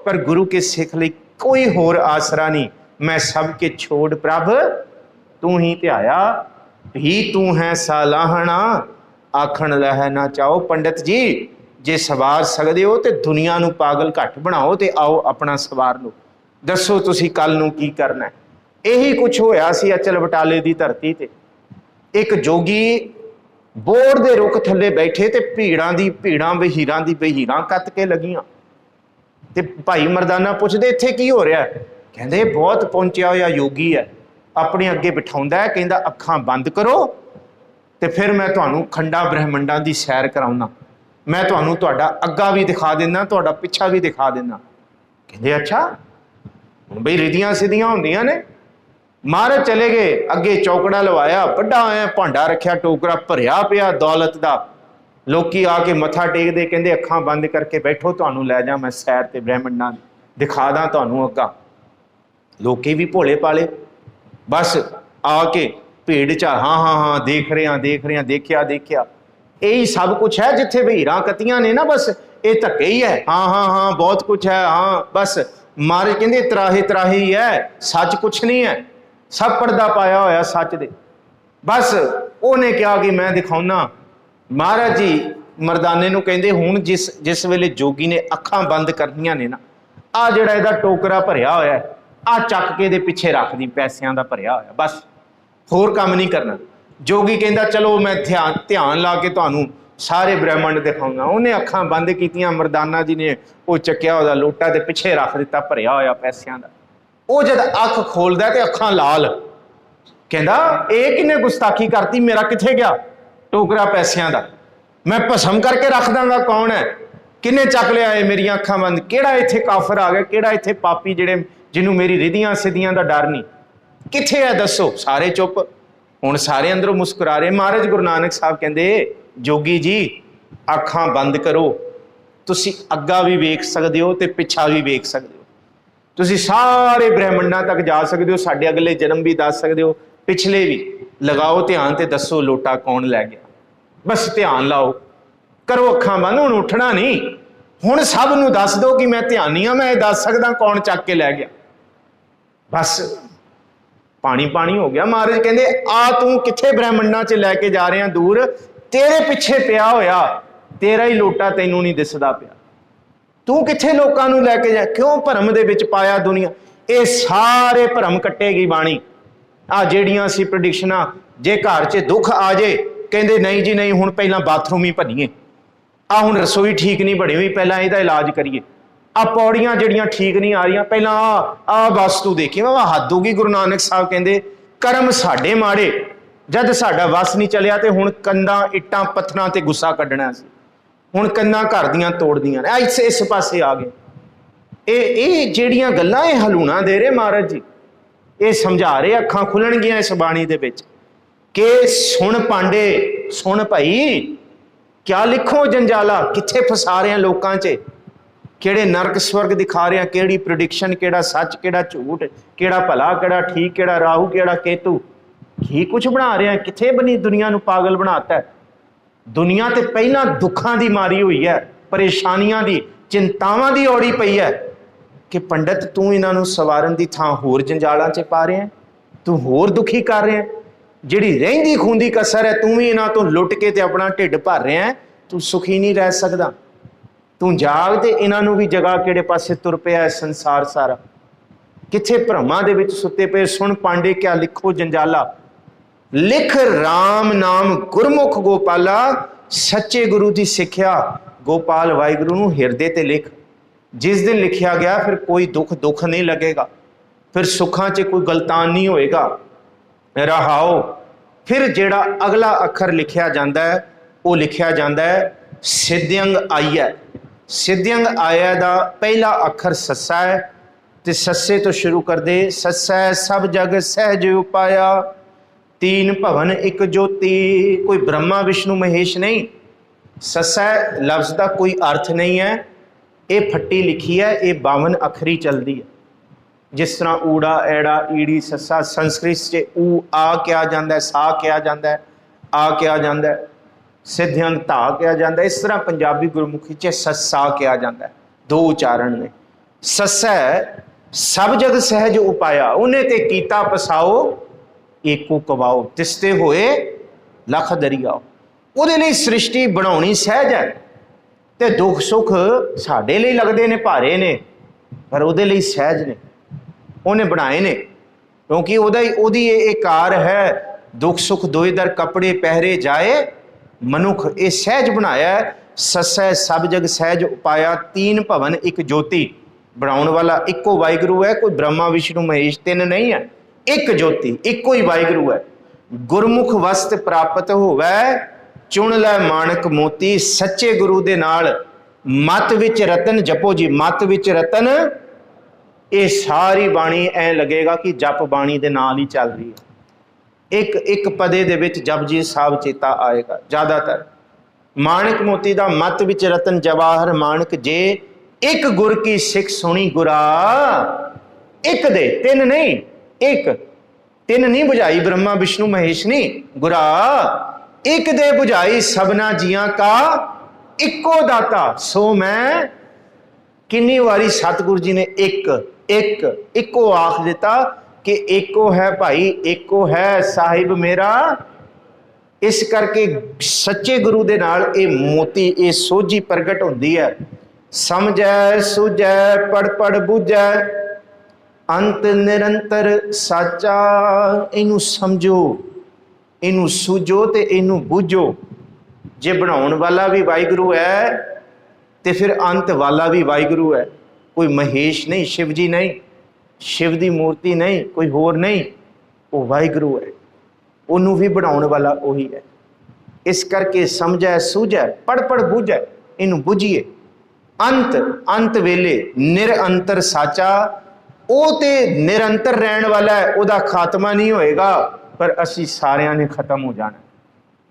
A: ਪਰ ਗੁਰੂ ਕੇ ਸਿੱਖ ਲਈ ਕੋਈ ਹੋਰ ਆਸਰਾ ਨਹੀਂ। ਮੈਂ ਸਭ ਕੇ ਛੋੜ ਪ੍ਰਭ ਤੂੰ ਹੀ ਧਿਆਇਆ, ਵੀ ਤੂੰ ਹੈ ਸਾਲਾਹਣਾ, ਆਖਣ ਲਹਿ ਨਾ ਚਾਹੋ। ਪੰਡਤ ਜੀ ਜੇ ਸਵਾਰ ਸਕਦੇ ਹੋ ਤੇ ਦੁਨੀਆ ਨੂੰ ਪਾਗਲ ਘੱਟ ਬਣਾਓ ਤੇ ਆਓ ਆਪਣਾ ਸਵਾਰ ਲਓ। ਦੱਸੋ ਤੁਸੀਂ ਕੱਲ ਨੂੰ ਕੀ ਕਰਨਾ? ਇਹੀ ਕੁਛ ਹੋਇਆ ਸੀ ਅਚਲ ਬਟਾਲੇ ਦੀ ਧਰਤੀ ਤੇ। ਇੱਕ ਜੋਗੀ ਬੋੜ ਦੇ ਰੁੱਖ ਥੱਲੇ ਬੈਠੇ ਤੇ ਭੀੜਾਂ ਵਹੀਰਾਂ ਕੱਤ ਕੇ ਲੱਗੀਆਂ। ਤੇ ਭਾਈ ਮਰਦਾਨਾ ਪੁੱਛਦੇ ਇੱਥੇ ਕੀ ਹੋ ਰਿਹਾ? ਕਹਿੰਦੇ ਬਹੁਤ ਪਹੁੰਚਿਆ ਹੋਇਆ ਯੋਗੀ ਹੈ, ਆਪਣੇ ਅੱਗੇ ਬਿਠਾਉਂਦਾ ਹੈ, ਕਹਿੰਦਾ ਅੱਖਾਂ ਬੰਦ ਕਰੋ ਤੇ ਫਿਰ ਮੈਂ ਤੁਹਾਨੂੰ ਖੰਡਾਂ ਬ੍ਰਹਿਮੰਡਾਂ ਦੀ ਸੈਰ ਕਰਾਉਣਾ। ਮੈਂ ਤੁਹਾਨੂੰ ਤੁਹਾਡਾ ਅੱਗਾ ਵੀ ਦਿਖਾ ਦਿੰਦਾ, ਤੁਹਾਡਾ ਪਿੱਛਾ ਵੀ ਦਿਖਾ ਦਿੰਦਾ। ਕਹਿੰਦੇ ਅੱਛਾ, ਹੁਣ ਬਈ ਰਿਧੀਆਂ ਸਿੱਧੀਆਂ ਹੁੰਦੀਆਂ ਨੇ। ਮਹਾਰਾਜ ਚਲੇ ਗਏ, ਅੱਗੇ ਚੌਕੜਾ ਲਵਾਇਆ, ਵੱਡਾ ਹੋਇਆ ਭਾਂਡਾ ਰੱਖਿਆ, ਟੋਕਰਾ ਭਰਿਆ ਪਿਆ ਦੌਲਤ ਦਾ। ਲੋਕੀ ਆ ਕੇ ਮੱਥਾ ਟੇਕਦੇ, ਕਹਿੰਦੇ ਅੱਖਾਂ ਬੰਦ ਕਰਕੇ ਬੈਠੋ, ਤੁਹਾਨੂੰ ਲੈ ਜਾ ਮੈਂ ਸੈਰ ਤੇ ਬ੍ਰਹਿਮੰਡਾਂ ਦਿਖਾ ਦਾਂ ਤੁਹਾਨੂੰ ਅੱਗਾ। ਲੋਕੀ ਵੀ ਭੋਲੇ ਪਾਲੇ, ਬਸ ਆ ਕੇ ਭੀੜ 'ਚ ਹਾਂ ਦੇਖ ਰਹੇ ਹਾਂ, ਦੇਖਿਆ। यही सब कुछ है जिथे भीरां कतियां ने ना, बस ये धक्के ही है। हाँ हाँ हाँ बहुत कुछ है, हाँ बस महाराज कहते तराही तराही ही है, सच कुछ नहीं है, सब पर्दा पाया होया सच दे। बस उन्हें कहा कि मैं दिखाऊना। महाराज जी मरदाने नूं कहंदे हुण जिस वेले जोगी ने अखां बंद करनियां ने ना, आ जिहड़ा इहदा टोकरा भरिया होया है, आ चक के दे पिछे रख दी, पैसियां दा भरिया होया, बस होर काम नहीं करना। जोगी कहंदा चलो मैं ध्यान ला के तुहानूं सारे ब्रह्मंड दिखाऊंगा। उन्हें अखां बंद कीतियां, मरदाना जी ने वो चक्या उहदा लोटा ते पिछे रख दिता भरिया होया पैसियां दा। वो जद अख खोलदा ते अखां लाल, कहंदा ये किन्ने गुस्ताखी करती, मेरा किथे गया टोकरा पैसियां दा, मैं भस्म करके रख दांगा, कौन है किन्ने चक लिया है मेरियां अखां बंद, केड़ा इत्थे काफर आ गया, केड़ा इत्थे पापी जिहड़े जिन्हों मेरी रिधियां सिद्धियां दा डर नहीं, किथे है दसो। सारे चुप, हुण सारे अंदरों मुस्कुरा रहे। महाराज गुरु नानक साहब कहंदे जोगी जी अखां बंद करो, तुसी अग्गा भी वेख सकदे हो ते पिछा भी वेख सकदे हो, तुसी सारे ब्रह्मंडां तक जा सकदे हो, साडे अगले जन्म भी दस सकदे हो, पिछले भी। लगाओ ध्यान ते दसो लोटा कौन लै गया, बस ध्यान लाओ, करो अखां बंद। हुण उठना नहीं, हुण सब नूं दस दो कि मैं ध्यानी हाँ, मैं दस सकदा कौन चक के लै गया, बस पानी पानी हो गया। महाराज कहंदे आ तू किथे ब्रह्मंडां च लैके जा रहे हैं दूर, तेरे पिछे पिया होया तेरा ही लोटा तैनूं नहीं दिसदा पिया, तू किथे लोकां नूं लैके जा, क्यों भरम दे विच पाया दुनिया। ये सारे भरम कट्टेगी बाणी। आ ਜਿਹੜੀਆਂ ਸੀ ਪ੍ਰੈਡਿਕਸ਼ਨਾਂ, जे घर च दुख आ जाए कहंदे नहीं जी नहीं, हुण पहिलां बाथरूम ही भरीए, आ हुण रसोई ठीक नहीं बनी हुई, पहलां ਇਹਦਾ इलाज करिए, आ पौड़ियां ਜਿਹੜੀਆਂ ठीक नहीं आ रही, पहलां आ वस्तु देखी। मैं हद होगी। गुरु नानक साहब कहंदे कर्म साडे माड़े, जद साडा वस नहीं चलिया ते हुण कंधां इट्टां पत्थरां ते गुस्सा कड्ढना सी, हुण कंधां घर दीयां तोड़दियां ने, इस पासे आ गए। ये ਜਿਹੜੀਆਂ गल्लां ये हलूणा दे रहे महाराज जी, ये समझा रहे अखां खुलणगियां इस बाणी दे विच कि सुन पांडे, सुन भाई, क्या लिखो जंजाला, किथे फसा रहे हैं लोकां च, किहड़े नरक स्वर्ग दिखा रहे हैं, किहड़ी प्रोडिक्शन, किहड़ा सच किहड़ा झूठ, किहड़ा भला किहड़ा ठीक, किहड़ा राहु किहड़ा केतु, की कुछ बना रहे हैं, किथे बनी दुनिया नूं पागल बनाता है। दुनिया ते पहलां दुखां दी मारी हुई है, परेशानियां दी, चिंतावां दी औड़ी पई है कि पंडित तू इन्हां नूं सवारन दी थां होर जंजालां च पा रहे हैं, तू होर दुखी कर रहे हैं, जिहड़ी रहिंदी खूंदी कसर है तू भी इन्हां तों लुट के ते अपना ढिड भर रहे हैं, तू सुखी नहीं रह सकदा। तू जाग ते इन्हां नूं भी जगा किहड़े पासे तुर पिया है संसार सारा, किथे भ्रमां दे विच सुते पे। सुन पांडे क्या लिखो जंजाला, लिख राम नाम गुरमुख गोपाला, सच्चे गुरु की सिक्ख्या गोपाल वाहिगुरु नूं हिरदे ते लिख। जिस दिन लिखिया गया फिर कोई दुख नहीं लगेगा, फिर सुखां च कोई गलतान नहीं होएगा। रहाओ फिर जेड़ा अगला अखर लिखिया जाता है वो लिखिया जाता है सिद्ध्यंग आया। सिद्ध्यंग आया दा पहला अखर सस्सा है, ते सस्से तो शुरू कर दे। सस्सा सब जग सहज उपाया, तीन भवन एक ज्योति। कोई ब्रह्मा विष्णु महेश नहीं। सस्सा लफ्ज़ का कोई अर्थ नहीं है, ये फट्टी लिखी है, ये 52 अखरी चलती है। जिस तरह ऊड़ा ऐड़ा ईड़ी सस्सा, संस्कृत से ऊ आ क्या जाता है, सा क्या जाता है, आ क्या जाता है, सिद्ध्यंग धा क्या जाता है, इस तरह पंजाबी गुरमुखी च सस्सा क्या जाता है, दो उचारण ने। सस्सा सब जग सहज उपाया, उन्हें ते कीता पसाओ एको कवाओ, तिसते होए लख दरियाओ। उहदे लई सृष्टि बनाउणी सहज है, ते दुख सुख साडे लई लगदे ने भारे ने, पर उहदे लई सहज ने, उन्हें बनाए ने, क्योंकि ओदी ये कार है, दुख सुख दोए दर कपड़े पहरे जाए मनुख, ये सहज बनाया है। सस्सै सब जग सहज उपाया, तीन भवन एक ज्योति। बनाउण वाला इको वाहिगुरु है, कोई ब्रह्मा विष्णु महेश तीन नहीं है, एक ज्योति इको ही वाहिगुरु है। गुरमुख वस्त प्राप्त होवै, चुन लै माणक मोती। सच्चे गुरु दे नाल मत विच रतन जपो जी, मत विच रतन। ये सारी बाणी ऐ लगेगा कि जप बाणी दे नाल ही चल रही है। एक एक पदे दे विच जपजी साहब चेता आएगा ज़्यादातर। माणक मोती दा मत विच रतन जवाहर माणक, जे एक गुर की सिख सुनी गुरा। एक दे तीन नहीं, एक तीन नहीं बुझाई ब्रह्मा विष्णु महेश नहीं, गुरा एक दे बुझाई सबना जियां का इक्को दाता। सो मैं किन्नी वारी सतगुरु जी ने एक एक इक्को आख दिता कि एको है भाई, एको है साहिब मेरा। इस करके सच्चे गुरु दे नाल ये मोती, ये सोझी प्रगट होंदी है। समझै सूझै पढ़ पढ़ बूझै अंत निरंतर साचा। इनू समझो, इनू सूझो ते इनू बूझो। जे बनाउण वाला भी वाहिगुरु है तो फिर अंत वाला भी वाहिगुरु है। कोई महेश नहीं, शिव जी नहीं, शिव की मूर्ति नहीं, कोई होर नहीं, वो वाहिगुरु है। उन्हों भी बनाउण वाला वही है। इस करके समझै सूझै पढ़ पढ़ बूझै, इनू बूझिए। अंत अंत वेले निरंतर साचा, वो तो निरंतर रहने वाला है, वह खात्मा नहीं होएगा, पर असी सारिया ने खत्म हो जाना,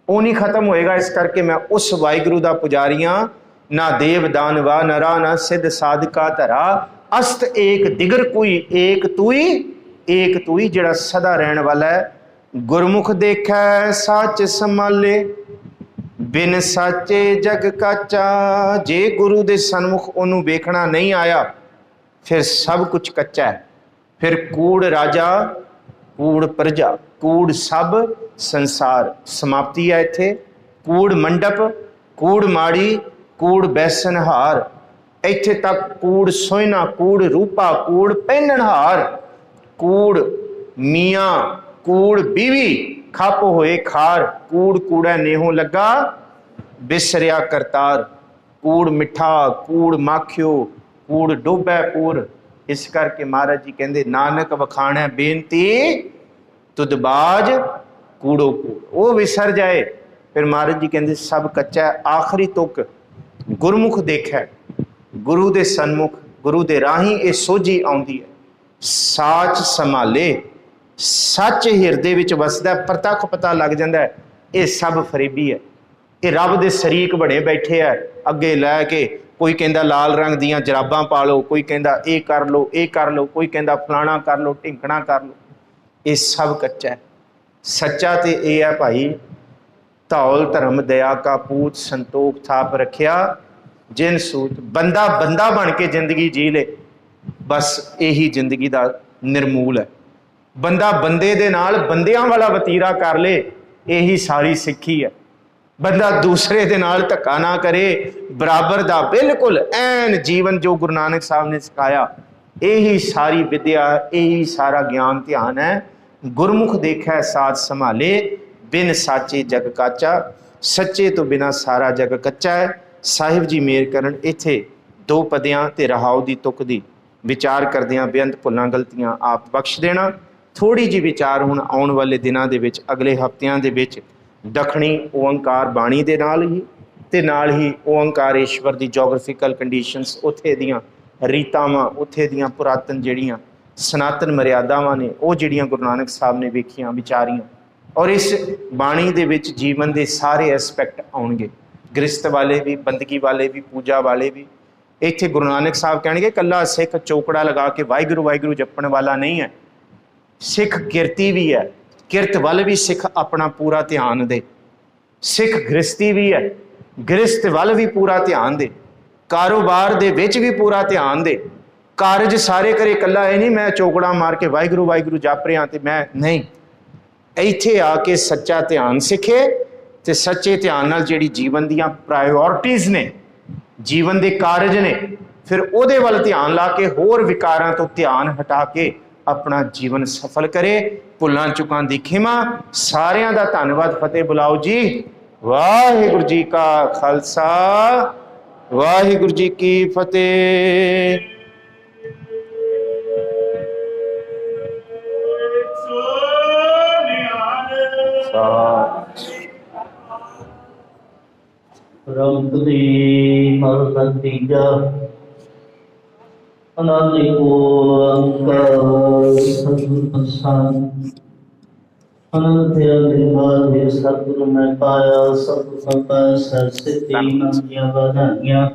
A: वो नहीं खत्म होएगा। इस करके मैं उस वाहिगुरु का पुजारी हाँ। ना देव दानवा नरा, ना सिद्ध साधका धरा, अस्त एक दिगर कोई, एक तू ही जिहड़ा सदा रहने वाला है। गुरमुख देखै सच संभाले, बिन साचे जग काचा। जे गुरु दे सन्मुख उन्होंने वेखना नहीं आया, फिर सब कुछ कच्चा है। फिर कूड़ राजा, कूड़ प्रजा, कूड़ सब संसार, समाप्ति है इत्थे। कूड़ मंडप, कूड़ माड़ी, कूड़ बैसनहार, इत्थे तक कूड़ सोयना, कूड़ रूपा, कूड़ पहननहार, कूड़ मियाँ, कूड़ बीवी, खप होए खार, कूड़ कूड़ा नेहों लगा बिसरिया करतार। कूड़ मिठा, कूड़ माखियो, कूड़ डोबै पूर। इस करके महाराज जी कहते नानक वखाणै बेनती तुदबाज कूड़ो कूड़। वो विसर जाए, फिर महाराज जी कहते सब कच्चा है। आखिरी तुक गुरमुख देखै, गुरु दे सन्मुख, गुरु दे राही ये सोझी आउंदी है। साच संभाले, सच हिरदे विच वसदा, प्रतख पता लग जाता है ये सब फरेबी है। ये रब दे शरीक बने बैठे है, अगे लैके कोई कहता लाल रंग दियां जराबां पा लो, कोई कहता ये कर लो, ये कर लो, कोई कहता फलाना कर लो, ढिंकना कर लो। ये सब कच्चा है। सच्चा तो यह है भाई, धौल धर्म दया का पूत संतोख थाप रखिया जिन सूत। बंदा बंदा बन के जिंदगी जी ले, बस यही जिंदगी का निर्मूल है। बंदा बंदे दे नाल बंदियां वाला वतीरा कर ले, यही सारी सिक्खी है। बंदा दूसरे दे नाल धक्का ना करे, बराबर दा बिल्कुल ऐन जीवन जो गुरु नानक साहब ने सिखाया, यही सारी विद्या, यही सारा ज्ञान ध्यान है। गुरमुख देखै साथ संभाले, बिन साचे जग काचा। सच्चे तो बिना सारा जग कच्चा है। साहिब जी मेहर करन, इत्थे दो पदियां ते रहाओ दी तुक दी विचार करदियां बेअंत भुल्लां गलतियां आप बख्श देना। थोड़ी जी विचार हुण आउण वाले दिनां दे विच, अगले हफ्तियां दे विच दखणी ओंकार बाणी दे नाल ही ते नाल ही ओंकारेश्वर दी जोग्राफिकल कंडीशनस, उत्थे दियां रीतावां, उत्थे दियां पुरातन जिहड़ियां सनातन मर्यादावां ने, वो जिहड़ियां गुरु नानक साहब ने वेखियां विचारियां, और इस बाणी दे विच जीवन के सारे एस्पैक्ट आउणगे। गृहस्थ वाले भी, बंदगी वाले भी, पूजा वाले भी। इत्थे गुरु नानक साहब कहणगे कल्ला सिख चौकड़ा लगा के वाहिगुरू वाहिगुरू जपण वाला नहीं है, सिख किरती भी है, किरत वल भी सिख अपना पूरा ध्यान दे। सिख गृहस्थी भी है, गृहस्थ वल भी पूरा ध्यान दे, कारोबार दे विच भी पूरा ध्यान दे। कारज सारे करे, कल्ला ये नहीं मैं चौकड़ा मार के वाहिगुरू वाहिगुरू जप रहा तो मैं नहीं। इत्थे आके सच्चा ध्यान सिखे ते सच्चे ध्यान नाल जिहड़ी जीवन दीयां प्रायोरिटीज़ ने, जीवन दे कारज ने, फिर उहदे वल ध्यान ला के होर विकारां तो ध्यान हटा के अपना जीवन सफल करे। भुल्लां चुकां दी खिमा। सारियां दा धन्नवाद। फतेह बुलाओ जी। वाहिगुरू जी का खालसा, वाहिगुरू जी की फतेह।
B: रंग दी मल तीजा अनादि को अंकार सतगुरु अनंत अनिर्वाण सतगुरु मैं पाया, सतगुरु सिद्धि मंगिया बधाइयां।